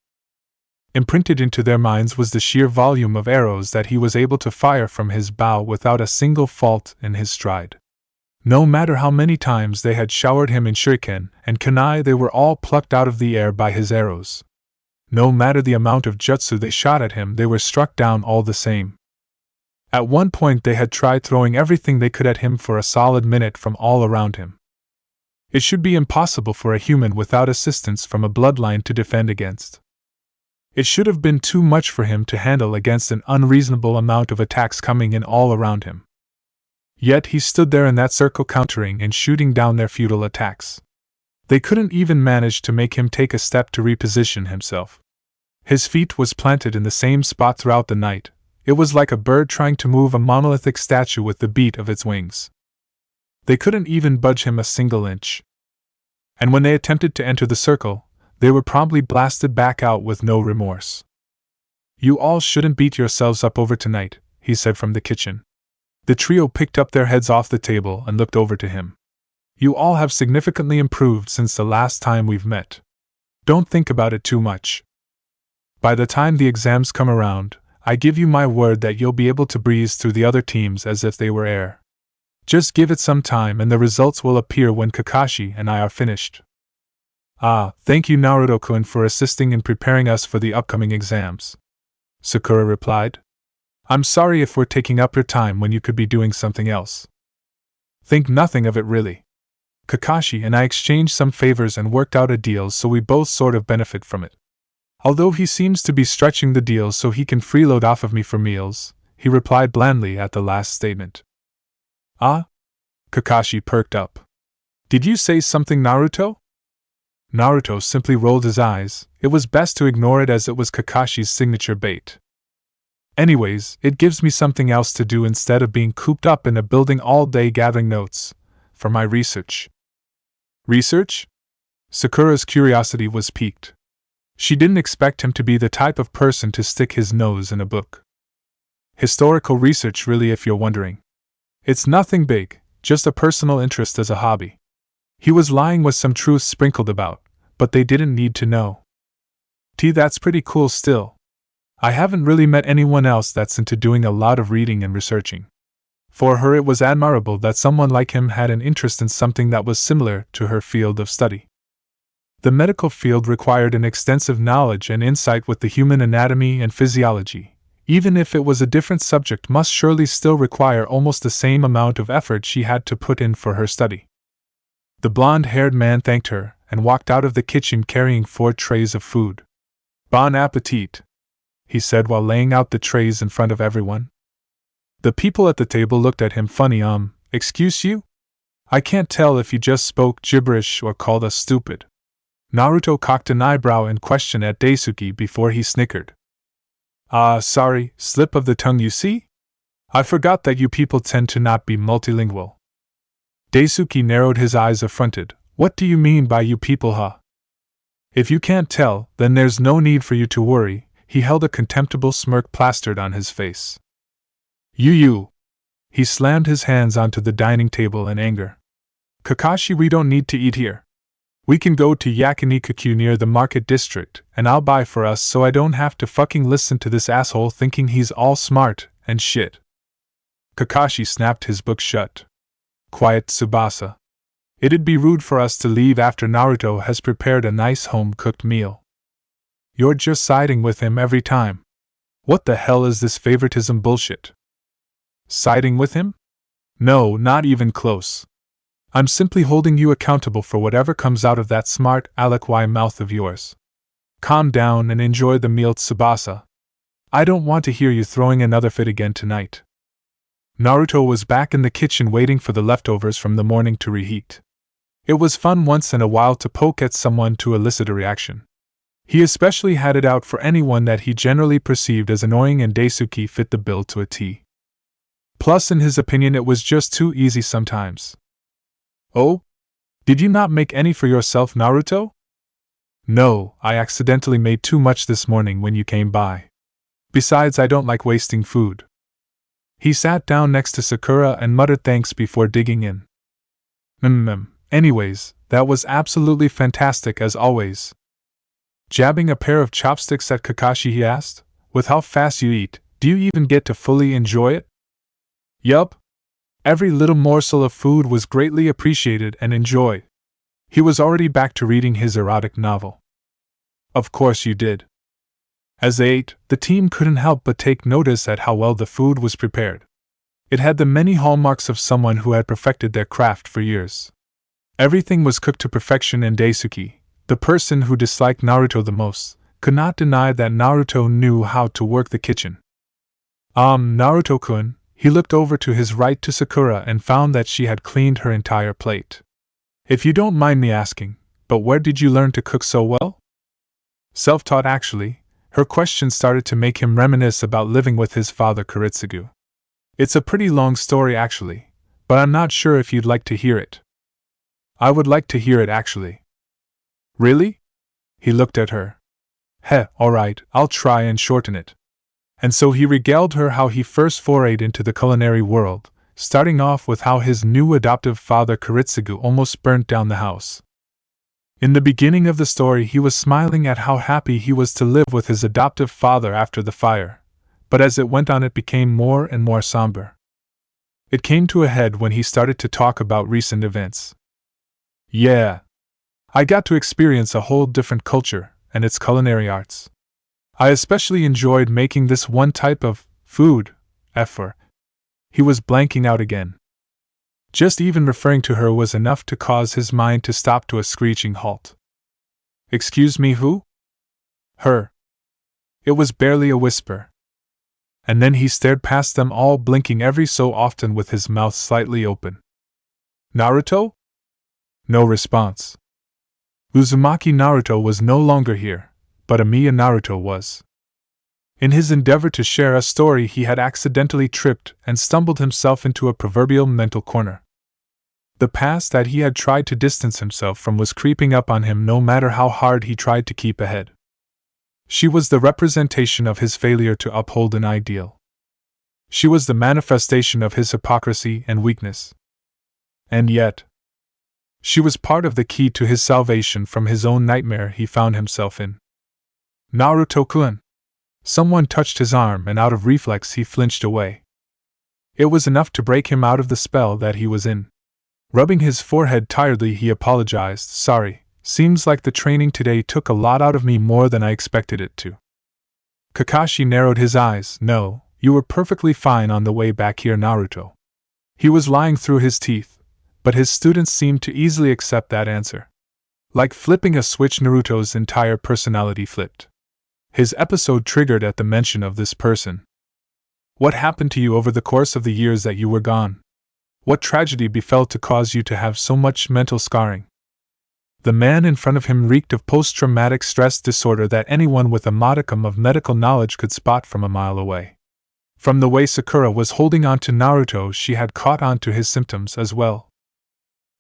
[SPEAKER 1] Imprinted into their minds was the sheer volume of arrows that he was able to fire from his bow without a single fault in his stride. No matter how many times they had showered him in shuriken and kunai, they were all plucked out of the air by his arrows. No matter the amount of jutsu they shot at him, they were struck down all the same. At one point they had tried throwing everything they could at him for a solid minute from all around him. It should be impossible for a human without assistance from a bloodline to defend against. It should have been too much for him to handle against an unreasonable amount of attacks coming in all around him. Yet he stood there in that circle countering and shooting down their futile attacks. They couldn't even manage to make him take a step to reposition himself. His feet was planted in the same spot throughout the night. It was like a bird trying to move a monolithic statue with the beat of its wings. They couldn't even budge him a single inch. And when they attempted to enter the circle, they were promptly blasted back out with no remorse. You all shouldn't beat yourselves up over tonight, he said from the kitchen. The trio picked up their heads off the table and looked over to him. You all have significantly improved since the last time we've met. Don't think about it too much. By the time the exams come around, I give you my word that you'll be able to breeze through the other teams as if they were air. Just give it some time and the results will appear when Kakashi and I are finished. Ah, thank you Naruto-kun for assisting in preparing us for the upcoming exams, Sakura replied. I'm sorry if we're taking up your time when you could be doing something else. Think nothing of it really. Kakashi and I exchanged some favors and worked out a deal so we both sort of benefit from it. Although he seems to be stretching the deal so he can freeload off of me for meals, he replied blandly at the last statement. Ah? Kakashi perked up. Did you say something, Naruto? Naruto simply rolled his eyes. It was best to ignore it as it was Kakashi's signature bait. Anyways, it gives me something else to do instead of being cooped up in a building all day gathering notes for my research. Research? Sakura's curiosity was piqued. She didn't expect him to be the type of person to stick his nose in a book. Historical research, really, if you're wondering. It's nothing big, just a personal interest as a hobby. He was lying with some truth sprinkled about, but they didn't need to know. That's pretty cool still. I haven't really met anyone else that's into doing a lot of reading and researching. For her, it was admirable that someone like him had an interest in something that was similar to her field of study. The medical field required an extensive knowledge and insight with the human anatomy and physiology. Even if it was a different subject, must surely still require almost the same amount of effort she had to put in for her study. The blonde-haired man thanked her and walked out of the kitchen carrying 4 trays of food. Bon appetit, he said while laying out the trays in front of everyone. The people at the table looked at him funny. Excuse you? I can't tell if you just spoke gibberish or called us stupid. Naruto cocked an eyebrow in question at Daisuke before he snickered. Sorry, slip of the tongue, you see? I forgot that you people tend to not be multilingual. Daisuke narrowed his eyes affronted. What do you mean by you people, huh? If you can't tell, then there's no need for you to worry. He held a contemptible smirk plastered on his face. You. He slammed his hands onto the dining table in anger. Kakashi, we don't need to eat here. We can go to Yakinikaku near the market district, and I'll buy for us so I don't have to fucking listen to this asshole thinking he's all smart and shit. Kakashi snapped his book shut. Quiet, Tsubasa. It'd be rude for us to leave after Naruto has prepared a nice home-cooked meal. You're just siding with him every time. What the hell is this favoritism bullshit? Siding with him? No, not even close. I'm simply holding you accountable for whatever comes out of that smart aleck mouth of yours. Calm down and enjoy the meal, Tsubasa. I don't want to hear you throwing another fit again tonight. Naruto was back in the kitchen waiting for the leftovers from the morning to reheat. It was fun once in a while to poke at someone to elicit a reaction. He especially had it out for anyone that he generally perceived as annoying, and Daisuke fit the bill to a T. Plus, in his opinion, it was just too easy sometimes. Oh? Did you not make any for yourself, Naruto? No, I accidentally made too much this morning when you came by. Besides, I don't like wasting food. He sat down next to Sakura and muttered thanks before digging in. Anyways, that was absolutely fantastic as always. Jabbing a pair of chopsticks at Kakashi, he asked, with how fast you eat, do you even get to fully enjoy it? Yup. Every little morsel of food was greatly appreciated and enjoyed. He was already back to reading his erotic novel. Of course you did. As they ate, the team couldn't help but take notice at how well the food was prepared. It had the many hallmarks of someone who had perfected their craft for years. Everything was cooked to perfection, and Daisuke, the person who disliked Naruto the most, could not deny that Naruto knew how to work the kitchen. Naruto-kun, he looked over to his right to Sakura and found that she had cleaned her entire plate. If you don't mind me asking, but where did you learn to cook so well? Self-taught, actually. Her question started to make him reminisce about living with his father Kuritsugu. It's a pretty long story actually, but I'm not sure if you'd like to hear it. I would like to hear it actually. Really? He looked at her. Alright, I'll try and shorten it. And so he regaled her how he first forayed into the culinary world, starting off with how his new adoptive father Kuritsugu almost burnt down the house. In the beginning of the story, he was smiling at how happy he was to live with his adoptive father after the fire, but as it went on it became more and more somber. It came to a head when he started to talk about recent events. Yeah. I got to experience a whole different culture and its culinary arts. I especially enjoyed making this one type of food, He was blanking out again. Just even referring to her was enough to cause his mind to stop to a screeching halt. Excuse me, who? Her. It was barely a whisper. And then he stared past them all, blinking every so often with his mouth slightly open. Naruto? No response. Uzumaki Naruto was no longer here, but Amiya Naruto was. In his endeavor to share a story, he had accidentally tripped and stumbled himself into a proverbial mental corner. The past that he had tried to distance himself from was creeping up on him no matter how hard he tried to keep ahead. She was the representation of his failure to uphold an ideal. She was the manifestation of his hypocrisy and weakness. And yet, she was part of the key to his salvation from his own nightmare he found himself in. Naruto-kun! Someone touched his arm, and out of reflex he flinched away. It was enough to break him out of the spell that he was in. Rubbing his forehead tiredly, he apologized. Sorry, seems like the training today took a lot out of me, more than I expected it to. Kakashi narrowed his eyes. No, you were perfectly fine on the way back here, Naruto. He was lying through his teeth, but his students seemed to easily accept that answer. Like flipping a switch, Naruto's entire personality flipped. His episode triggered at the mention of this person. What happened to you over the course of the years that you were gone? What tragedy befell to cause you to have so much mental scarring? The man in front of him reeked of post-traumatic stress disorder that anyone with a modicum of medical knowledge could spot from a mile away. From the way Sakura was holding on to Naruto, she had caught on to his symptoms as well.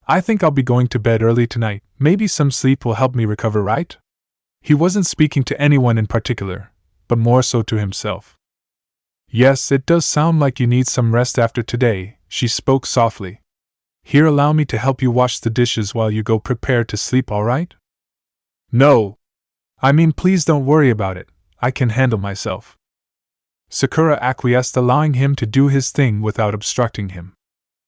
[SPEAKER 1] I think I'll be going to bed early tonight. Maybe some sleep will help me recover, right? He wasn't speaking to anyone in particular, but more so to himself. Yes, it does sound like you need some rest after today, she spoke softly. Here, allow me to help you wash the dishes while you go prepare to sleep, alright? No! I mean, please don't worry about it, I can handle myself. Sakura acquiesced, allowing him to do his thing without obstructing him.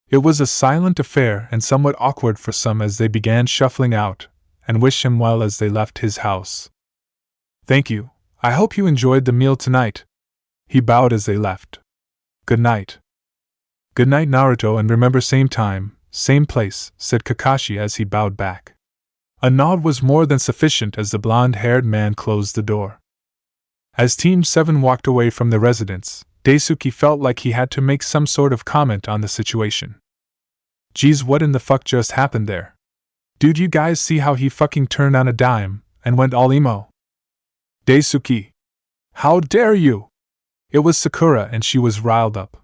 [SPEAKER 1] It was a silent affair and somewhat awkward for some as they began shuffling out, and wished him well as they left his house. Thank you, I hope you enjoyed the meal tonight. He bowed as they left. Good night. Good night, Naruto, and remember, same time, same place, said Kakashi as he bowed back. A nod was more than sufficient as the blonde-haired man closed the door. As Team 7 walked away from the residence, Daisuke felt like he had to make some sort of comment on the situation. Geez, what in the fuck just happened there? Dude, you guys see how he fucking turned on a dime and went all emo? Daisuke! How dare you! It was Sakura and she was riled up.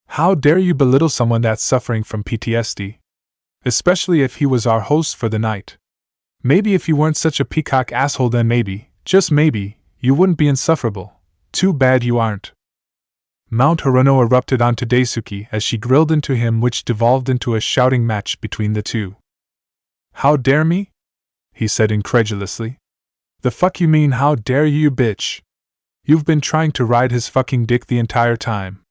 [SPEAKER 1] How dare you belittle someone that's suffering from PTSD? Especially if he was our host for the night. Maybe if you weren't such a peacock asshole, then maybe, just maybe, you wouldn't be insufferable. Too bad you aren't. Mount Hirono erupted onto Daisuke as she grilled into him, which devolved into a shouting match between the two. How dare me? He said incredulously. The fuck you mean, how dare you, bitch? You've been trying to ride his fucking dick the entire time.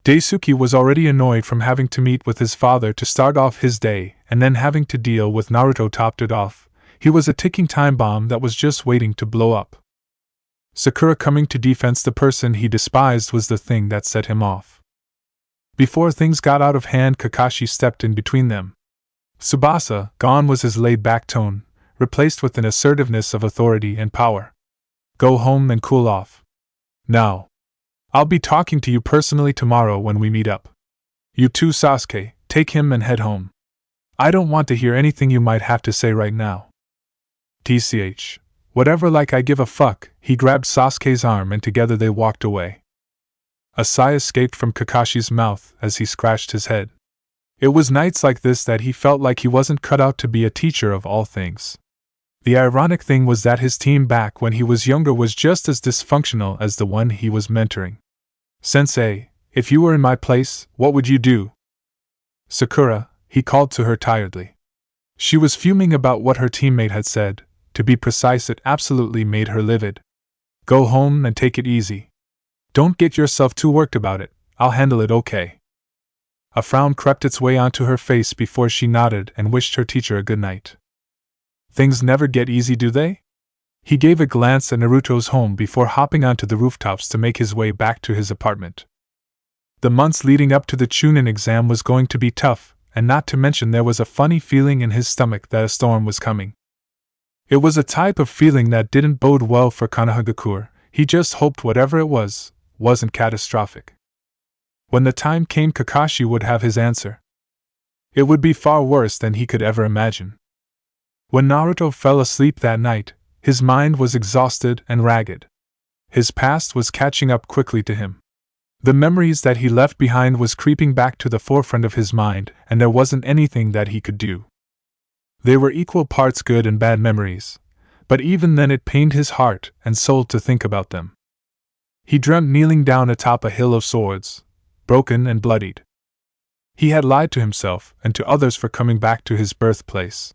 [SPEAKER 1] Daisuke was already annoyed from having to meet with his father to start off his day, and then having to deal with Naruto topped it off. He was a ticking time bomb that was just waiting to blow up. Sakura coming to defense the person he despised was the thing that set him off. Before things got out of hand, Kakashi stepped in between them. Tsubasa, gone was his laid-back tone, replaced with an assertiveness of authority and power. Go home and cool off. Now. I'll be talking to you personally tomorrow when we meet up. You too, Sasuke, take him and head home. I don't want to hear anything you might have to say right now. TCH. Whatever, like I give a fuck. He grabbed Sasuke's arm and together they walked away. A sigh escaped from Kakashi's mouth as he scratched his head. It was nights like this that he felt like he wasn't cut out to be a teacher of all things. The ironic thing was that his team back when he was younger was just as dysfunctional as the one he was mentoring. Sensei, if you were in my place, what would you do? Sakura, he called to her tiredly. She was fuming about what her teammate had said. To be precise, it absolutely made her livid. Go home and take it easy. Don't get yourself too worked about it, I'll handle it, okay? A frown crept its way onto her face before she nodded and wished her teacher a good night. Things never get easy, do they? He gave a glance at Naruto's home before hopping onto the rooftops to make his way back to his apartment. The months leading up to the Chunin exam was going to be tough, and not to mention there was a funny feeling in his stomach that a storm was coming. It was a type of feeling that didn't bode well for Konohagakure. He just hoped whatever it was, wasn't catastrophic. When the time came, Kakashi would have his answer. It would be far worse than he could ever imagine. When Naruto fell asleep that night, his mind was exhausted and ragged. His past was catching up quickly to him. The memories that he left behind was creeping back to the forefront of his mind, and there wasn't anything that he could do. They were equal parts good and bad memories, but even then it pained his heart and soul to think about them. He dreamt kneeling down atop a hill of swords, broken and bloodied. He had lied to himself and to others for coming back to his birthplace.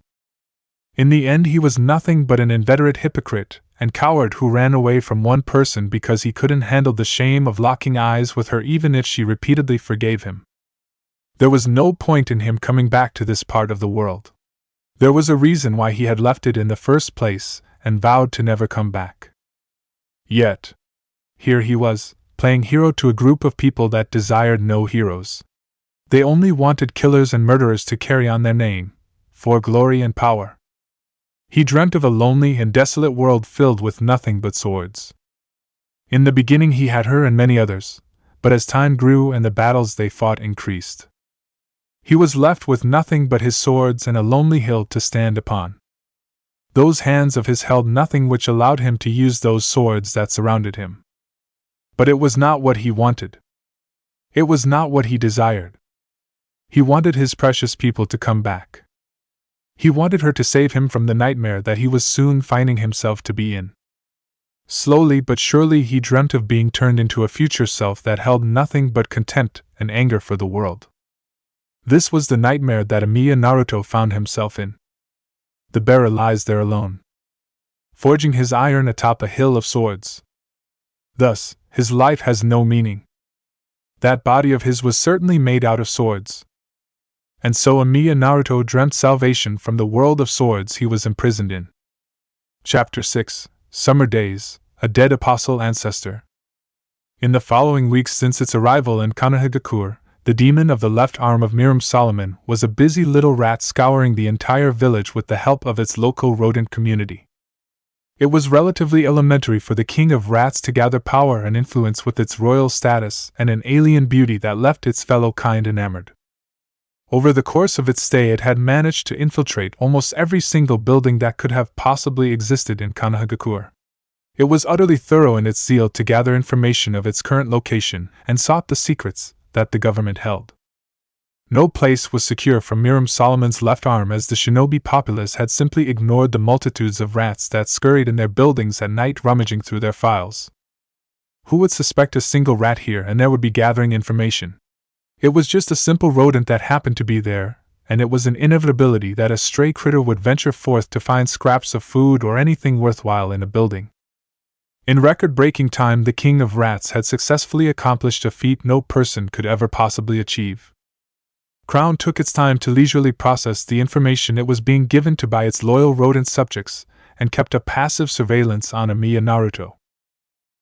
[SPEAKER 1] In the end, he was nothing but an inveterate hypocrite and coward who ran away from one person because he couldn't handle the shame of locking eyes with her even if she repeatedly forgave him. There was no point in him coming back to this part of the world. There was a reason why he had left it in the first place and vowed to never come back. Yet, here he was, playing hero to a group of people that desired no heroes. They only wanted killers and murderers to carry on their name, for glory and power. He dreamt of a lonely and desolate world filled with nothing but swords. In the beginning he had her and many others, but as time grew and the battles they fought increased, he was left with nothing but his swords and a lonely hill to stand upon. Those hands of his held nothing which allowed him to use those swords that surrounded him. But it was not what he wanted. It was not what he desired. He wanted his precious people to come back. He wanted her to save him from the nightmare that he was soon finding himself to be in. Slowly but surely he dreamt of being turned into a future self that held nothing but contempt and anger for the world. This was the nightmare that Emiya Naruto found himself in. The bearer lies there alone, forging his iron atop a hill of swords. Thus, his life has no meaning. That body of his was certainly made out of swords. And so Emiya Naruto dreamt salvation from the world of swords he was imprisoned in. Chapter 6: Summer Days, A Dead Apostle Ancestor. In the following weeks since its arrival in Konohagakure, the demon of the left arm of Miram Solomon was a busy little rat scouring the entire village with the help of its local rodent community. It was relatively elementary for the king of rats to gather power and influence with its royal status and an alien beauty that left its fellow kind enamored. Over the course of its stay, it had managed to infiltrate almost every single building that could have possibly existed in Konohagakure. It was utterly thorough in its zeal to gather information of its current location and sought the secrets that the government held. No place was secure from Miram Solomon's left arm, as the Shinobi populace had simply ignored the multitudes of rats that scurried in their buildings at night rummaging through their files. Who would suspect a single rat here and there would be gathering information? It was just a simple rodent that happened to be there, and it was an inevitability that a stray critter would venture forth to find scraps of food or anything worthwhile in a building. In record-breaking time, the king of rats had successfully accomplished a feat no person could ever possibly achieve. Crown took its time to leisurely process the information it was being given to by its loyal rodent subjects, and kept a passive surveillance on Emiya Naruto.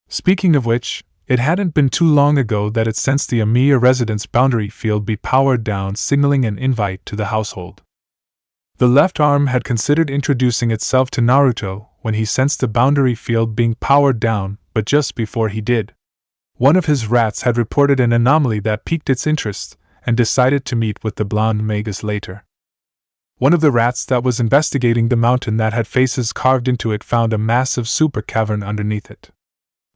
[SPEAKER 1] Speaking of which, it hadn't been too long ago that it sensed the Emiya residence boundary field be powered down, signaling an invite to the household. The left arm had considered introducing itself to Naruto when he sensed the boundary field being powered down, but just before he did, one of his rats had reported an anomaly that piqued its interest, and decided to meet with the blonde magus later. One of the rats that was investigating the mountain that had faces carved into it found a massive super cavern underneath it.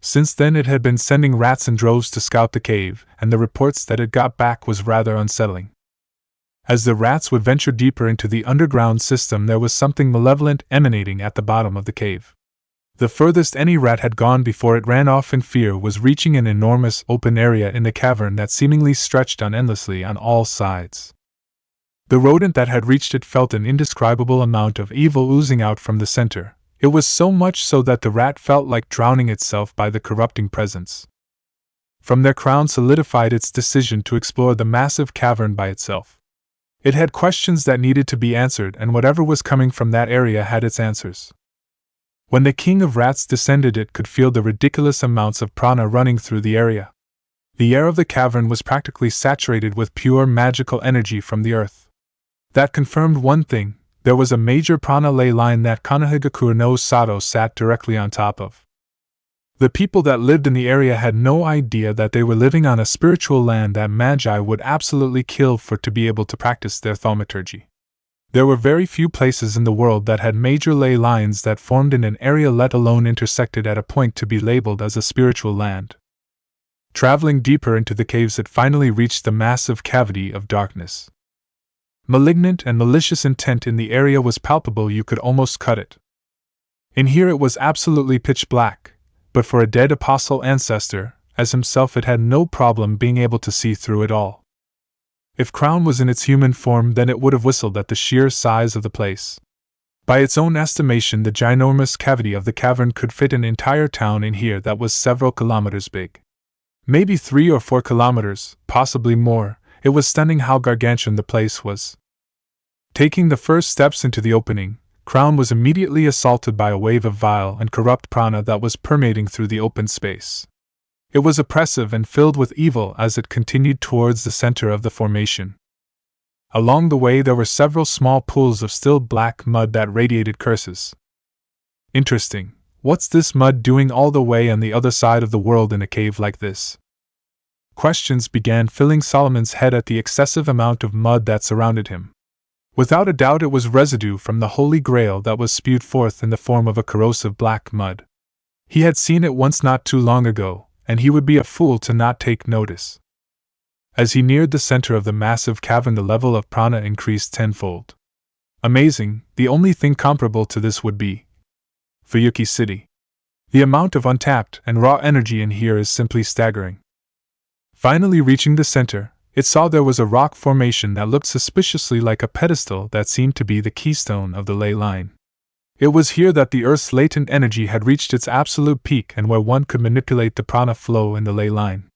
[SPEAKER 1] Since then it had been sending rats in droves to scout the cave, and the reports that it got back was rather unsettling. As the rats would venture deeper into the underground system, there was something malevolent emanating at the bottom of the cave. The furthest any rat had gone before it ran off in fear was reaching an enormous open area in the cavern that seemingly stretched on endlessly on all sides. The rodent that had reached it felt an indescribable amount of evil oozing out from the center. It was so much so that the rat felt like drowning itself by the corrupting presence. From there, Crown solidified its decision to explore the massive cavern by itself. It had questions that needed to be answered, and whatever was coming from that area had its answers. When the king of rats descended, it could feel the ridiculous amounts of prana running through the area. The air of the cavern was practically saturated with pure magical energy from the earth. That confirmed one thing: there was a major prana ley line that Konohagakure no Sato sat directly on top of. The people that lived in the area had no idea that they were living on a spiritual land that magi would absolutely kill for to be able to practice their thaumaturgy. There were very few places in the world that had major ley lines that formed in an area, let alone intersected at a point to be labeled as a spiritual land. Traveling deeper into the caves, it finally reached the massive cavity of darkness. Malignant and malicious intent in the area was palpable, you could almost cut it. In here it was absolutely pitch black, but for a dead apostle ancestor, as himself, it had no problem being able to see through it all. If Crown was in its human form, then it would have whistled at the sheer size of the place. By its own estimation, the ginormous cavity of the cavern could fit an entire town in here that was several kilometers big. Maybe 3 or 4 kilometers, possibly more. It was stunning how gargantuan the place was. Taking the first steps into the opening, Crown was immediately assaulted by a wave of vile and corrupt prana that was permeating through the open space. It was oppressive and filled with evil as it continued towards the center of the formation. Along the way there were several small pools of still black mud that radiated curses. Interesting. What's this mud doing all the way on the other side of the world in a cave like this? Questions began filling Solomon's head at the excessive amount of mud that surrounded him. Without a doubt it was residue from the Holy Grail that was spewed forth in the form of a corrosive black mud. He had seen it once not too long ago, and he would be a fool to not take notice. As he neared the center of the massive cavern, the level of prana increased tenfold. Amazing, the only thing comparable to this would be Fuyuki City. The amount of untapped and raw energy in here is simply staggering. Finally reaching the center, it saw there was a rock formation that looked suspiciously like a pedestal that seemed to be the keystone of the ley line. It was here that the Earth's latent energy had reached its absolute peak and where one could manipulate the prana flow in the ley line.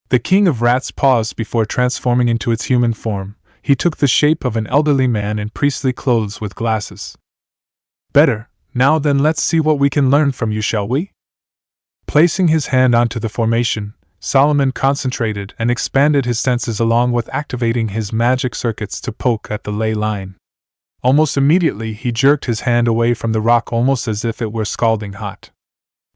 [SPEAKER 1] The King of Rats paused before transforming into its human form. He took the shape of an elderly man in priestly clothes with glasses. Better, now then let's see what we can learn from you, shall we? Placing his hand onto the formation, Solomon concentrated and expanded his senses along with activating his magic circuits to poke at the ley line. Almost immediately he jerked his hand away from the rock almost as if it were scalding hot.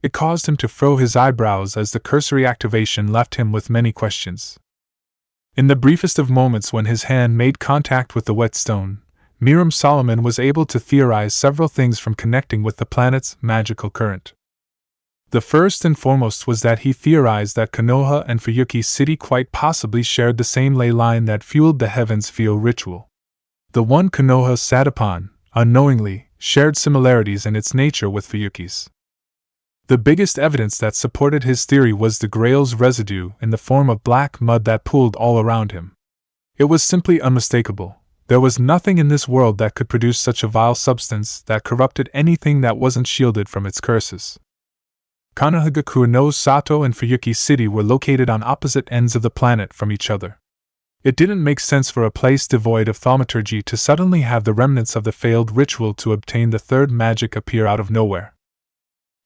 [SPEAKER 1] It caused him to furrow his eyebrows as the cursory activation left him with many questions. In the briefest of moments when his hand made contact with the wet stone, Miriam Solomon was able to theorize several things from connecting with the planet's magical current. The first and foremost was that he theorized that Konoha and Fuyuki City quite possibly shared the same ley line that fueled the Heaven's Feel ritual. The one Konoha sat upon, unknowingly, shared similarities in its nature with Fuyuki's. The biggest evidence that supported his theory was the Grail's residue in the form of black mud that pooled all around him. It was simply unmistakable. There was nothing in this world that could produce such a vile substance that corrupted anything that wasn't shielded from its curses. Konohagakure no Sato and Fuyuki City were located on opposite ends of the planet from each other. It didn't make sense for a place devoid of thaumaturgy to suddenly have the remnants of the failed ritual to obtain the third magic appear out of nowhere.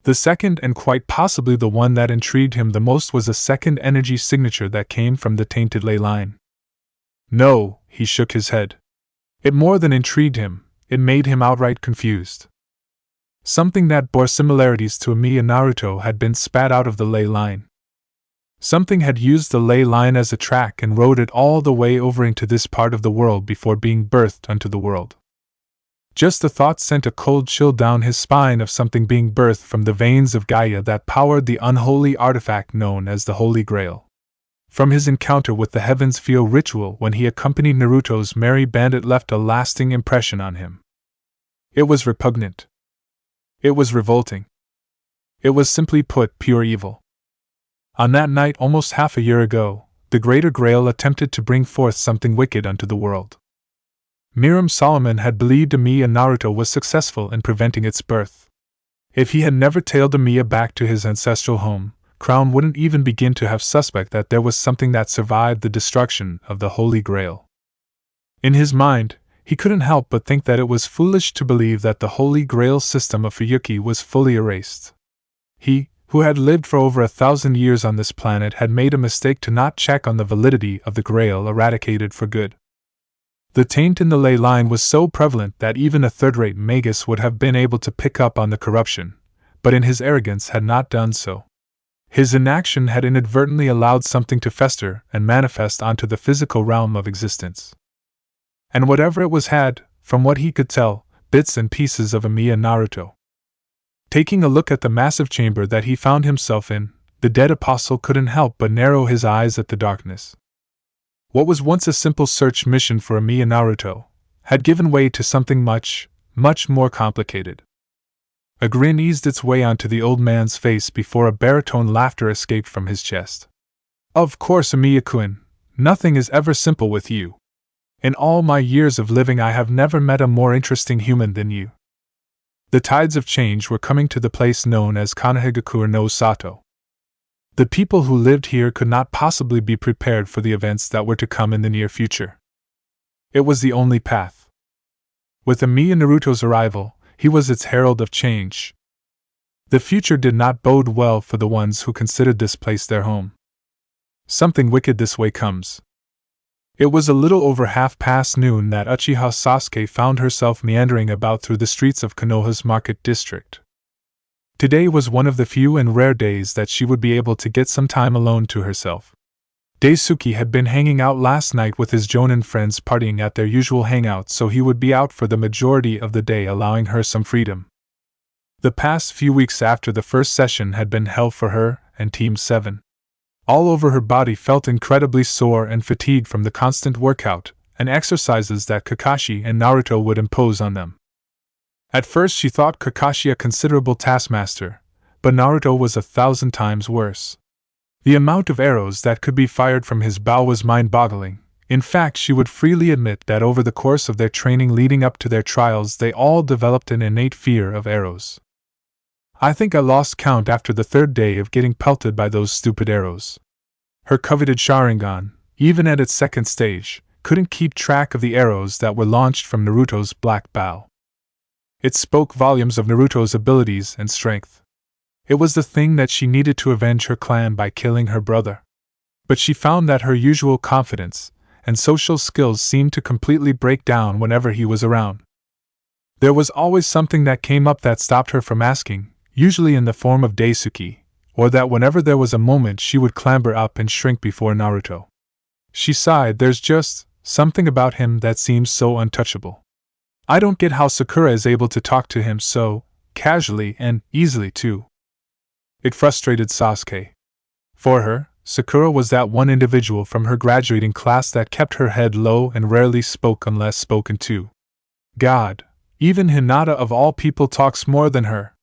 [SPEAKER 1] The second, and quite possibly the one that intrigued him the most, was a second energy signature that came from the tainted ley line. No, he shook his head. It more than intrigued him, it made him outright confused. Something that bore similarities to Emiya Naruto had been spat out of the ley line. Something had used the ley line as a track and rode it all the way over into this part of the world before being birthed unto the world. Just the thought sent a cold chill down his spine of something being birthed from the veins of Gaia that powered the unholy artifact known as the Holy Grail. From his encounter with the Heaven's Feel ritual when he accompanied Naruto's merry bandit left a lasting impression on him. It was repugnant. It was revolting. It was simply put pure evil. On that night almost half a year ago, the Greater Grail attempted to bring forth something wicked unto the world. Miriam Solomon had believed Emiya Naruto was successful in preventing its birth. If he had never tailed Emiya back to his ancestral home, Crown wouldn't even begin to have suspect that there was something that survived the destruction of the Holy Grail. In his mind, he couldn't help but think that it was foolish to believe that the Holy Grail system of Fuyuki was fully erased. He, who had lived for over 1,000 years on this planet, had made a mistake to not check on the validity of the Grail eradicated for good. The taint in the ley line was so prevalent that even a third-rate magus would have been able to pick up on the corruption, but in his arrogance had not done so. His inaction had inadvertently allowed something to fester and manifest onto the physical realm of existence. And whatever it was had, from what he could tell, bits and pieces of Emiya Naruto. Taking a look at the massive chamber that he found himself in, the dead apostle couldn't help but narrow his eyes at the darkness. What was once a simple search mission for Emiya Naruto had given way to something much, much more complicated. A grin eased its way onto the old man's face before a baritone laughter escaped from his chest. Of course, Emiya-kun, nothing is ever simple with you. In all my years of living I have never met a more interesting human than you. The tides of change were coming to the place known as Konohagakure no Sato. The people who lived here could not possibly be prepared for the events that were to come in the near future. It was the only path. With Emiya Naruto's arrival, he was its herald of change. The future did not bode well for the ones who considered this place their home. Something wicked this way comes. It was a little over noon that Uchiha Sasuke found herself meandering about through the streets of Konoha's market district. Today was one of the few and rare days that she would be able to get some time alone to herself. Daisuke had been hanging out last night with his Jonin friends partying at their usual hangout, so he would be out for the majority of the day, allowing her some freedom. The past few weeks after the first session had been hell for her and Team 7. All over her body felt incredibly sore and fatigued from the constant workout and exercises that Kakashi and Naruto would impose on them. At first she thought Kakashi a considerable taskmaster, but Naruto was 1,000 times worse. The amount of arrows that could be fired from his bow was mind-boggling. In fact, she would freely admit that over the course of their training leading up to their trials they all developed an innate fear of arrows. I think I lost count after the third day of getting pelted by those stupid arrows. Her coveted Sharingan, even at its second stage, couldn't keep track of the arrows that were launched from Naruto's black bow. It spoke volumes of Naruto's abilities and strength. It was the thing that she needed to avenge her clan by killing her brother. But she found that her usual confidence and social skills seemed to completely break down whenever he was around. There was always something that came up that stopped her from asking, usually in the form of Daisuke, or that whenever there was a moment she would clamber up and shrink before Naruto. She sighed. There's just something about him that seems so untouchable. I don't get how Sakura is able to talk to him so casually and easily too. It frustrated Sasuke. For her, Sakura was that one individual from her graduating class that kept her head low and rarely spoke unless spoken to. God, even Hinata of all people talks more than her.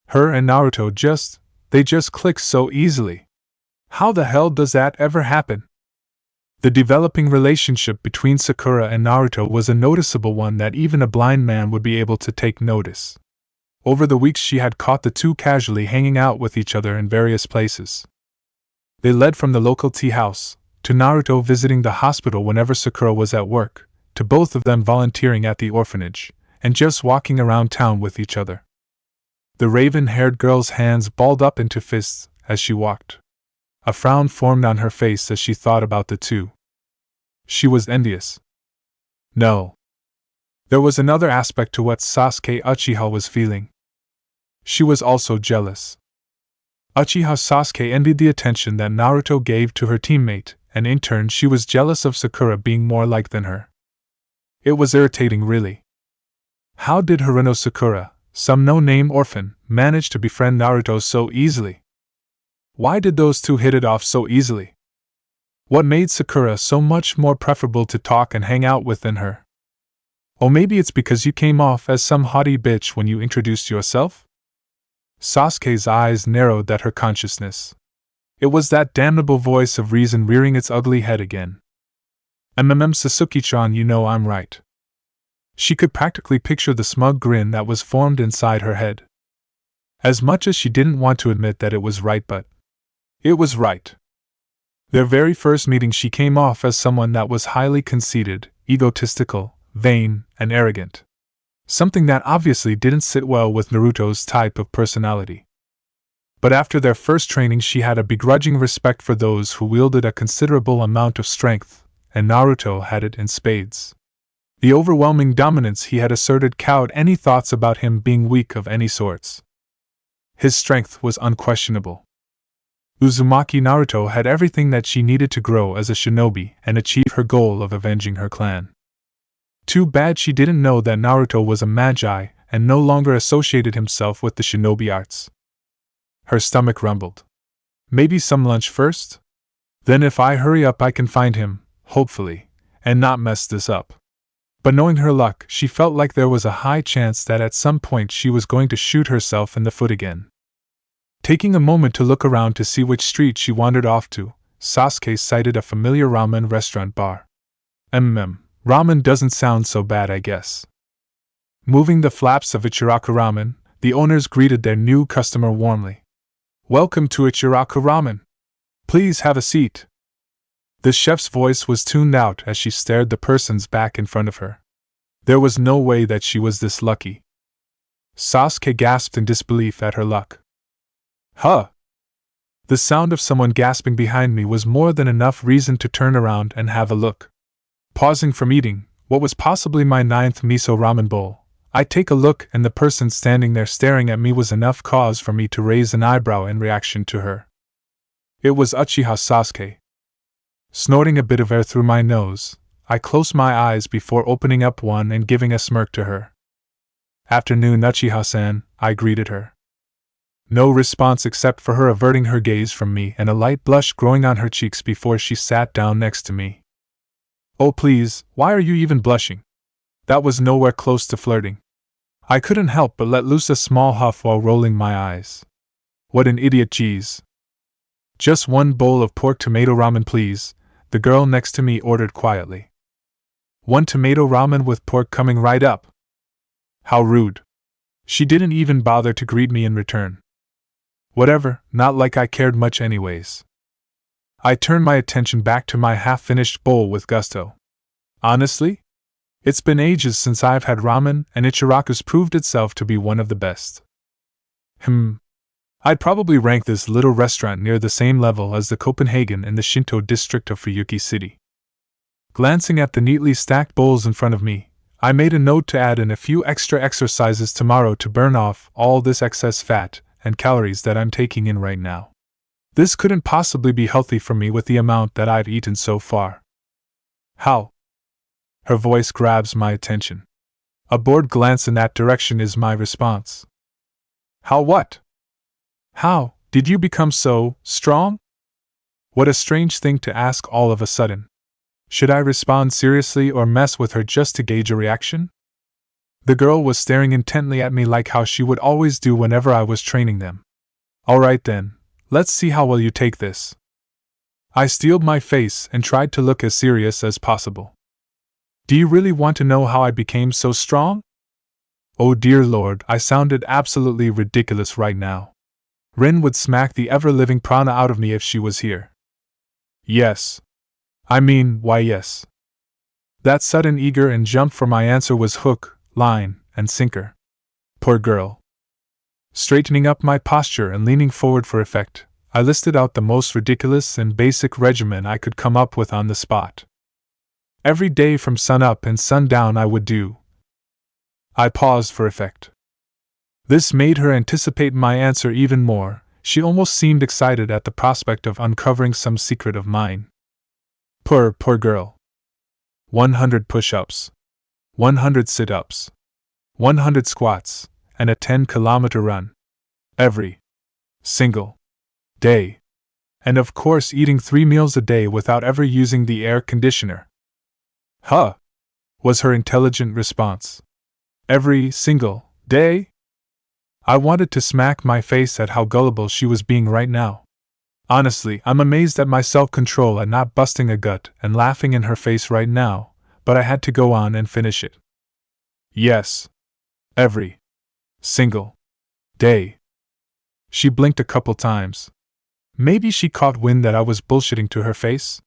[SPEAKER 1] Her and Naruto they just click so easily. How the hell does that ever happen? The developing relationship between Sakura and Naruto was a noticeable one that even a blind man would be able to take notice. Over the weeks she had caught the two casually hanging out with each other in various places. They led from the local tea house, to Naruto visiting the hospital whenever Sakura was at work, to both of them volunteering at the orphanage, and just walking around town with each other. The raven-haired girl's hands balled up into fists as she walked. A frown formed on her face as she thought about the two. She was envious. No. There was another aspect to what Sasuke Uchiha was feeling. She was also jealous. Uchiha Sasuke envied the attention that Naruto gave to her teammate, and in turn she was jealous of Sakura being more like than her. It was irritating, really. How did Haruno Sakura, some no-name orphan, manage to befriend Naruto so easily? Why did those two hit it off so easily? What made Sakura so much more preferable to talk and hang out with than her? Oh, maybe it's because you came off as some haughty bitch when you introduced yourself? Sasuke's eyes narrowed at her consciousness. It was that damnable voice of reason rearing its ugly head again. Sasuke-chan, you know I'm right. She could practically picture the smug grin that was formed inside her head. As much as she didn't want to admit that it was right, but it was right. Their very first meeting she came off as someone that was highly conceited, egotistical, vain, and arrogant. Something that obviously didn't sit well with Naruto's type of personality. But after their first training she had a begrudging respect for those who wielded a considerable amount of strength, and Naruto had it in spades. The overwhelming dominance he had asserted cowed any thoughts about him being weak of any sorts. His strength was unquestionable. Uzumaki Naruto had everything that she needed to grow as a shinobi and achieve her goal of avenging her clan. Too bad she didn't know that Naruto was a magi and no longer associated himself with the shinobi arts. Her stomach rumbled. Maybe some lunch first? Then if I hurry up I can find him, hopefully, and not mess this up. But knowing her luck, she felt like there was a high chance that at some point she was going to shoot herself in the foot again. Taking a moment to look around to see which street she wandered off to, Sasuke sighted a familiar ramen restaurant bar. Ramen doesn't sound so bad, I guess. Moving the flaps of Ichiraku Ramen, the owners greeted their new customer warmly. Welcome to Ichiraku Ramen. Please have a seat. The chef's voice was tuned out as she stared the persons back in front of her. There was no way that she was this lucky. Sasuke gasped in disbelief at her luck. Huh! The sound of someone gasping behind me was more than enough reason to turn around and have a look. Pausing from eating what was possibly my 9th miso ramen bowl, I take a look and the person standing there staring at me was enough cause for me to raise an eyebrow in reaction to her. It was Uchiha Sasuke. Snorting a bit of air through my nose, I closed my eyes before opening up one and giving a smirk to her. Afternoon, Uchiha-san, I greeted her. No response except for her averting her gaze from me and a light blush growing on her cheeks before she sat down next to me. Oh please, why are you even blushing? That was nowhere close to flirting. I couldn't help but let loose a small huff while rolling my eyes. What an idiot, geez. Just one bowl of pork tomato ramen please, the girl next to me ordered quietly. One tomato ramen with pork coming right up. How rude. She didn't even bother to greet me in return. Whatever, not like I cared much anyways. I turned my attention back to my half-finished bowl with gusto. Honestly? It's been ages since I've had ramen, and Ichiraku's proved itself to be one of the best. I'd probably rank this little restaurant near the same level as the Copenhagen in the Shinto district of Fuyuki City. Glancing at the neatly stacked bowls in front of me, I made a note to add in a few extra exercises tomorrow to burn off all this excess fat and calories that I'm taking in right now. This couldn't possibly be healthy for me with the amount that I've eaten so far. How? Her voice grabs my attention. A bored glance in that direction is my response. How what? How did you become so strong? What a strange thing to ask all of a sudden. Should I respond seriously or mess with her just to gauge a reaction? The girl was staring intently at me like how she would always do whenever I was training them. Alright then, let's see how well you take this. I steeled my face and tried to look as serious as possible. Do you really want to know how I became so strong? Oh dear Lord, I sounded absolutely ridiculous right now. Rin would smack the ever-living prana out of me if she was here. Yes. Why yes. That sudden eager and jump for my answer was hook, line, and sinker. Poor girl. Straightening up my posture and leaning forward for effect, I listed out the most ridiculous and basic regimen I could come up with on the spot. Every day from sunup and sundown I would do. I paused for effect. This made her anticipate my answer even more. She almost seemed excited at the prospect of uncovering some secret of mine. Poor girl. 100 push-ups. 100 sit-ups. 100 squats, and a 10-kilometer run. Every single day. And of course eating 3 meals a day without ever using the air conditioner. Huh, was her intelligent response. Every single day? I wanted to smack my face at how gullible she was being right now. Honestly, I'm amazed at my self-control at not busting a gut and laughing in her face right now, but I had to go on and finish it. Yes. Every single day. She blinked a couple times. Maybe she caught wind that I was bullshitting to her face?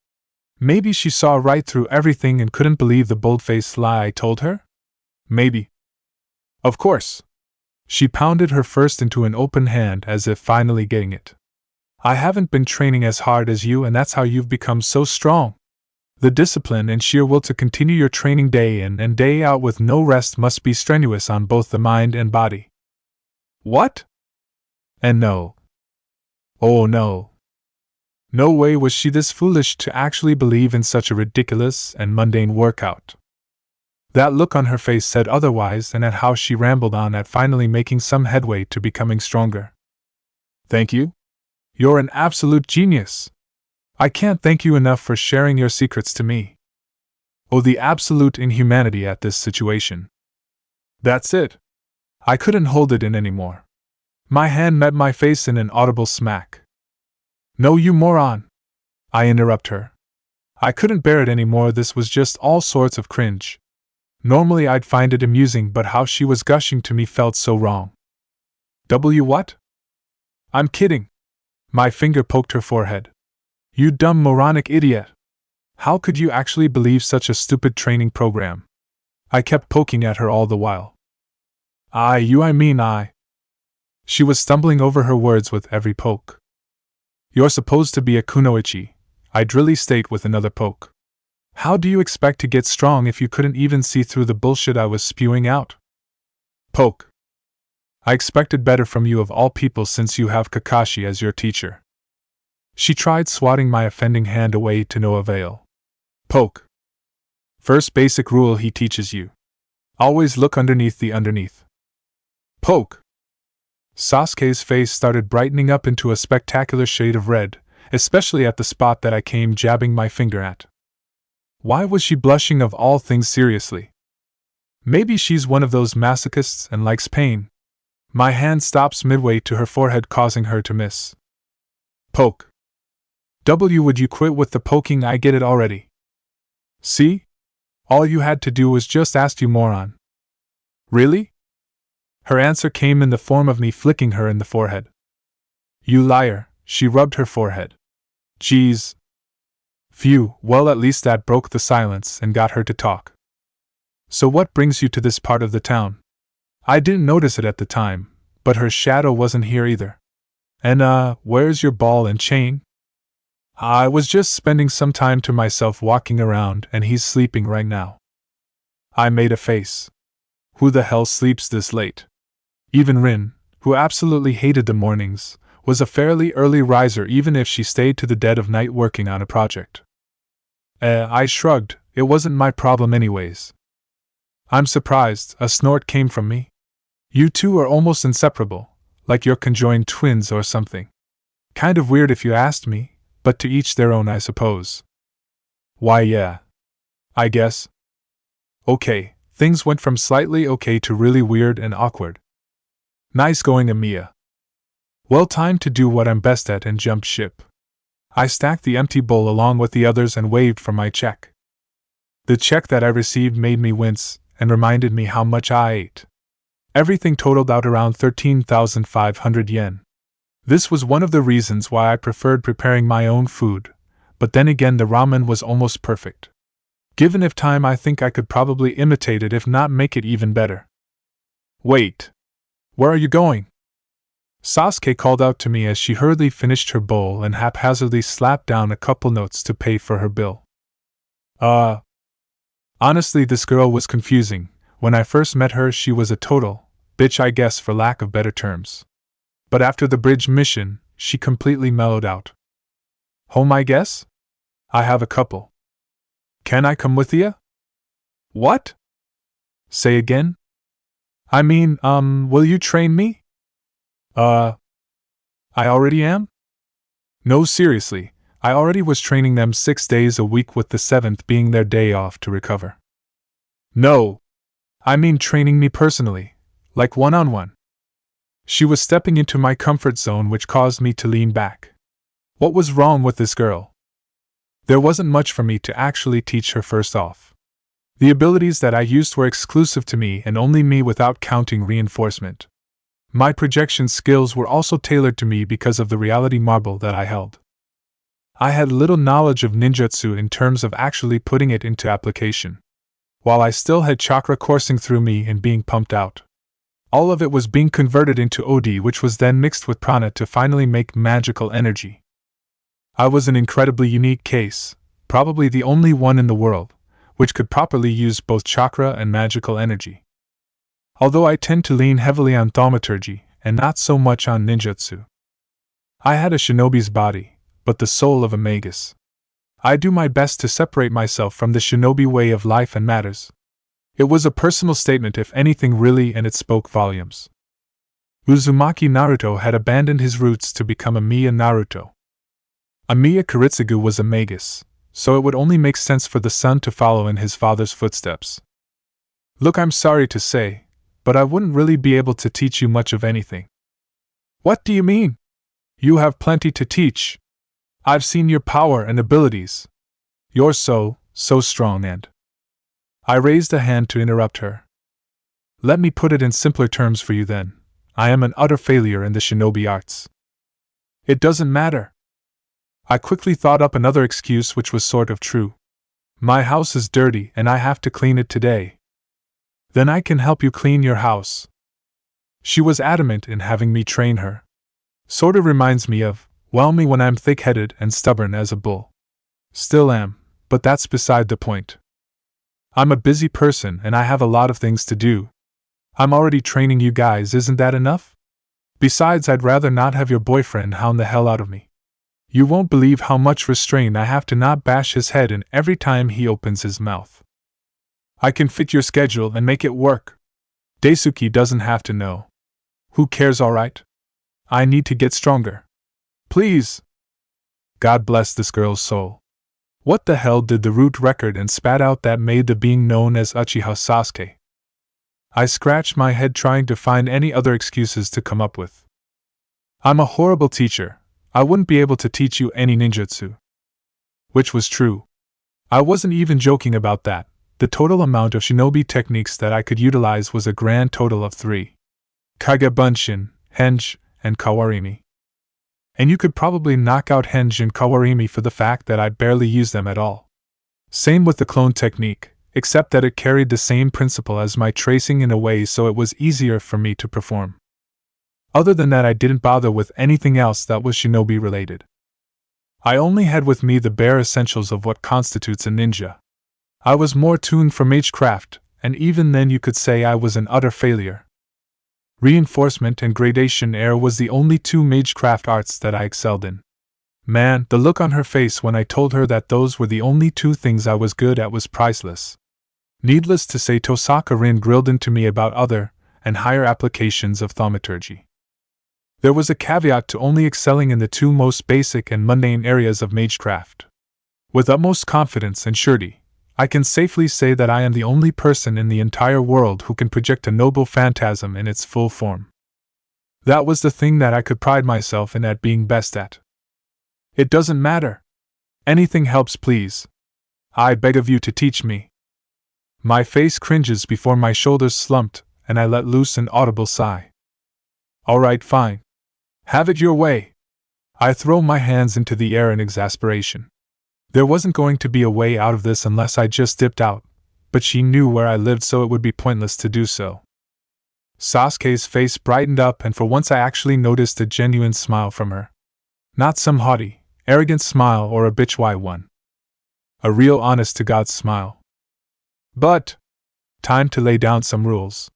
[SPEAKER 1] Maybe she saw right through everything and couldn't believe the bold-faced lie I told her? Maybe. Of course. She pounded her fist into an open hand as if finally getting it. I haven't been training as hard as you, and that's how you've become so strong. The discipline and sheer will to continue your training day in and day out with no rest must be strenuous on both the mind and body. What? And no. Oh no. No way was she this foolish to actually believe in such a ridiculous and mundane workout. That look on her face said otherwise, and at how she rambled on at finally making some headway to becoming stronger. Thank you? You're an absolute genius. I can't thank you enough for sharing your secrets to me. Oh, the absolute inhumanity at this situation. That's it. I couldn't hold it in anymore. My hand met my face in an audible smack. No, you moron! I interrupt her. I couldn't bear it anymore. This was just all sorts of cringe. Normally I'd find it amusing, but how she was gushing to me felt so wrong. What? I'm kidding. My finger poked her forehead. You dumb moronic idiot. How could you actually believe such a stupid training program? I kept poking at her all the while. I. She was stumbling over her words with every poke. You're supposed to be a kunoichi, I'd really state with another poke. How do you expect to get strong if you couldn't even see through the bullshit I was spewing out? Poke. I expected better from you of all people since you have Kakashi as your teacher. She tried swatting my offending hand away to no avail. Poke. First basic rule he teaches you. Always look underneath the underneath. Poke. Sasuke's face started brightening up into a spectacular shade of red, especially at the spot that I came jabbing my finger at. Why was she blushing of all things seriously? Maybe she's one of those masochists and likes pain. My hand stops midway to her forehead, causing her to miss. Poke. Would you quit with the poking? I get it already. See? All you had to do was just ask, you moron. Really? Her answer came in the form of me flicking her in the forehead. You liar, she rubbed her forehead. Geez. Phew, well, at least that broke the silence and got her to talk. So what brings you to this part of the town? I didn't notice it at the time, but her shadow wasn't here either. And where's your ball and chain? I was just spending some time to myself walking around, and he's sleeping right now. I made a face. Who the hell sleeps this late? Even Rin, who absolutely hated the mornings, was a fairly early riser even if she stayed to the dead of night working on a project. I shrugged, it wasn't my problem anyways. I'm surprised, a snort came from me. You two are almost inseparable, like you're conjoined twins or something. Kind of weird if you asked me, but to each their own, I suppose. Why, yeah. I guess. Okay, things went from slightly okay to really weird and awkward. Nice going, Amiya. Well, time to do what I'm best at and jump ship. I stacked the empty bowl along with the others and waved for my check. The check that I received made me wince and reminded me how much I ate. Everything totaled out around 13,500 yen. This was one of the reasons why I preferred preparing my own food, but then again the ramen was almost perfect. Given if time, I think I could probably imitate it, if not make it even better. Wait. Where are you going? Sasuke called out to me as she hurriedly finished her bowl and haphazardly slapped down a couple notes to pay for her bill. Honestly, this girl was confusing. When I first met her, she was a total bitch, I guess, for lack of better terms. But after the bridge mission, she completely mellowed out. Home, I guess? I have a couple. Can I come with ya? What? Say again? I mean, will you train me? I already am? No, seriously, I already was training them 6 days a week, with the 7th being their day off to recover. No, I mean training me personally, like one-on-one. She was stepping into my comfort zone, which caused me to lean back. What was wrong with this girl? There wasn't much for me to actually teach her. First off, the abilities that I used were exclusive to me and only me, without counting reinforcement. My projection skills were also tailored to me because of the reality marble that I held. I had little knowledge of ninjutsu in terms of actually putting it into application. While I still had chakra coursing through me and being pumped out, all of it was being converted into OD, which was then mixed with prana to finally make magical energy. I was an incredibly unique case, probably the only one in the world, which could properly use both chakra and magical energy. Although I tend to lean heavily on thaumaturgy and not so much on ninjutsu. I had a shinobi's body, but the soul of a magus. I do my best to separate myself from the shinobi way of life and matters. It was a personal statement, if anything, really, and it spoke volumes. Uzumaki Naruto had abandoned his roots to become Amiya Naruto. Amiya Kiritsugu was a magus, so it would only make sense for the son to follow in his father's footsteps. Look, I'm sorry to say, but I wouldn't really be able to teach you much of anything. What do you mean? You have plenty to teach. I've seen your power and abilities. You're so strong and... I raised a hand to interrupt her. Let me put it in simpler terms for you then. I am an utter failure in the shinobi arts. It doesn't matter. I quickly thought up another excuse which was sort of true. My house is dirty and I have to clean it today. Then I can help you clean your house. She was adamant in having me train her. Sorta reminds me of, well, me when I'm thick-headed and stubborn as a bull. Still am, but that's beside the point. I'm a busy person and I have a lot of things to do. I'm already training you guys, isn't that enough? Besides, I'd rather not have your boyfriend hound the hell out of me. You won't believe how much restraint I have to not bash his head in every time he opens his mouth. I can fit your schedule and make it work. Daisuke doesn't have to know. Who cares, alright? I need to get stronger. Please. God bless this girl's soul. What the hell did the root record and spat out that made the being known as Uchiha Sasuke? I scratched my head trying to find any other excuses to come up with. I'm a horrible teacher. I wouldn't be able to teach you any ninjutsu. Which was true. I wasn't even joking about that. The total amount of shinobi techniques that I could utilize was a grand total of 3. Kage Bunshin, Henge, and Kawarimi. And you could probably knock out Henge and Kawarimi for the fact that I barely use them at all. Same with the clone technique, except that it carried the same principle as my tracing in a way, so it was easier for me to perform. Other than that, I didn't bother with anything else that was shinobi related. I only had with me the bare essentials of what constitutes a ninja. I was more tuned for magecraft, and even then you could say I was an utter failure. Reinforcement and gradation air was the only 2 magecraft arts that I excelled in. Man, the look on her face when I told her that those were the only 2 things I was good at was priceless. Needless to say, Tosaka Rin grilled into me about other and higher applications of thaumaturgy. There was a caveat to only excelling in the 2 most basic and mundane areas of magecraft. With utmost confidence and surety, I can safely say that I am the only person in the entire world who can project a noble phantasm in its full form. That was the thing that I could pride myself in at being best at. It doesn't matter. Anything helps, please. I beg of you to teach me. My face cringes before my shoulders slumped, and I let loose an audible sigh. Alright, fine. Have it your way. I throw my hands into the air in exasperation. There wasn't going to be a way out of this unless I just dipped out, but she knew where I lived, so it would be pointless to do so. Sasuke's face brightened up, and for once I actually noticed a genuine smile from her. Not some haughty, arrogant smile or a bitchwhy one. A real honest-to-God smile. But time to lay down some rules.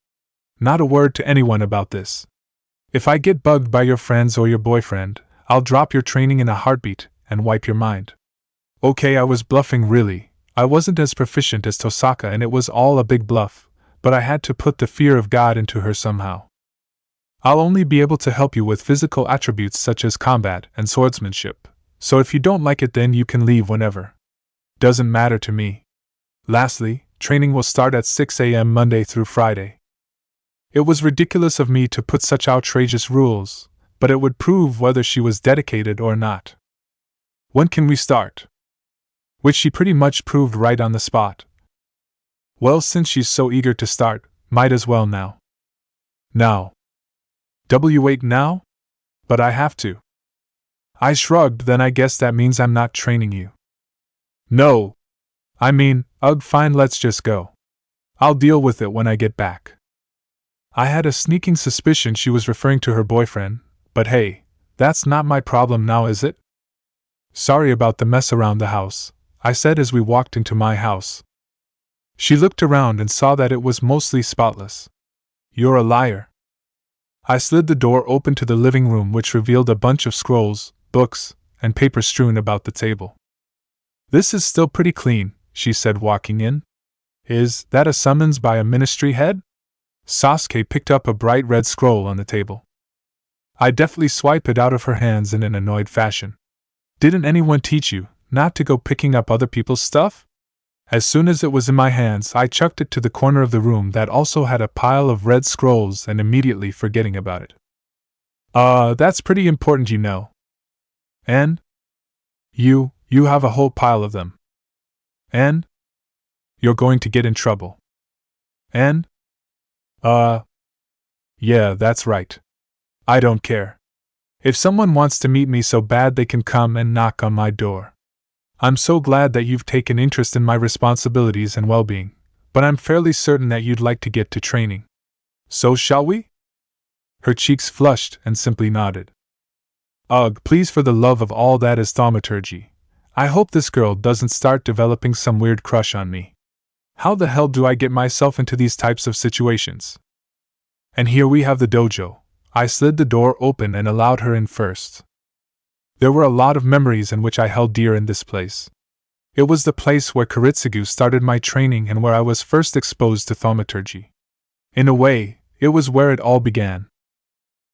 [SPEAKER 1] Not a word to anyone about this. If I get bugged by your friends or your boyfriend, I'll drop your training in a heartbeat and wipe your mind. Okay, I was bluffing really. I wasn't as proficient as Tosaka and it was all a big bluff, but I had to put the fear of God into her somehow. I'll only be able to help you with physical attributes such as combat and swordsmanship, so if you don't like it then you can leave whenever. Doesn't matter to me. Lastly, training will start at 6 a.m. Monday through Friday. It was ridiculous of me to put such outrageous rules, but it would prove whether she was dedicated or not. When can we start? Which she pretty much proved right on the spot. Well, since she's so eager to start, might as well now. Now. W8 now? But I have to. I shrugged. Then I guess that means I'm not training you. No. I mean, ugh, fine, let's just go. I'll deal with it when I get back. I had a sneaking suspicion she was referring to her boyfriend, but hey, that's not my problem now, is it? Sorry about the mess around the house, I said as we walked into my house. She looked around and saw that it was mostly spotless. You're a liar. I slid the door open to the living room, which revealed a bunch of scrolls, books, and paper strewn about the table. This is still pretty clean, she said, walking in. Is that a summons by a ministry head? Sasuke picked up a bright red scroll on the table. I deftly swiped it out of her hands in an annoyed fashion. Didn't anyone teach you not to go picking up other people's stuff? As soon as it was in my hands, I chucked it to the corner of the room that also had a pile of red scrolls and immediately forgetting about it. That's pretty important, you know. And? You have a whole pile of them. And? You're going to get in trouble. And? Yeah, that's right. I don't care. If someone wants to meet me so bad they can come and knock on my door. I'm so glad that you've taken interest in my responsibilities and well-being, but I'm fairly certain that you'd like to get to training. So shall we? Her cheeks flushed and simply nodded. Ugh, please, for the love of all that is thaumaturgy. I hope this girl doesn't start developing some weird crush on me. How the hell do I get myself into these types of situations? And here we have the dojo. I slid the door open and allowed her in first. There were a lot of memories in which I held dear in this place. It was the place where Kiritsugu started my training and where I was first exposed to thaumaturgy. In a way, it was where it all began.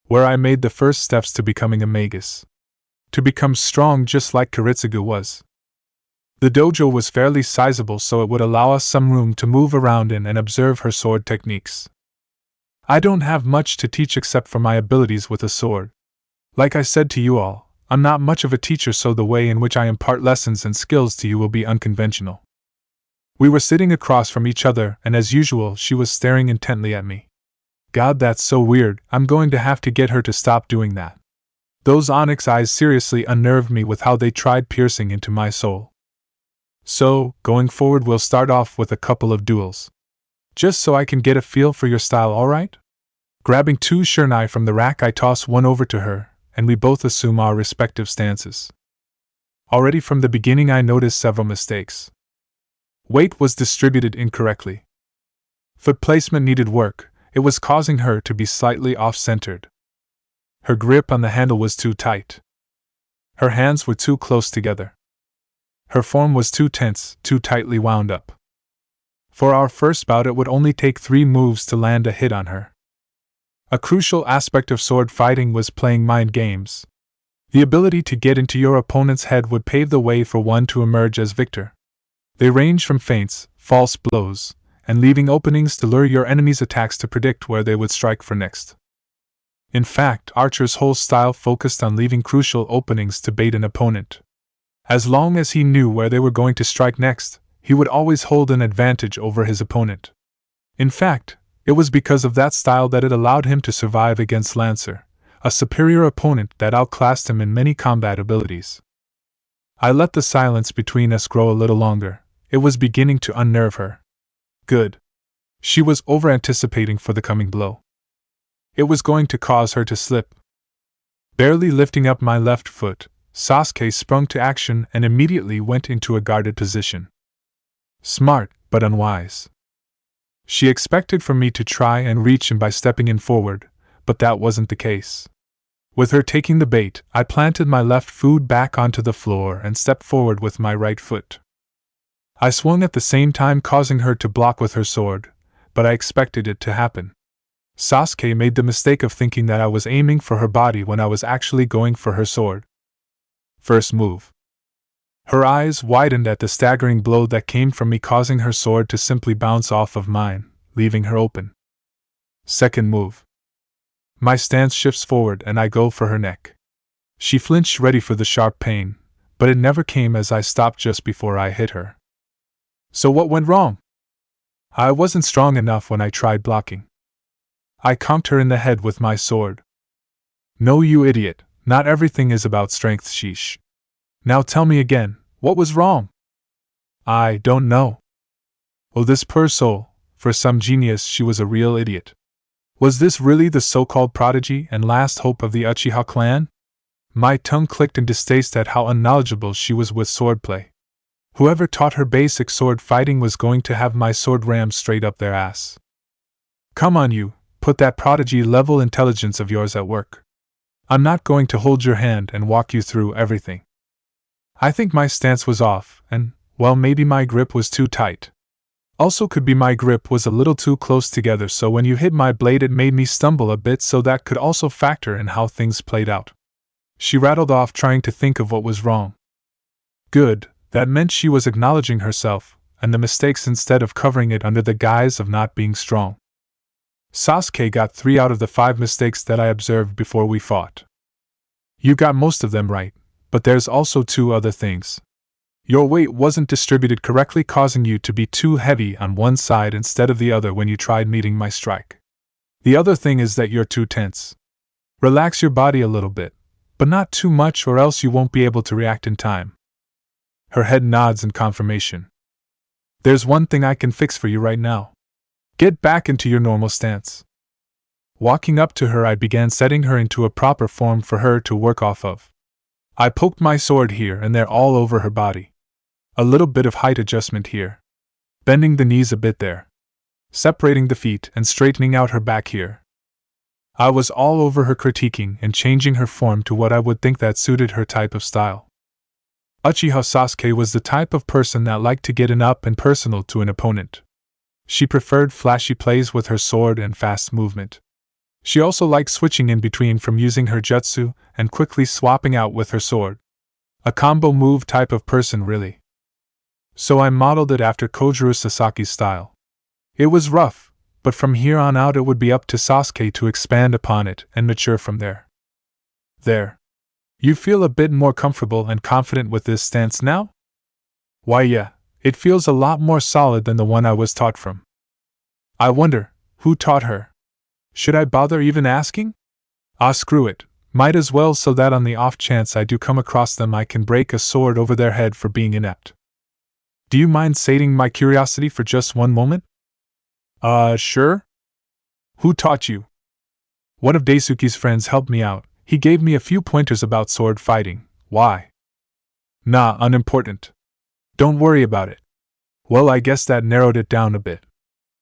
[SPEAKER 1] Where I made the first steps to becoming a magus. To become strong just like Kiritsugu was. The dojo was fairly sizable, so it would allow us some room to move around in and observe her sword techniques. I don't have much to teach except for my abilities with a sword. Like I said to you all, I'm not much of a teacher, so the way in which I impart lessons and skills to you will be unconventional. We were sitting across from each other, and as usual, she was staring intently at me. God, that's so weird. I'm going to have to get her to stop doing that. Those onyx eyes seriously unnerved me with how they tried piercing into my soul. So, going forward, we'll start off with a couple of duels. Just so I can get a feel for your style, alright? Grabbing two shurnai from the rack, I toss one over to her, and we both assume our respective stances. Already from the beginning I noticed several mistakes. Weight was distributed incorrectly. Foot placement needed work, it was causing her to be slightly off-centered. Her grip on the handle was too tight. Her hands were too close together. Her form was too tense, too tightly wound up. For our first bout it would only take 3 moves to land a hit on her. A crucial aspect of sword fighting was playing mind games. The ability to get into your opponent's head would pave the way for one to emerge as victor. They range from feints, false blows, and leaving openings to lure your enemy's attacks to predict where they would strike for next. In fact, Archer's whole style focused on leaving crucial openings to bait an opponent. As long as he knew where they were going to strike next, he would always hold an advantage over his opponent. In fact, it was because of that style that it allowed him to survive against Lancer, a superior opponent that outclassed him in many combat abilities. I let the silence between us grow a little longer. It was beginning to unnerve her. Good. She was over-anticipating for the coming blow. It was going to cause her to slip. Barely lifting up my left foot, Sasuke sprung to action and immediately went into a guarded position. Smart, but unwise. She expected for me to try and reach him by stepping in forward, but that wasn't the case. With her taking the bait, I planted my left foot back onto the floor and stepped forward with my right foot. I swung at the same time, causing her to block with her sword, but I expected it to happen. Sasuke made the mistake of thinking that I was aiming for her body when I was actually going for her sword. First move. Her eyes widened at the staggering blow that came from me, causing her sword to simply bounce off of mine, leaving her open. Second move. My stance shifts forward and I go for her neck. She flinched, ready for the sharp pain, but it never came as I stopped just before I hit her. So what went wrong? I wasn't strong enough when I tried blocking. I conked her in the head with my sword. No, you idiot, not everything is about strength, sheesh. Now tell me again, what was wrong? I don't know. Oh, this poor soul, for some genius she was a real idiot. Was this really the so-called prodigy and last hope of the Uchiha clan? My tongue clicked in distaste at how unknowledgeable she was with swordplay. Whoever taught her basic sword fighting was going to have my sword rammed straight up their ass. Come on, you, put that prodigy-level intelligence of yours at work. I'm not going to hold your hand and walk you through everything. I think my stance was off, and, well, maybe my grip was too tight. Also could be my grip was a little too close together, so when you hit my blade it made me stumble a bit, so that could also factor in how things played out. She rattled off, trying to think of what was wrong. Good, that meant she was acknowledging herself, and the mistakes instead of covering it under the guise of not being strong. Sasuke got 3 out of the 5 mistakes that I observed before we fought. You got most of them right, but there's also 2 other things. Your weight wasn't distributed correctly, causing you to be too heavy on one side instead of the other when you tried meeting my strike. The other thing is that you're too tense. Relax your body a little bit, but not too much, or else you won't be able to react in time. Her head nods in confirmation. There's one thing I can fix for you right now. Get back into your normal stance. Walking up to her, I began setting her into a proper form for her to work off of. I poked my sword here and there all over her body. A little bit of height adjustment here. Bending the knees a bit there. Separating the feet and straightening out her back here. I was all over her, critiquing and changing her form to what I would think that suited her type of style. Uchiha Sasuke was the type of person that liked to get in up and personal to an opponent. She preferred flashy plays with her sword and fast movement. She also liked switching in between from using her jutsu and quickly swapping out with her sword. A combo move type of person, really. So I modeled it after Kojiro Sasaki's style. It was rough, but from here on out it would be up to Sasuke to expand upon it and mature from there. There. You feel a bit more comfortable and confident with this stance now? Why, yeah, it feels a lot more solid than the one I was taught from. I wonder, who taught her? Should I bother even asking? Ah, screw it, might as well, so that on the off chance I do come across them I can break a sword over their head for being inept. Do you mind sating my curiosity for just one moment? Sure? Who taught you? One of Daisuke's friends helped me out. He gave me a few pointers about sword fighting. Why? Nah, unimportant. Don't worry about it. Well, I guess that narrowed it down a bit.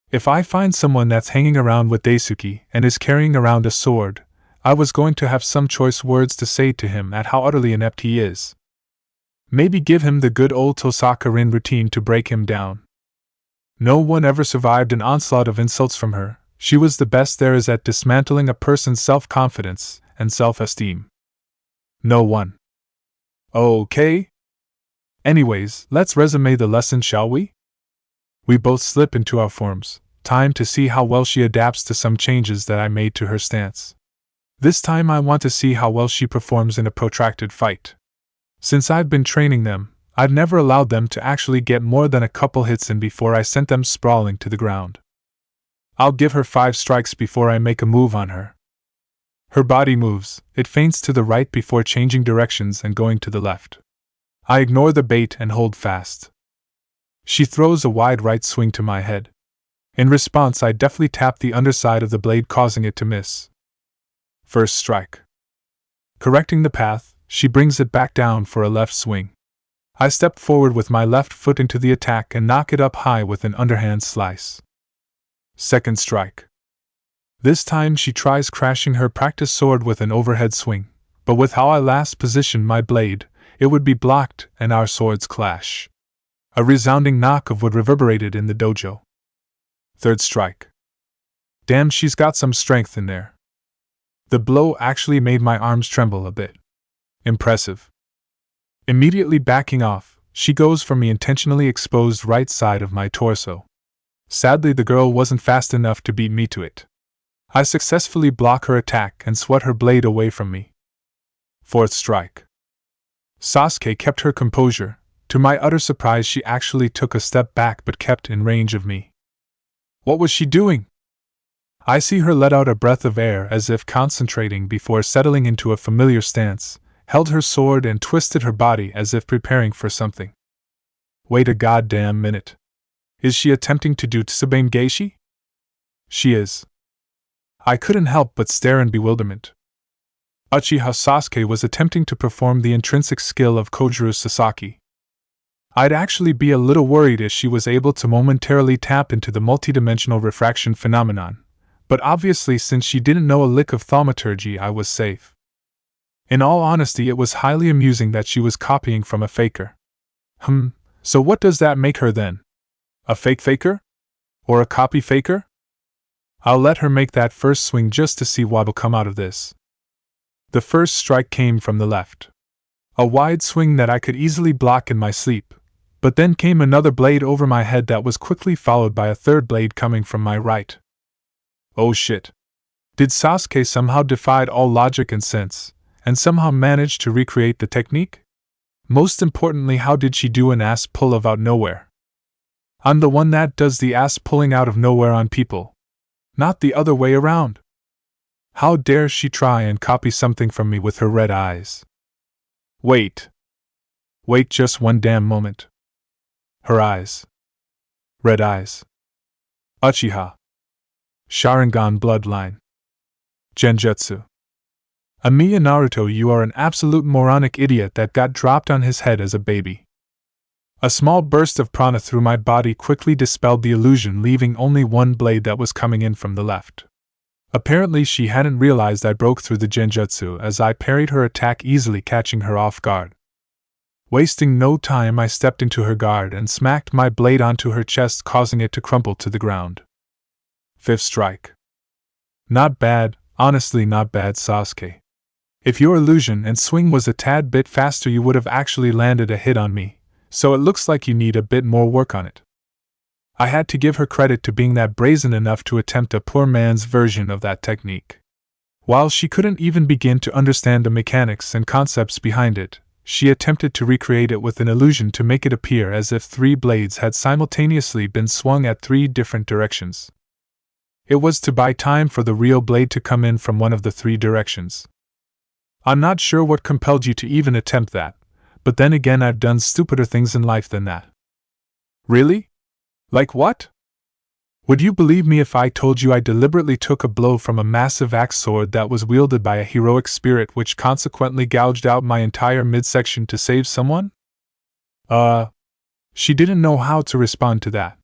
[SPEAKER 1] If I find someone that's hanging around with Daisuke and is carrying around a sword, I was going to have some choice words to say to him at how utterly inept he is. Maybe give him the good old Tosaka Rin routine to break him down. No one ever survived an onslaught of insults from her. She was the best there is at dismantling a person's self-confidence and self-esteem. No one. Okay. Anyways, let's resume the lesson, shall we? We both slip into our forms. Time to see how well she adapts to some changes that I made to her stance. This time I want to see how well she performs in a protracted fight. Since I've been training them, I've never allowed them to actually get more than a couple hits in before I sent them sprawling to the ground. I'll give her 5 strikes before I make a move on her. Her body moves, it feints to the right before changing directions and going to the left. I ignore the bait and hold fast. She throws a wide right swing to my head. In response, I deftly tap the underside of the blade, causing it to miss. First strike. Correcting the path, she brings it back down for a left swing. I step forward with my left foot into the attack and knock it up high with an underhand slice. Second strike. This time she tries crashing her practice sword with an overhead swing, but with how I last positioned my blade, it would be blocked and our swords clash. A resounding knock of wood reverberated in the dojo. Third strike. Damn, she's got some strength in there. The blow actually made my arms tremble a bit. Impressive. Immediately backing off, she goes for me intentionally exposed right side of my torso. Sadly, the girl wasn't fast enough to beat me to it. I successfully block her attack and swat her blade away from me. Fourth strike. Sasuke kept her composure. To my utter surprise, she actually took a step back but kept in range of me. What was she doing? I see her let out a breath of air as if concentrating before settling into a familiar stance, held her sword and twisted her body as if preparing for something. Wait a goddamn minute. Is she attempting to do Tsubame Geishi? She is. I couldn't help but stare in bewilderment. Uchiha Sasuke was attempting to perform the intrinsic skill of Kojiro Sasaki. I'd actually be a little worried if she was able to momentarily tap into the multidimensional refraction phenomenon, but obviously since she didn't know a lick of thaumaturgy, I was safe. In all honesty, it was highly amusing that she was copying from a faker. So what does that make her then? A fake faker? Or a copy faker? I'll let her make that first swing just to see what'll come out of this. The first strike came from the left. A wide swing that I could easily block in my sleep, but then came another blade over my head that was quickly followed by a third blade coming from my right. Oh shit. Did Sasuke somehow defy all logic and sense, and somehow manage to recreate the technique? Most importantly, how did she do an ass pull of out nowhere? I'm the one that does the ass pulling out of nowhere on people, not the other way around. How dare she try and copy something from me with her red eyes? Wait just one damn moment. Her eyes. Red eyes. Uchiha. Sharingan bloodline. Genjutsu. Amiya Naruto, you are an absolute moronic idiot that got dropped on his head as a baby. A small burst of prana through my body quickly dispelled the illusion, leaving only one blade that was coming in from the left. Apparently she hadn't realized I broke through the genjutsu as I parried her attack, easily catching her off guard. Wasting no time, I stepped into her guard and smacked my blade onto her chest, causing it to crumple to the ground. Fifth strike. Not bad, honestly not bad, Sasuke. If your illusion and swing was a tad bit faster, you would have actually landed a hit on me, so it looks like you need a bit more work on it. I had to give her credit to being that brazen enough to attempt a poor man's version of that technique. While she couldn't even begin to understand the mechanics and concepts behind it, she attempted to recreate it with an illusion to make it appear as if 3 blades had simultaneously been swung at 3 different directions. It was to buy time for the real blade to come in from one of the 3 directions. I'm not sure what compelled you to even attempt that, but then again, I've done stupider things in life than that. Really? Like what? Would you believe me if I told you I deliberately took a blow from a massive axe sword that was wielded by a heroic spirit, which consequently gouged out my entire midsection to save someone? She didn't know how to respond to that.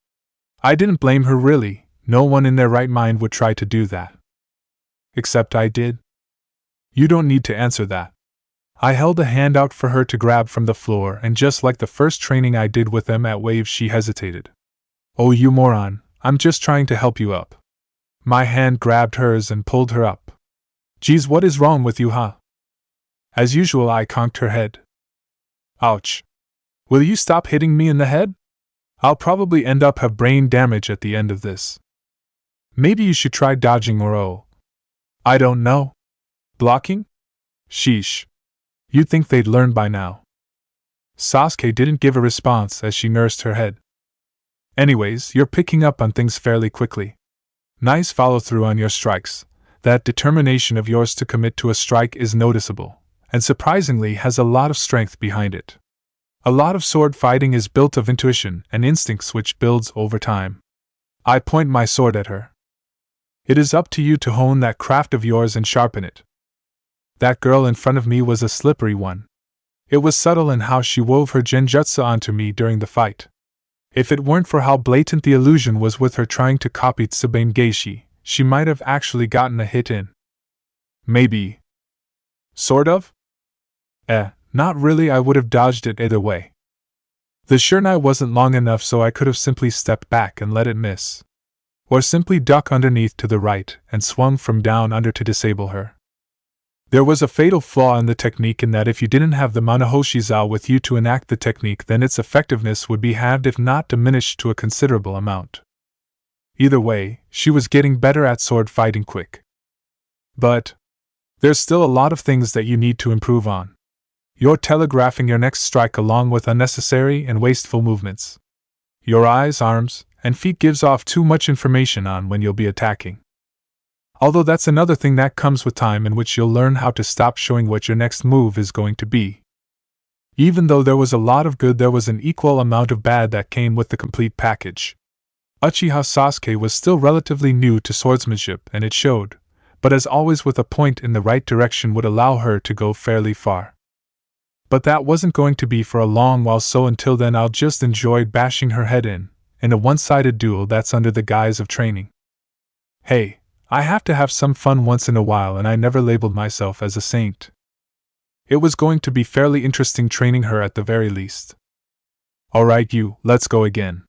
[SPEAKER 1] I didn't blame her, really. No one in their right mind would try to do that. Except I did. You don't need to answer that. I held a hand out for her to grab from the floor, and just like the first training I did with them at Waves, she hesitated. Oh, you moron, I'm just trying to help you up. My hand grabbed hers and pulled her up. Geez, what is wrong with you, huh? As usual, I conked her head. Ouch. Will you stop hitting me in the head? I'll probably end up have brain damage at the end of this. Maybe you should try dodging or I don't know. Blocking? Sheesh. You'd think they'd learn by now. Sasuke didn't give a response as she nursed her head. Anyways, you're picking up on things fairly quickly. Nice follow-through on your strikes. That determination of yours to commit to a strike is noticeable, and surprisingly has a lot of strength behind it. A lot of sword fighting is built of intuition and instincts which builds over time. I point my sword at her. It is up to you to hone that craft of yours and sharpen it. That girl in front of me was a slippery one. It was subtle in how she wove her genjutsu onto me during the fight. If it weren't for how blatant the illusion was with her trying to copy Tsubame Geishi, she might have actually gotten a hit in. Maybe. Sort of? Not really, I would have dodged it either way. The shurnai wasn't long enough, so I could have simply stepped back and let it miss. Or simply duck underneath to the right and swung from down under to disable her. There was a fatal flaw in the technique in that if you didn't have the Manahoshi-za with you to enact the technique, then its effectiveness would be halved if not diminished to a considerable amount. Either way, she was getting better at sword fighting quick. But there's still a lot of things that you need to improve on. You're telegraphing your next strike along with unnecessary and wasteful movements. Your eyes, arms, and feet gives off too much information on when you'll be attacking. Although that's another thing that comes with time, in which you'll learn how to stop showing what your next move is going to be. Even though there was a lot of good, there was an equal amount of bad that came with the complete package. Uchiha Sasuke was still relatively new to swordsmanship, and it showed, but as always with a point in the right direction would allow her to go fairly far. But that wasn't going to be for a long while, so until then I'll just enjoy bashing her head in a one-sided duel that's under the guise of training. Hey, I have to have some fun once in a while, and I never labeled myself as a saint. It was going to be fairly interesting training her at the very least. Alright, let's go again.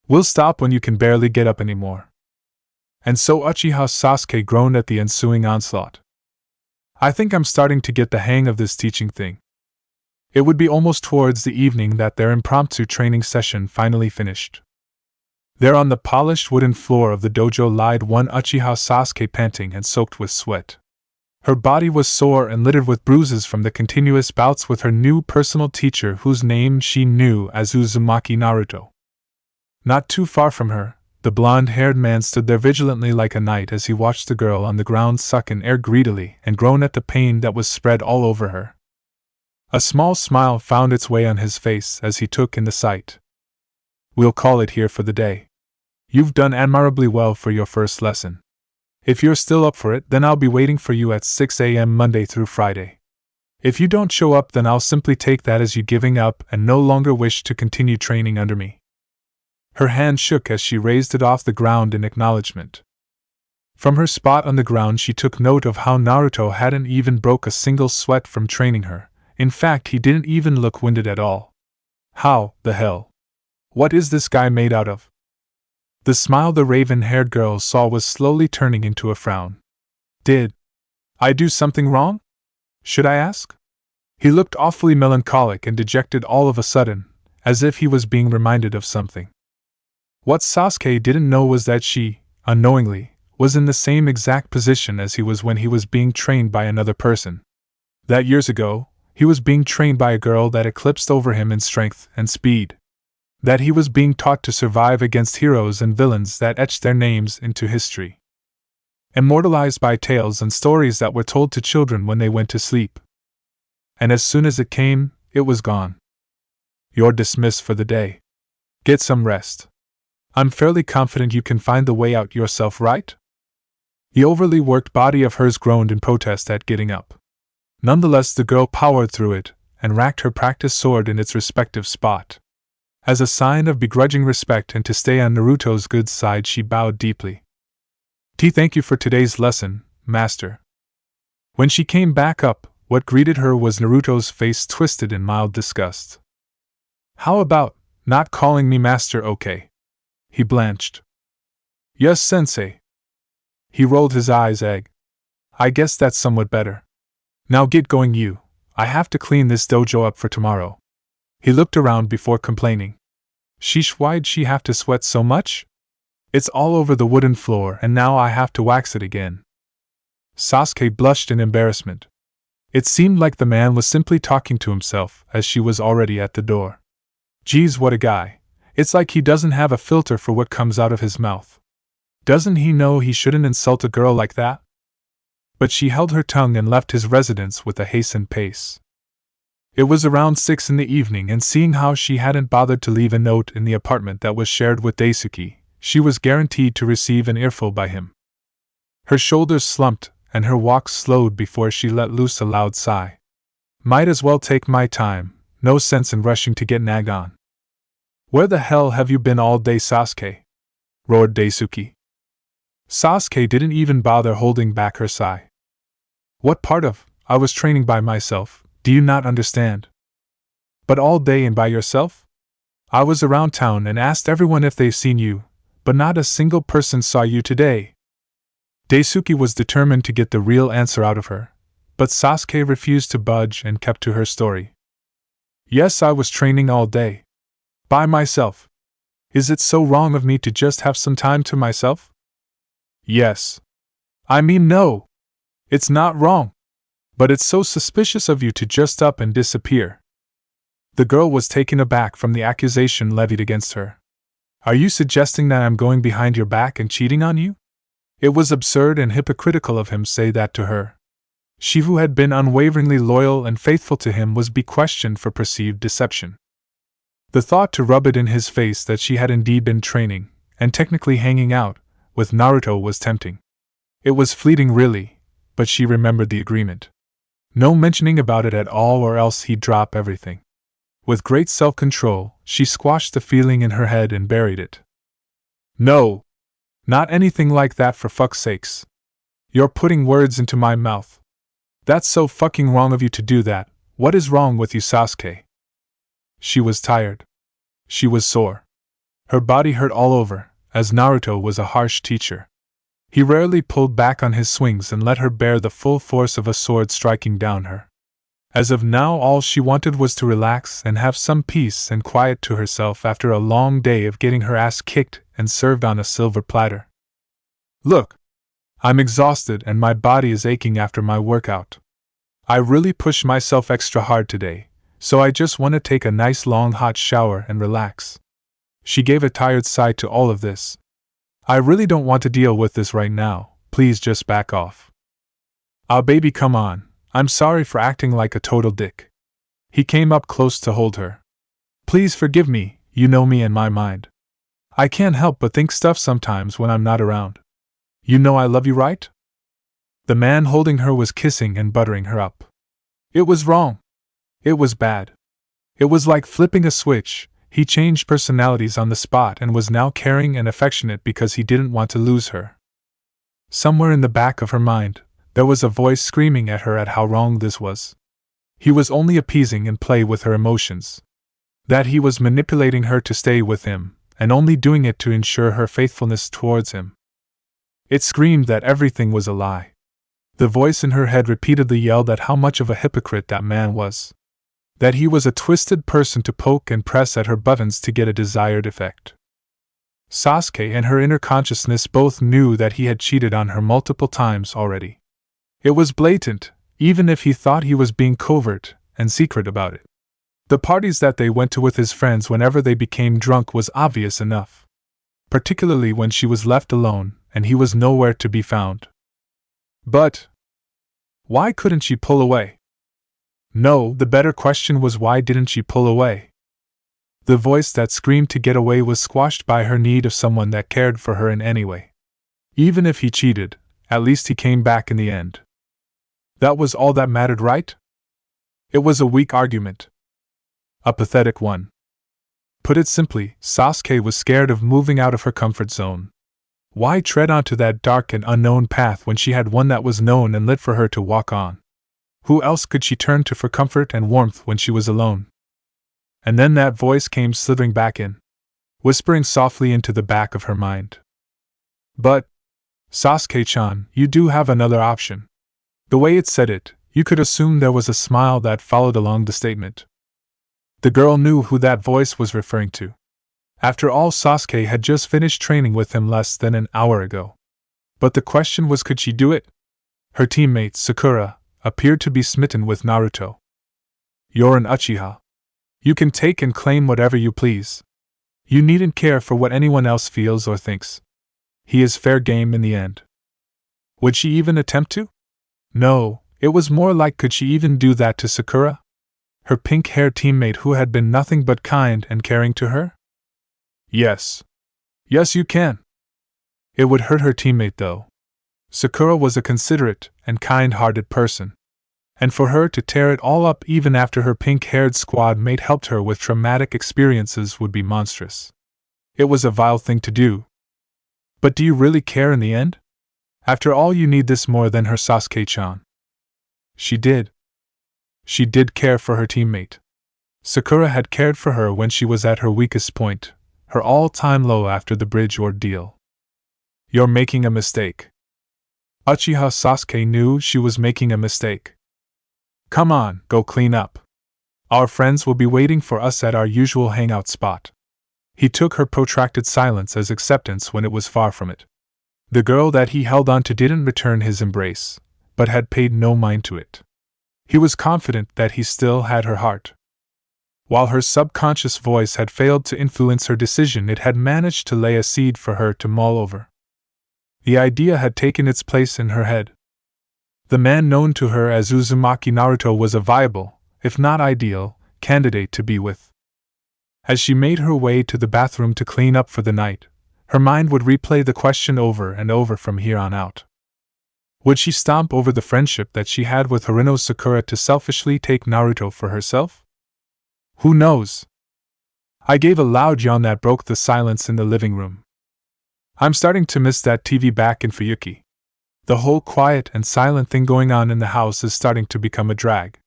[SPEAKER 1] We'll stop when you can barely get up anymore. And so Uchiha Sasuke groaned at the ensuing onslaught. I think I'm starting to get the hang of this teaching thing. It would be almost towards the evening that their impromptu training session finally finished. There on the polished wooden floor of the dojo lied one Uchiha Sasuke, panting and soaked with sweat. Her body was sore and littered with bruises from the continuous bouts with her new personal teacher, whose name she knew as Uzumaki Naruto. Not too far from her, the blonde-haired man stood there vigilantly like a knight as he watched the girl on the ground suck in air greedily and groan at the pain that was spread all over her. A small smile found its way on his face as he took in the sight. We'll call it here for the day. You've done admirably well for your first lesson. If you're still up for it, then I'll be waiting for you at 6 a.m. Monday through Friday. If you don't show up, then I'll simply take that as you giving up and no longer wish to continue training under me. Her hand shook as she raised it off the ground in acknowledgement. From her spot on the ground she took note of how Naruto hadn't even broke a single sweat from training her. In fact, he didn't even look winded at all. How the hell? What is this guy made out of? The smile the raven-haired girl saw was slowly turning into a frown. Did I do something wrong? Should I ask? He looked awfully melancholic and dejected all of a sudden, as if he was being reminded of something. What Sasuke didn't know was that she, unknowingly, was in the same exact position as he was when he was being trained by another person. That years ago, he was being trained by a girl that eclipsed over him in strength and speed. That he was being taught to survive against heroes and villains that etched their names into history. Immortalized by tales and stories that were told to children when they went to sleep. And as soon as it came, it was gone. You're dismissed for the day. Get some rest. I'm fairly confident you can find the way out yourself, right? The overly worked body of hers groaned in protest at getting up. Nonetheless, the girl powered through it and racked her practice sword in its respective spot. As a sign of begrudging respect and to stay on Naruto's good side, she bowed deeply. Thank you for today's lesson, master. When she came back up, what greeted her was Naruto's face twisted in mild disgust. How about not calling me master, okay? He blanched. Yes, sensei. He rolled his eyes. I guess that's somewhat better. Now get going, you. I have to clean this dojo up for tomorrow. He looked around before complaining. Sheesh, why'd she have to sweat so much? It's all over the wooden floor and now I have to wax it again. Sasuke blushed in embarrassment. It seemed like the man was simply talking to himself as she was already at the door. Geez, what a guy. It's like he doesn't have a filter for what comes out of his mouth. Doesn't he know he shouldn't insult a girl like that? But she held her tongue and left his residence with a hastened pace. It was around 6 in the evening, and seeing how she hadn't bothered to leave a note in the apartment that was shared with Daisuke, she was guaranteed to receive an earful by him. Her shoulders slumped, and her walk slowed before she let loose a loud sigh. Might as well take my time, no sense in rushing to get nagged on. Where the hell have you been all day, Sasuke? Roared Daisuke. Sasuke didn't even bother holding back her sigh. What part of, I was training by myself, do you not understand? But all day and by yourself? I was around town and asked everyone if they've seen you, but not a single person saw you today. Daisuke was determined to get the real answer out of her, but Sasuke refused to budge and kept to her story. Yes, I was training all day. By myself. Is it so wrong of me to just have some time to myself? Yes. I mean, no. It's not wrong. But it's so suspicious of you to just up and disappear. The girl was taken aback from the accusation levied against her. Are you suggesting that I'm going behind your back and cheating on you? It was absurd and hypocritical of him to say that to her. She who had been unwaveringly loyal and faithful to him was being questioned for perceived deception. The thought to rub it in his face that she had indeed been training, and technically hanging out, with Naruto was tempting. It was fleeting really, but she remembered the agreement. No mentioning about it at all or else he'd drop everything. With great self-control, she squashed the feeling in her head and buried it. No! Not anything like that, for fuck's sakes. You're putting words into my mouth. That's so fucking wrong of you to do that. What is wrong with you, Sasuke? She was tired. She was sore. Her body hurt all over, as Naruto was a harsh teacher. He rarely pulled back on his swings and let her bear the full force of a sword striking down her. As of now, all she wanted was to relax and have some peace and quiet to herself after a long day of getting her ass kicked and served on a silver platter. Look, I'm exhausted and my body is aching after my workout. I really pushed myself extra hard today, so I just want to take a nice long hot shower and relax. She gave a tired sigh to all of this. I really don't want to deal with this right now, please just back off. Ah, baby, come on, I'm sorry for acting like a total dick. He came up close to hold her. Please forgive me, you know me and my mind. I can't help but think stuff sometimes when I'm not around. You know I love you, right? The man holding her was kissing and buttering her up. It was wrong. It was bad. It was like flipping a switch. He changed personalities on the spot and was now caring and affectionate because he didn't want to lose her. Somewhere in the back of her mind, there was a voice screaming at her at how wrong this was. He was only appeasing and play with her emotions. That he was manipulating her to stay with him, and only doing it to ensure her faithfulness towards him. It screamed that everything was a lie. The voice in her head repeatedly yelled at how much of a hypocrite that man was. That he was a twisted person to poke and press at her buttons to get a desired effect. Sasuke and her inner consciousness both knew that he had cheated on her multiple times already. It was blatant, even if he thought he was being covert and secret about it. The parties that they went to with his friends whenever they became drunk was obvious enough. Particularly when she was left alone and he was nowhere to be found. But why couldn't she pull away? No, the better question was, why didn't she pull away? The voice that screamed to get away was squashed by her need of someone that cared for her in any way. Even if he cheated, at least he came back in the end. That was all that mattered, right? It was a weak argument. A pathetic one. Put it simply, Sasuke was scared of moving out of her comfort zone. Why tread onto that dark and unknown path when she had one that was known and lit for her to walk on? Who else could she turn to for comfort and warmth when she was alone? And then that voice came slithering back in, whispering softly into the back of her mind. But, Sasuke-chan, you do have another option. The way it said it, you could assume there was a smile that followed along the statement. The girl knew who that voice was referring to. After all, Sasuke had just finished training with him less than an hour ago. But the question was, could she do it? Her teammate, Sakura, appeared to be smitten with Naruto. You're an Uchiha. You can take and claim whatever you please. You needn't care for what anyone else feels or thinks. He is fair game in the end. Would she even attempt to? No, it was more like, could she even do that to Sakura? Her pink-haired teammate who had been nothing but kind and caring to her? Yes. Yes, you can. It would hurt her teammate though. Sakura was a considerate and kind-hearted person. And for her to tear it all up even after her pink-haired squad mate helped her with traumatic experiences would be monstrous. It was a vile thing to do. But do you really care in the end? After all, you need this more than her, Sasuke-chan. She did. She did care for her teammate. Sakura had cared for her when she was at her weakest point, her all-time low after the bridge ordeal. You're making a mistake. Uchiha Sasuke knew she was making a mistake. Come on, go clean up. Our friends will be waiting for us at our usual hangout spot. He took her protracted silence as acceptance when it was far from it. The girl that he held on to didn't return his embrace, but had paid no mind to it. He was confident that he still had her heart. While her subconscious voice had failed to influence her decision, it had managed to lay a seed for her to mull over. The idea had taken its place in her head. The man known to her as Uzumaki Naruto was a viable, if not ideal, candidate to be with. As she made her way to the bathroom to clean up for the night, her mind would replay the question over and over from here on out. Would she stomp over the friendship that she had with Harino Sakura to selfishly take Naruto for herself? Who knows? I gave a loud yawn that broke the silence in the living room. I'm starting to miss that TV back in Fuyuki. The whole quiet and silent thing going on in the house is starting to become a drag.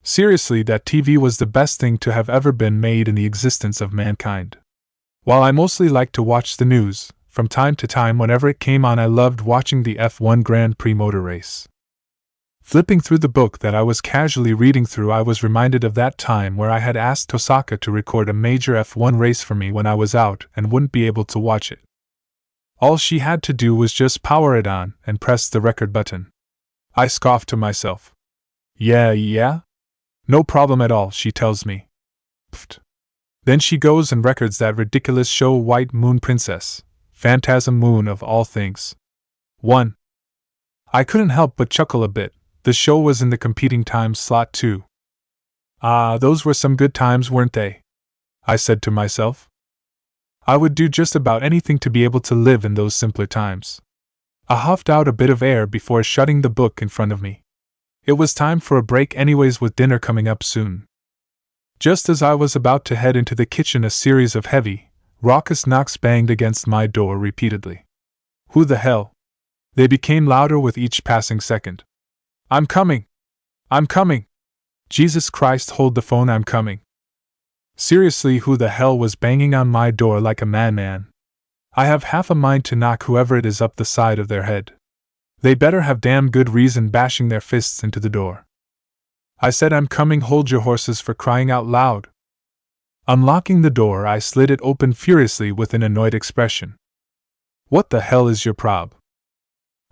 [SPEAKER 1] Seriously, that TV was the best thing to have ever been made in the existence of mankind. While I mostly liked to watch the news, from time to time whenever it came on I loved watching the F1 Grand Prix motor race. Flipping through the book that I was casually reading through, I was reminded of that time where I had asked Tosaka to record a major F1 race for me when I was out and wouldn't be able to watch it. All she had to do was just power it on and press the record button. I scoffed to myself. Yeah? No problem at all, she tells me. Pfft. Then she goes and records that ridiculous show White Moon Princess, Phantasm Moon of all things. 1. I couldn't help but chuckle a bit. The show was in the competing times slot too. Ah, those were some good times, weren't they? I said to myself. I would do just about anything to be able to live in those simpler times. I huffed out a bit of air before shutting the book in front of me. It was time for a break anyways, with dinner coming up soon. Just as I was about to head into the kitchen, a series of heavy, raucous knocks banged against my door repeatedly. Who the hell? They became louder with each passing second. I'm coming! I'm coming! Jesus Christ, hold the phone, I'm coming! Seriously, who the hell was banging on my door like a madman? I have half a mind to knock whoever it is up the side of their head. They better have damn good reason bashing their fists into the door. I said I'm coming, hold your horses, for crying out loud. Unlocking the door, I slid it open furiously with an annoyed expression. What the hell is your prob?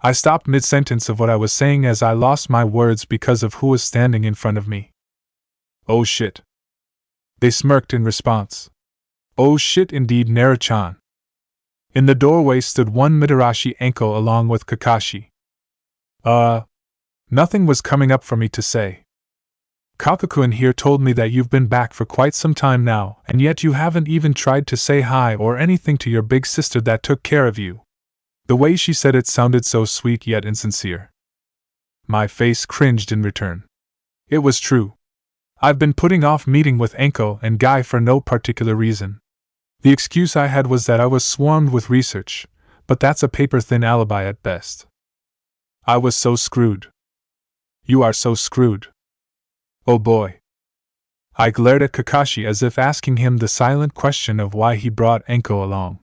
[SPEAKER 1] I stopped mid-sentence of what I was saying as I lost my words because of who was standing in front of me. Oh shit. They smirked in response. Oh shit indeed, Naru-chan. In the doorway stood one Mitarashi Anko along with Kakashi. Nothing was coming up for me to say. Kakaku here told me that you've been back for quite some time now, and yet you haven't even tried to say hi or anything to your big sister that took care of you. The way she said it sounded so sweet yet insincere. My face cringed in return. It was true. I've been putting off meeting with Anko and Guy for no particular reason. The excuse I had was that I was swarmed with research, but that's a paper-thin alibi at best. I was so screwed. You are so screwed. Oh boy. I glared at Kakashi as if asking him the silent question of why he brought Anko along.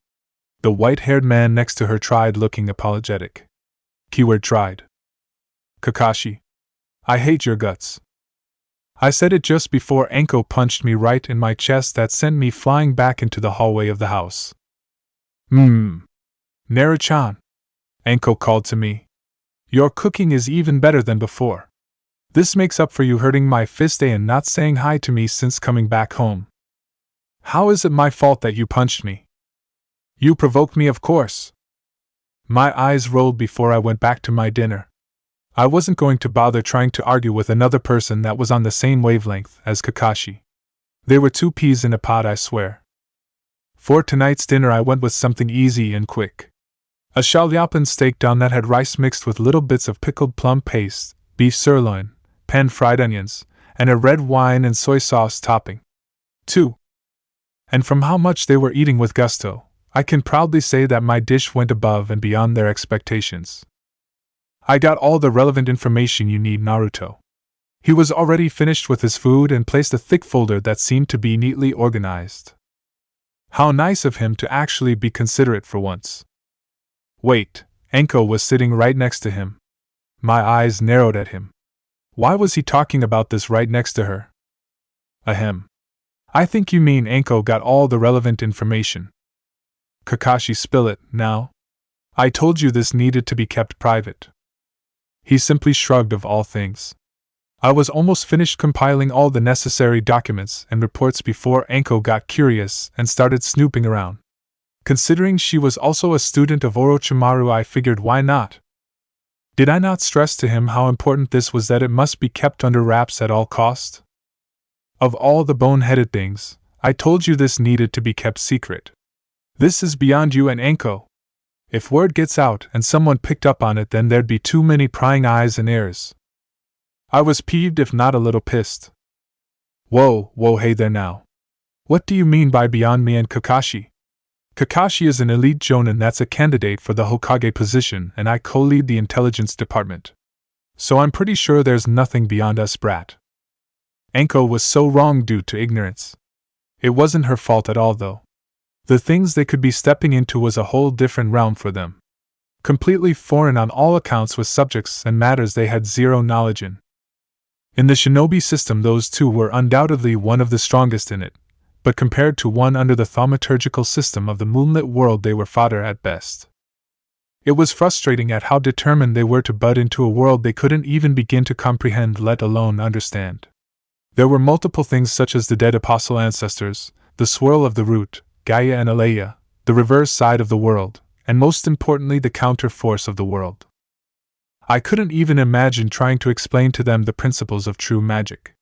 [SPEAKER 1] The white-haired man next to her tried looking apologetic. Keyword tried. Kakashi. I hate your guts. I said it just before Anko punched me right in my chest that sent me flying back into the hallway of the house. Naru-chan. Anko called to me. Your cooking is even better than before. This makes up for you hurting my fist and not saying hi to me since coming back home. How is it my fault that you punched me? You provoked me, of course. My eyes rolled before I went back to my dinner. I wasn't going to bother trying to argue with another person that was on the same wavelength as Kakashi. They were two peas in a pod, I swear. For tonight's dinner I went with something easy and quick. A Shaolyapan steak don that had rice mixed with little bits of pickled plum paste, beef sirloin, pan-fried onions, and a red wine and soy sauce topping. 2. And from how much they were eating with gusto, I can proudly say that my dish went above and beyond their expectations. I got all the relevant information you need, Naruto. He was already finished with his food and placed a thick folder that seemed to be neatly organized. How nice of him to actually be considerate for once. Wait, Anko was sitting right next to him. My eyes narrowed at him. Why was he talking about this right next to her? Ahem. I think you mean Anko got all the relevant information. Kakashi, spill it, now. I told you this needed to be kept private. He simply shrugged, of all things. I was almost finished compiling all the necessary documents and reports before Anko got curious and started snooping around. Considering she was also a student of Orochimaru, I figured why not? Did I not stress to him how important this was, that it must be kept under wraps at all cost? Of all the bone-headed things, I told you this needed to be kept secret. This is beyond you and Anko. If word gets out and someone picked up on it, then there'd be too many prying eyes and ears. I was peeved, if not a little pissed. Whoa, hey there now. What do you mean by beyond me and Kakashi? Kakashi is an elite jonin that's a candidate for the Hokage position, and I co-lead the intelligence department. So I'm pretty sure there's nothing beyond us, brat. Anko was so wrong due to ignorance. It wasn't her fault at all, though. The things they could be stepping into was a whole different realm for them. Completely foreign on all accounts with subjects and matters they had zero knowledge in. In the Shinobi system, those two were undoubtedly one of the strongest in it, but compared to one under the thaumaturgical system of the moonlit world, they were fodder at best. It was frustrating at how determined they were to bud into a world they couldn't even begin to comprehend, let alone understand. There were multiple things such as the dead apostle ancestors, the swirl of the root, Gaia and Alea, the reverse side of the world, and most importantly the counter force of the world. I couldn't even imagine trying to explain to them the principles of true magic.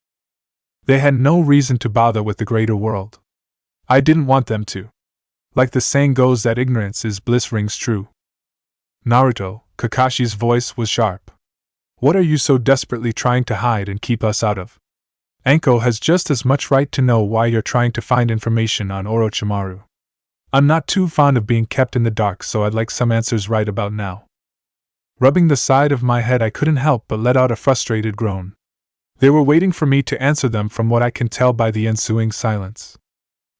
[SPEAKER 1] They had no reason to bother with the greater world. I didn't want them to. Like the saying goes that ignorance is bliss rings true. Naruto, Kakashi's voice was sharp. What are you so desperately trying to hide and keep us out of? Anko has just as much right to know why you're trying to find information on Orochimaru. I'm not too fond of being kept in the dark, so I'd like some answers right about now. Rubbing the side of my head, I couldn't help but let out a frustrated groan. They were waiting for me to answer them from what I can tell by the ensuing silence.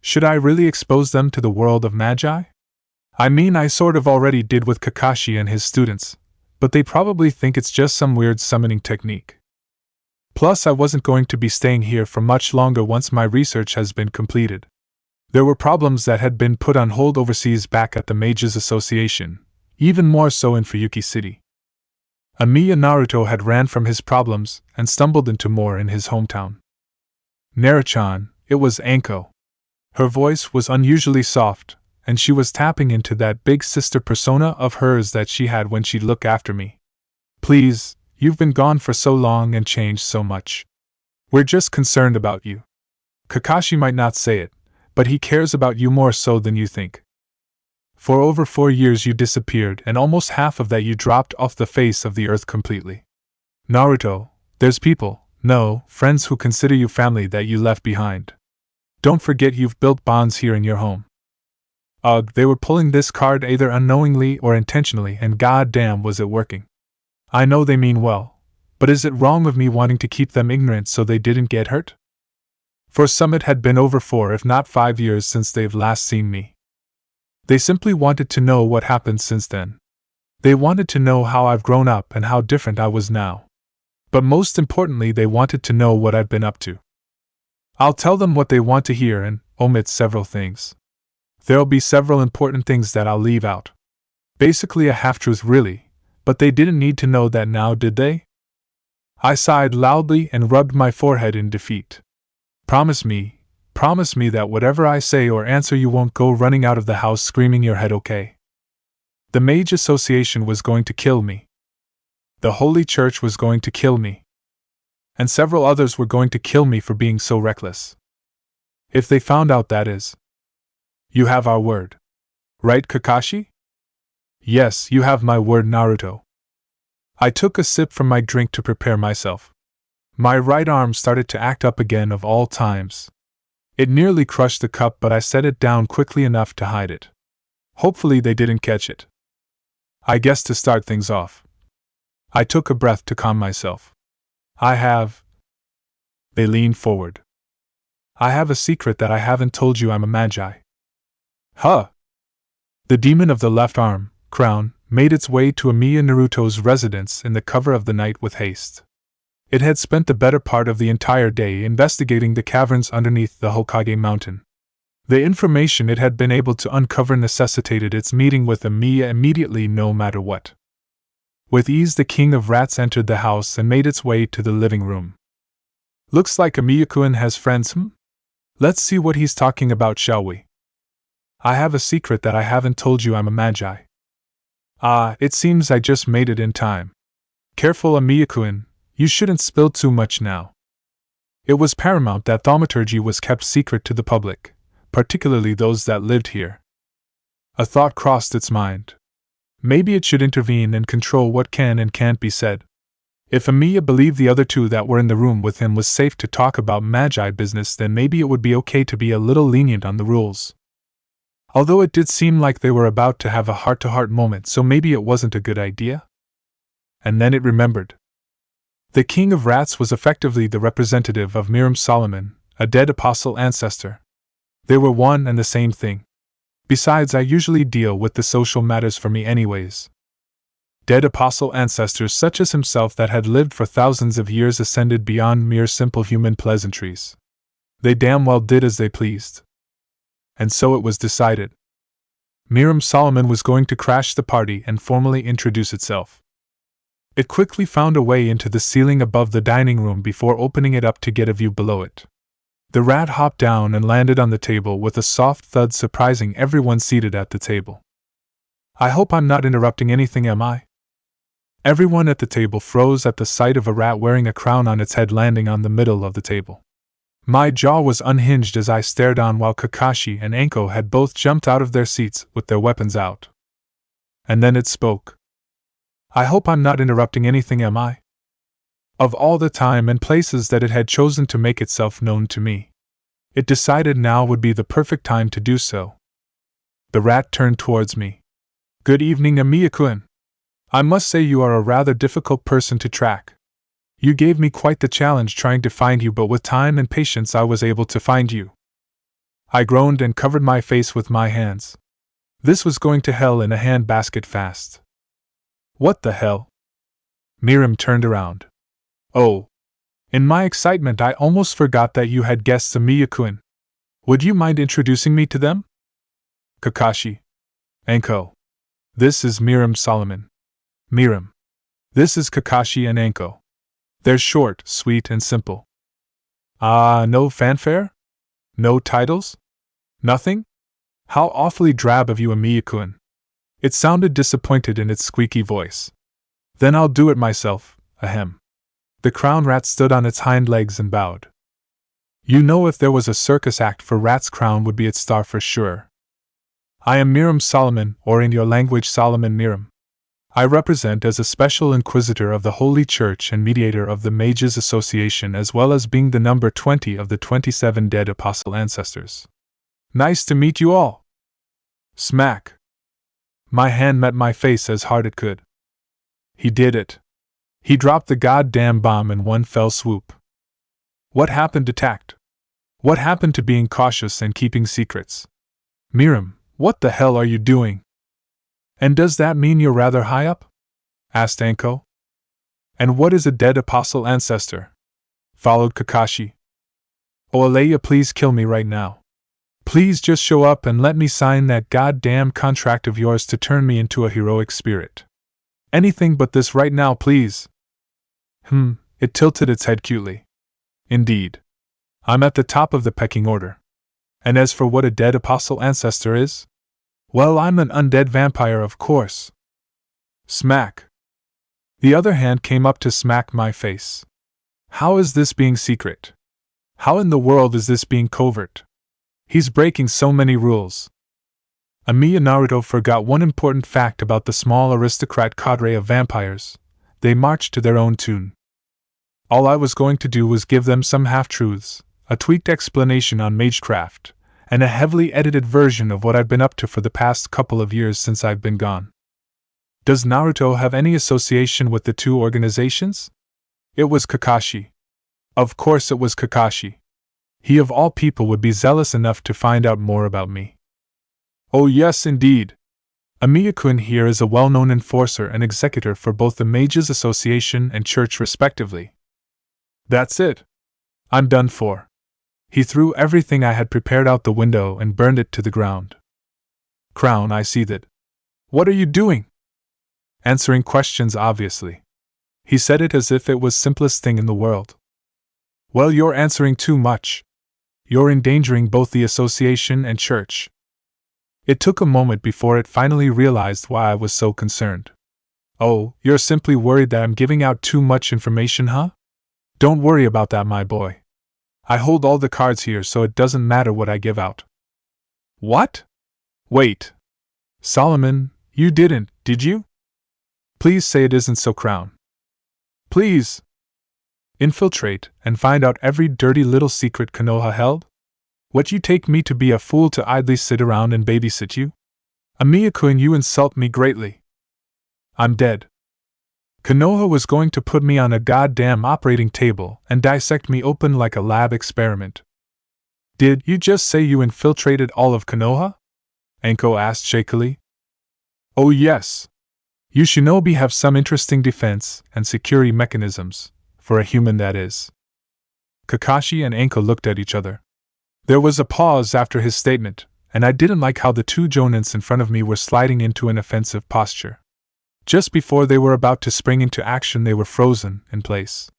[SPEAKER 1] Should I really expose them to the world of magi? I mean, I sort of already did with Kakashi and his students, but they probably think it's just some weird summoning technique. Plus, I wasn't going to be staying here for much longer once my research has been completed. There were problems that had been put on hold overseas back at the Mages Association, even more so in Fuyuki City. Amiya Naruto had ran from his problems and stumbled into more in his hometown. Naruchan, it was Anko. Her voice was unusually soft, and she was tapping into that big sister persona of hers that she had when she'd look after me. Please, you've been gone for so long and changed so much. We're just concerned about you. Kakashi might not say it, but he cares about you more so than you think. For over 4 years you disappeared, and almost half of that you dropped off the face of the earth completely. Naruto, there's people, no, friends who consider you family that you left behind. Don't forget you've built bonds here in your home. Ugh, they were pulling this card either unknowingly or intentionally, and goddamn was it working. I know they mean well, but is it wrong of me wanting to keep them ignorant so they didn't get hurt? For some it had been over 4 if not 5 years since they've last seen me. They simply wanted to know what happened since then. They wanted to know how I've grown up and how different I was now. But most importantly, they wanted to know what I've been up to. I'll tell them what they want to hear and omit several things. There'll be several important things that I'll leave out. Basically a half-truth really, but they didn't need to know that now, did they? I sighed loudly and rubbed my forehead in defeat. Promise me that whatever I say or answer you won't go running out of the house screaming your head, okay? The Mage Association was going to kill me. The Holy Church was going to kill me. And several others were going to kill me for being so reckless. If they found out, that is. You have our word. Right, Kakashi? Yes, you have my word, Naruto. I took a sip from my drink to prepare myself. My right arm started to act up again of all times. It nearly crushed the cup, but I set it down quickly enough to hide it. Hopefully they didn't catch it. I guess to start things off. I took a breath to calm myself. They leaned forward. I have a secret that I haven't told you. I'm a magi. Huh? The demon of the left arm, crown, made its way to Amiya Naruto's residence in the cover of the night with haste. It had spent the better part of the entire day investigating the caverns underneath the Hokage mountain. The information it had been able to uncover necessitated its meeting with Amiya immediately, no matter what. With ease, the king of rats entered the house and made its way to the living room. Looks like Amiya-kun has friends, Let's see what he's talking about, shall we? I have a secret that I haven't told you. I'm a magi. Ah, it seems I just made it in time. Careful, Amiya-kun, you shouldn't spill too much now. It was paramount that thaumaturgy was kept secret to the public, particularly those that lived here. A thought crossed its mind. Maybe it should intervene and control what can and can't be said. If Amiya believed the other two that were in the room with him was safe to talk about magi business, then maybe it would be okay to be a little lenient on the rules. Although it did seem like they were about to have a heart-to-heart moment, so maybe it wasn't a good idea? And then it remembered. The King of Rats was effectively the representative of Miriam Solomon, a dead apostle ancestor. They were one and the same thing. Besides, I usually deal with the social matters for me anyways. Dead apostle ancestors such as himself that had lived for thousands of years ascended beyond mere simple human pleasantries. They damn well did as they pleased. And so it was decided. Miriam Solomon was going to crash the party and formally introduce itself. It quickly found a way into the ceiling above the dining room before opening it up to get a view below it. The rat hopped down and landed on the table with a soft thud, surprising everyone seated at the table. I hope I'm not interrupting anything, am I? Everyone at the table froze at the sight of a rat wearing a crown on its head landing on the middle of the table. My jaw was unhinged as I stared on while Kakashi and Anko had both jumped out of their seats with their weapons out. And then it spoke. I hope I'm not interrupting anything, am I? Of all the time and places that it had chosen to make itself known to me, it decided now would be the perfect time to do so. The rat turned towards me. Good evening, Amiya-kun. I must say you are a rather difficult person to track. You gave me quite the challenge trying to find you, but with time and patience I was able to find you. I groaned and covered my face with my hands. This was going to hell in a handbasket fast. What the hell? Miriam turned around. Oh. In my excitement I almost forgot that you had guests, Amiya-kun. Would you mind introducing me to them? Kakashi. Anko. This is Miriam Solomon. Miriam. This is Kakashi and Anko. They're short, sweet, and simple. Ah, no fanfare? No titles? Nothing? How awfully drab of you, Amiya-kun. It sounded disappointed in its squeaky voice. Then I'll do it myself, ahem. The crown rat stood on its hind legs and bowed. You know, if there was a circus act for Rat's crown would be its star for sure. I am Miriam Solomon, or in your language Solomon Miriam. I represent as a special inquisitor of the Holy Church and mediator of the Mages Association, as well as being the number 20 of the 27 dead apostle ancestors. Nice to meet you all. Smack. My hand met my face as hard it could. He did it. He dropped the goddamn bomb in one fell swoop. What happened to tact? What happened to being cautious and keeping secrets? Miriam, what the hell are you doing? And does that mean you're rather high up? Asked Anko. And what is a dead apostle ancestor? Followed Kakashi. Oh, Aleya, please kill me right now. Please just show up and let me sign that goddamn contract of yours to turn me into a heroic spirit. Anything but this right now, please. It tilted its head cutely. Indeed. I'm at the top of the pecking order. And as for what a dead apostle ancestor is? Well, I'm an undead vampire, of course. Smack. The other hand came up to smack my face. How is this being secret? How in the world is this being covert? He's breaking so many rules. Amiya Naruto forgot one important fact about the small aristocrat cadre of vampires. They marched to their own tune. All I was going to do was give them some half-truths, a tweaked explanation on magecraft, and a heavily edited version of what I've been up to for the past couple of years since I've been gone. Does Naruto have any association with the two organizations? It was Kakashi. Of course it was Kakashi. He of all people would be zealous enough to find out more about me. Oh yes, indeed. Amiya-kun here is a well-known enforcer and executor for both the Mages Association and Church respectively. That's it. I'm done for. He threw everything I had prepared out the window and burned it to the ground. Crown, I seethed. What are you doing? Answering questions, obviously. He said it as if it was simplest thing in the world. Well, you're answering too much. You're endangering both the association and church. It took a moment before it finally realized why I was so concerned. Oh, you're simply worried that I'm giving out too much information, huh? Don't worry about that, my boy. I hold all the cards here, so it doesn't matter what I give out. What? Wait. Solomon, you didn't, did you? Please say it isn't so, Crown. Please. Infiltrate and find out every dirty little secret Konoha held? What, you take me to be a fool to idly sit around and babysit you? Amiya-kun, you insult me greatly. I'm dead. Konoha was going to put me on a goddamn operating table and dissect me open like a lab experiment. Did you just say you infiltrated all of Konoha? Anko asked shakily. Oh yes. You Shinobi have some interesting defense and security mechanisms, for a human that is. Kakashi and Anko looked at each other. There was a pause after his statement, and I didn't like how the two jonins in front of me were sliding into an offensive posture. Just before they were about to spring into action, they were frozen in place.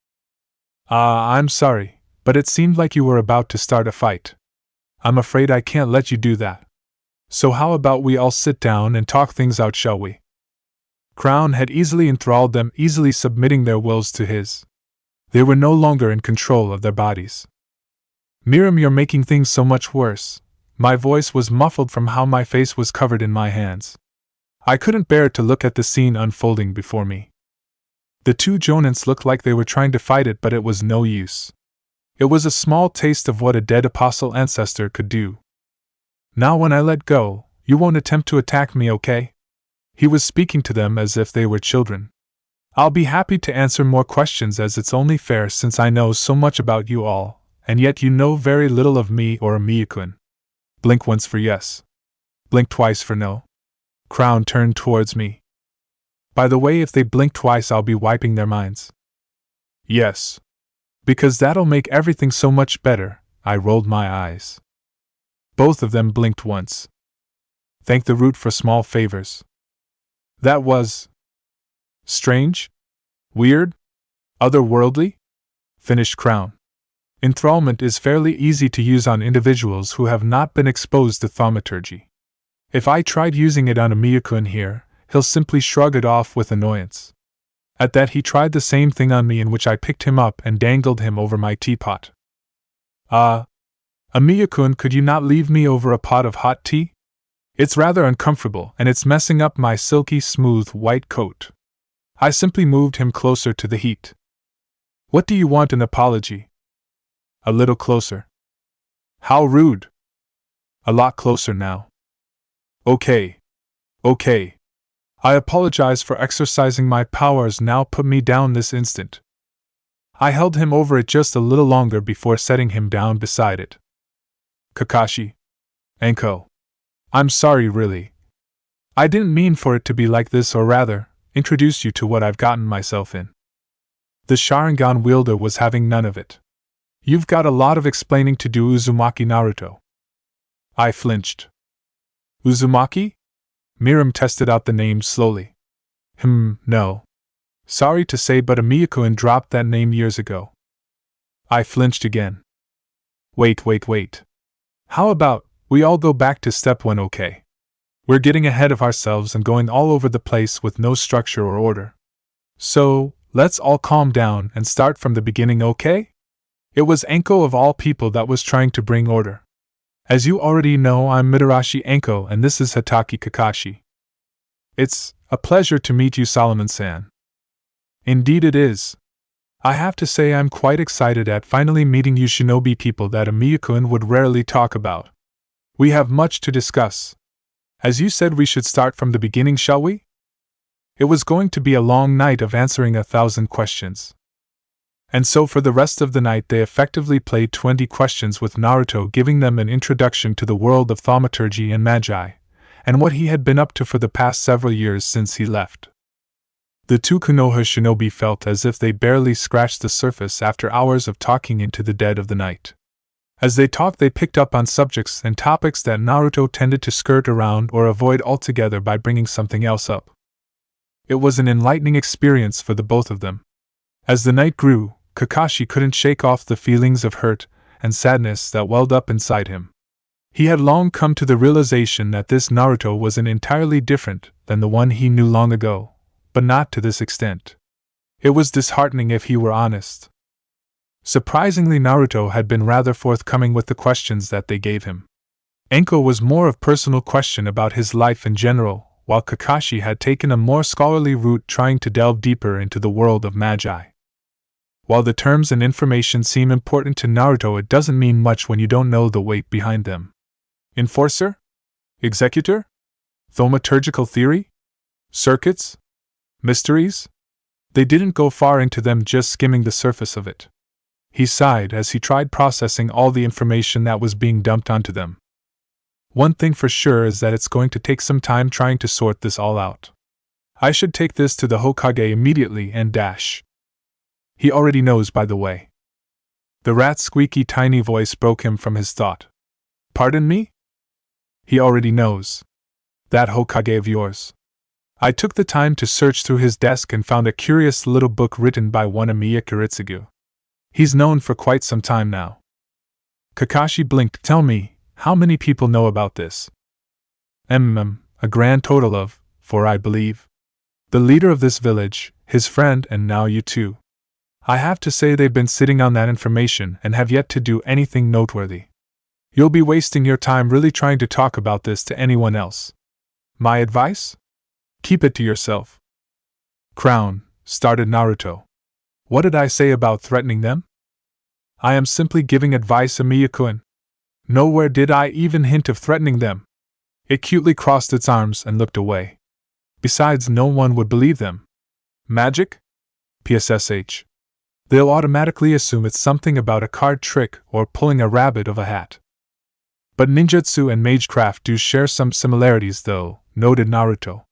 [SPEAKER 1] I'm sorry, but it seemed like you were about to start a fight. I'm afraid I can't let you do that. So how about we all sit down and talk things out, shall we? Crown had easily enthralled them, easily submitting their wills to his. They were no longer in control of their bodies. Miriam, you're making things so much worse. My voice was muffled from how my face was covered in my hands. I couldn't bear to look at the scene unfolding before me. The two jonins looked like they were trying to fight it, but it was no use. It was a small taste of what a dead apostle ancestor could do. Now when I let go, you won't attempt to attack me, okay? He was speaking to them as if they were children. I'll be happy to answer more questions, as it's only fair since I know so much about you all, and yet you know very little of me or Miyakun. Blink once for yes. Blink twice for no. Crown turned towards me. By the way, if they blink twice, I'll be wiping their minds. Yes. Because that'll make everything so much better. I rolled my eyes. Both of them blinked once. Thank the root for small favors. That was strange? Weird? Otherworldly? Finished Crown. Enthrallment is fairly easy to use on individuals who have not been exposed to thaumaturgy. If I tried using it on a Miyakun here, he'll simply shrug it off with annoyance. At that, he tried the same thing on me, in which I picked him up and dangled him over my teapot. Miyakun, could you not leave me over a pot of hot tea? It's rather uncomfortable, and it's messing up my silky smooth white coat. I simply moved him closer to the heat. What do you want, an apology? A little closer. How rude. A lot closer now. Okay. I apologize for exercising my powers. Now put me down this instant. I held him over it just a little longer before setting him down beside it. Kakashi. Anko. I'm sorry, really. I didn't mean for it to be like this, or rather, introduce you to what I've gotten myself in. The Sharingan wielder was having none of it. You've got a lot of explaining to do, Uzumaki Naruto. I flinched. Uzumaki? Miriam tested out the name slowly. No. Sorry to say, but a Miyakun dropped that name years ago. I flinched again. Wait. How about we all go back to step 1, okay? We're getting ahead of ourselves and going all over the place with no structure or order. So, let's all calm down and start from the beginning, okay? It was Anko of all people that was trying to bring order. As you already know, I'm Mitarashi Anko, and this is Hatake Kakashi. It's a pleasure to meet you, Solomon-san. Indeed it is. I have to say I'm quite excited at finally meeting you Shinobi people that a Miyakun would rarely talk about. We have much to discuss. As you said, we should start from the beginning, shall we? It was going to be a long night of answering 1,000 questions. And so for the rest of the night they effectively played 20 questions with Naruto, giving them an introduction to the world of thaumaturgy and magi, and what he had been up to for the past several years since he left. The two Konoha shinobi felt as if they barely scratched the surface after hours of talking into the dead of the night. As they talked, they picked up on subjects and topics that Naruto tended to skirt around or avoid altogether by bringing something else up. It was an enlightening experience for the both of them. As the night grew, Kakashi couldn't shake off the feelings of hurt and sadness that welled up inside him. He had long come to the realization that this Naruto was entirely different than the one he knew long ago, but not to this extent. It was disheartening if he were honest. Surprisingly, Naruto had been rather forthcoming with the questions that they gave him. Anko was more of personal question about his life in general, while Kakashi had taken a more scholarly route, trying to delve deeper into the world of magi. While the terms and information seem important to Naruto, it doesn't mean much when you don't know the weight behind them. Enforcer? Executor? Thaumaturgical theory? Circuits? Mysteries? They didn't go far into them, just skimming the surface of it. He sighed as he tried processing all the information that was being dumped onto them. One thing for sure is that it's going to take some time trying to sort this all out. I should take this to the Hokage immediately and dash. He already knows, by the way. The rat's squeaky tiny voice broke him from his thought. Pardon me? He already knows. That Hokage of yours. I took the time to search through his desk and found a curious little book written by one Amiya Kiritsugu. He's known for quite some time now. Kakashi blinked. Tell me, how many people know about this? A grand total of 4, I believe. The leader of this village, his friend, and now you too. I have to say they've been sitting on that information and have yet to do anything noteworthy. You'll be wasting your time really trying to talk about this to anyone else. My advice? Keep it to yourself. Crown, started Naruto. What did I say about threatening them? I am simply giving advice, Amiya-kun. Nowhere did I even hint of threatening them. It cutely crossed its arms and looked away. Besides, no one would believe them. Magic? PSSH. They'll automatically assume it's something about a card trick or pulling a rabbit of a hat. But ninjutsu and magecraft do share some similarities though, noted Naruto.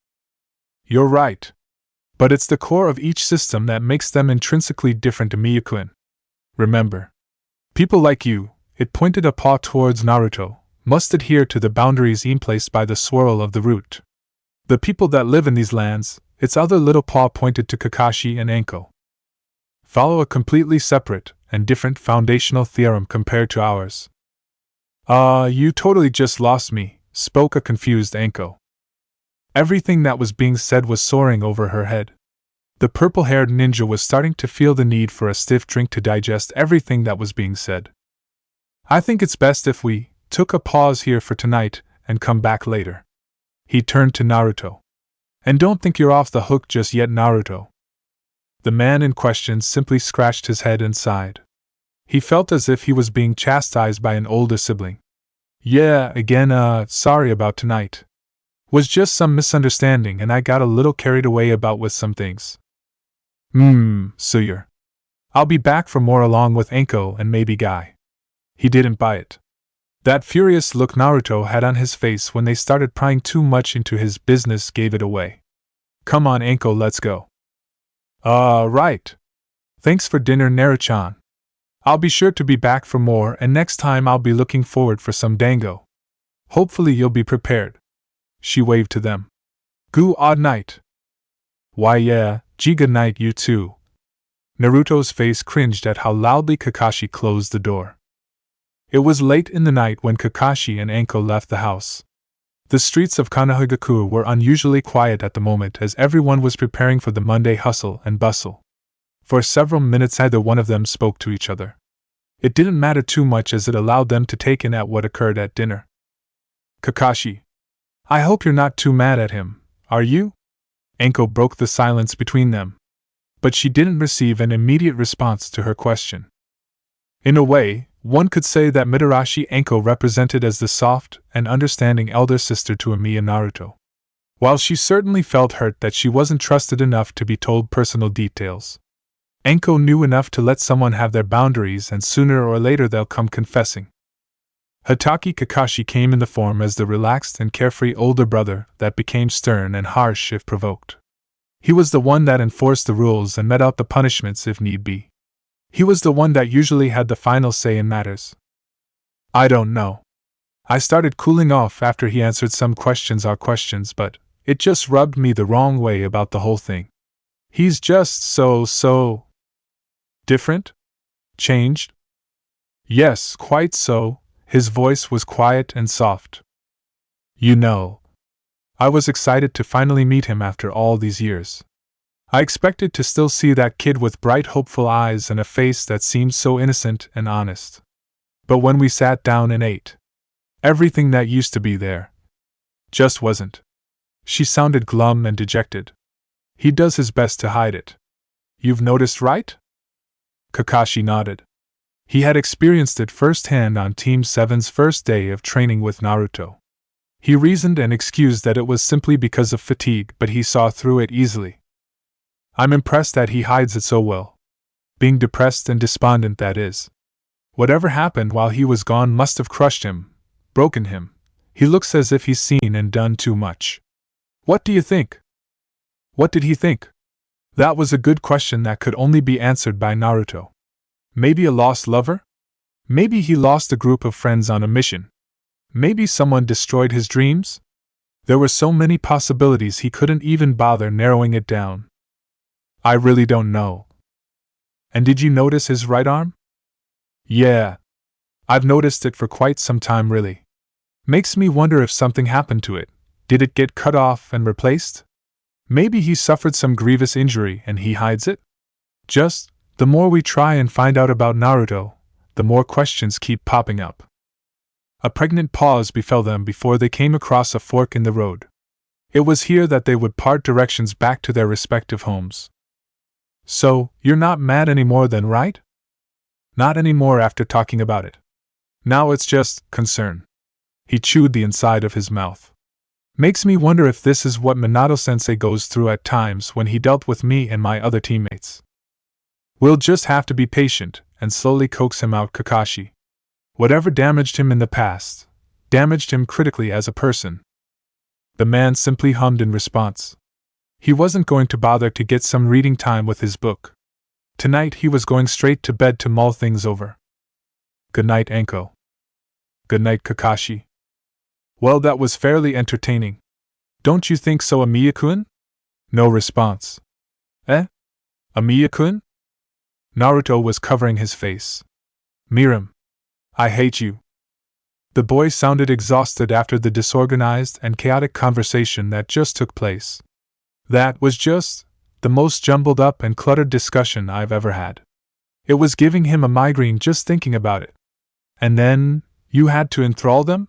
[SPEAKER 1] You're right. But it's the core of each system that makes them intrinsically different, Amiya-kun. Remember. People like you, it pointed a paw towards Naruto, must adhere to the boundaries placed by the swirl of the root. The people that live in these lands, its other little paw pointed to Kakashi and Anko. Follow a completely separate and different foundational theorem compared to ours. You totally just lost me, spoke a confused Anko. Everything that was being said was soaring over her head. The purple-haired ninja was starting to feel the need for a stiff drink to digest everything that was being said. I think it's best if we took a pause here for tonight and come back later. He turned to Naruto. And don't think you're off the hook just yet, Naruto. The man in question simply scratched his head and sighed. He felt as if he was being chastised by an older sibling. Yeah, again, sorry about tonight. Was just some misunderstanding and I got a little carried away with some things. So I'll be back for more along with Anko and maybe Guy. He didn't buy it. That furious look Naruto had on his face when they started prying too much into his business gave it away. Come on, Anko, let's go. Right. Thanks for dinner, Naruto-chan. I'll be sure to be back for more, and next time I'll be looking forward for some dango. Hopefully you'll be prepared. She waved to them. Goo odd night. Why yeah, gee good night you too. Naruto's face cringed at how loudly Kakashi closed the door. It was late in the night when Kakashi and Anko left the house. The streets of Konohagakure were unusually quiet at the moment as everyone was preparing for the Monday hustle and bustle. For several minutes neither one of them spoke to each other. It didn't matter too much as it allowed them to take in at what occurred at dinner. Kakashi. I hope you're not too mad at him, are you? Anko broke the silence between them. But she didn't receive an immediate response to her question. In a way, one could say that Mitarashi Anko represented as the soft and understanding elder sister to Amiya Naruto. While she certainly felt hurt that she wasn't trusted enough to be told personal details, Anko knew enough to let someone have their boundaries and sooner or later they'll come confessing. Hatake Kakashi came in the form as the relaxed and carefree older brother that became stern and harsh if provoked. He was the one that enforced the rules and met out the punishments if need be. He was the one that usually had the final say in matters. I don't know. I started cooling off after he answered some questions, but it just rubbed me the wrong way about the whole thing. He's just so different? Changed? Yes, quite so. His voice was quiet and soft. You know, I was excited to finally meet him after all these years. I expected to still see that kid with bright, hopeful eyes and a face that seemed so innocent and honest. But when we sat down and ate, everything that used to be there just wasn't. She sounded glum and dejected. He does his best to hide it. You've noticed, right? Kakashi nodded. He had experienced it firsthand on Team 7's first day of training with Naruto. He reasoned and excused that it was simply because of fatigue, but he saw through it easily. I'm impressed that he hides it so well. Being depressed and despondent, that is. Whatever happened while he was gone must have crushed him, broken him. He looks as if he's seen and done too much. What do you think? What did he think? That was a good question that could only be answered by Naruto. Maybe a lost lover? Maybe he lost a group of friends on a mission. Maybe someone destroyed his dreams? There were so many possibilities he couldn't even bother narrowing it down. I really don't know. And did you notice his right arm? Yeah. I've noticed it for quite some time, really. Makes me wonder if something happened to it. Did it get cut off and replaced? Maybe he suffered some grievous injury and he hides it? Just, the more we try and find out about Naruto, the more questions keep popping up. A pregnant pause befell them before they came across a fork in the road. It was here that they would part directions back to their respective homes. So, you're not mad anymore then, right? Not anymore after talking about it. Now it's just concern. He chewed the inside of his mouth. Makes me wonder if this is what Minato-sensei goes through at times when he dealt with me and my other teammates. We'll just have to be patient and slowly coax him out, Kakashi. Whatever damaged him in the past, damaged him critically as a person. The man simply hummed in response. He wasn't going to bother to get some reading time with his book. Tonight he was going straight to bed to mull things over. Good night, Anko. Good night, Kakashi. Well, that was fairly entertaining. Don't you think so, Amiya-kun? No response. Eh? Amiya-kun? Naruto was covering his face. Miram. I hate you. The boy sounded exhausted after the disorganized and chaotic conversation that just took place. That was just the most jumbled up and cluttered discussion I've ever had. It was giving him a migraine just thinking about it. And then, you had to enthrall them?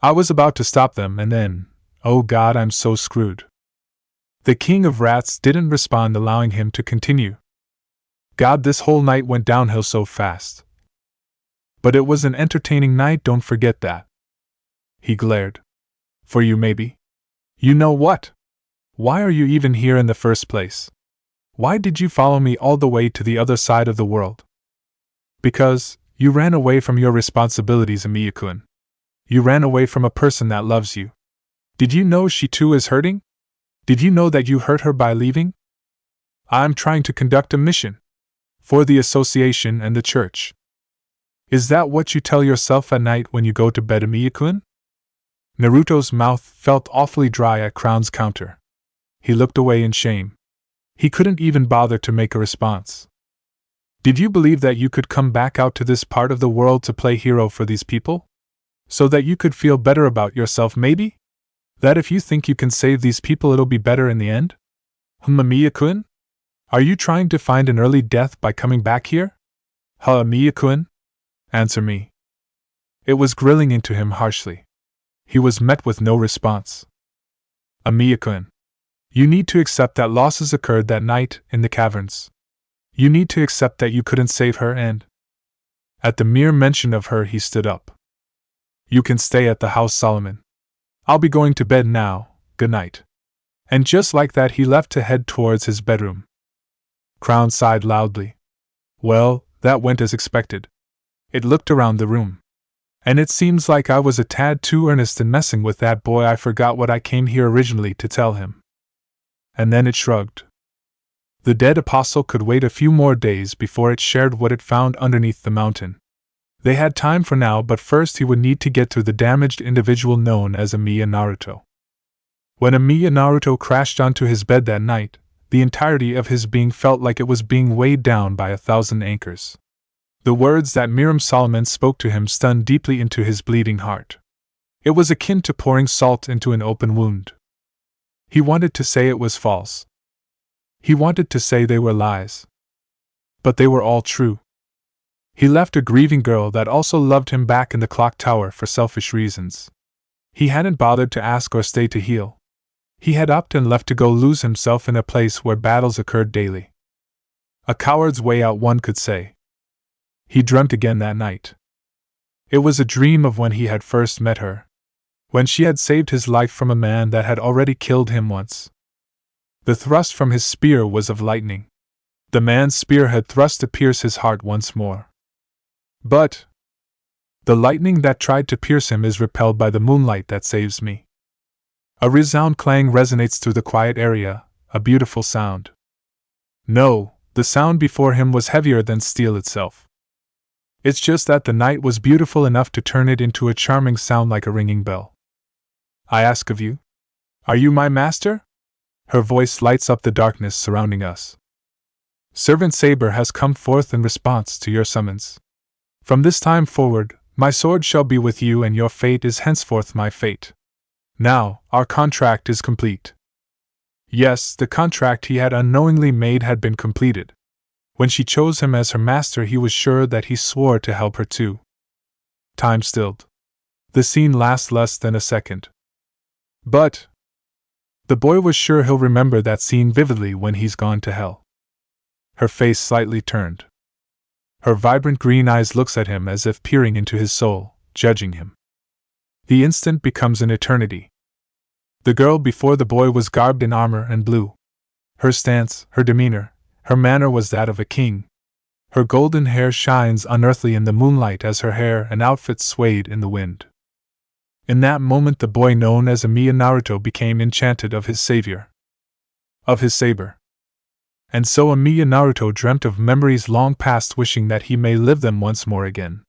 [SPEAKER 1] I was about to stop them and then, oh God, I'm so screwed. The king of rats didn't respond, allowing him to continue. God, this whole night went downhill so fast. But it was an entertaining night, don't forget that. He glared. For you, maybe? You know what? Why are you even here in the first place? Why did you follow me all the way to the other side of the world? Because you ran away from your responsibilities, Amiya-kun. You ran away from a person that loves you. Did you know she too is hurting? Did you know that you hurt her by leaving? I'm trying to conduct a mission. For the association and the church. Is that what you tell yourself at night when you go to bed, Amiya-kun? Naruto's mouth felt awfully dry at Crown's counter. He looked away in shame. He couldn't even bother to make a response. Did you believe that you could come back out to this part of the world to play hero for these people? So that you could feel better about yourself, maybe? That if you think you can save these people it'll be better in the end? Amiya-kun? Are you trying to find an early death by coming back here? Amiya-kun? Answer me. It was grilling into him harshly. He was met with no response. Amiya-kun. You need to accept that losses occurred that night in the caverns. You need to accept that you couldn't save her and… At the mere mention of her he stood up. You can stay at the house, Solomon. I'll be going to bed now, good night. And just like that he left to head towards his bedroom. Crown sighed loudly. Well, that went as expected. It looked around the room. And it seems like I was a tad too earnest in messing with that boy. I forgot what I came here originally to tell him. And then it shrugged. The dead apostle could wait a few more days before it shared what it found underneath the mountain. They had time for now, but first he would need to get to the damaged individual known as Amiya Naruto. When Amiya Naruto crashed onto his bed that night, the entirety of his being felt like it was being weighed down by 1,000 anchors. The words that Miram Solomon spoke to him stunned deeply into his bleeding heart. It was akin to pouring salt into an open wound. He wanted to say it was false. He wanted to say they were lies. But they were all true. He left a grieving girl that also loved him back in the clock tower for selfish reasons. He hadn't bothered to ask or stay to heal. He had upped and left to go lose himself in a place where battles occurred daily. A coward's way out, one could say. He dreamt again that night. It was a dream of when he had first met her. When she had saved his life from a man that had already killed him once. The thrust from his spear was of lightning. The man's spear had thrust to pierce his heart once more. But The lightning that tried to pierce him is repelled by the moonlight that saves me. A resound clang resonates through the quiet area, a beautiful sound. No, the sound before him was heavier than steel itself. It's just that the night was beautiful enough to turn it into a charming sound like a ringing bell. I ask of you? Are you my master? Her voice lights up the darkness surrounding us. Servant Saber has come forth in response to your summons. From this time forward, my sword shall be with you and your fate is henceforth my fate. Now, our contract is complete. Yes, the contract he had unknowingly made had been completed. When she chose him as her master, he was sure that he swore to help her too. Time stilled. The scene lasts less than a second. But the boy was sure he'll remember that scene vividly when he's gone to hell. Her face slightly turned. Her vibrant green eyes looks at him as if peering into his soul, judging him. The instant becomes an eternity. The girl before the boy was garbed in armor and blue. Her stance, her demeanor, her manner was that of a king. Her golden hair shines unearthly in the moonlight as her hair and outfit swayed in the wind. In that moment the boy known as Emiya Naruto became enchanted of his savior. Of his saber. And so Emiya Naruto dreamt of memories long past, wishing that he may live them once more again.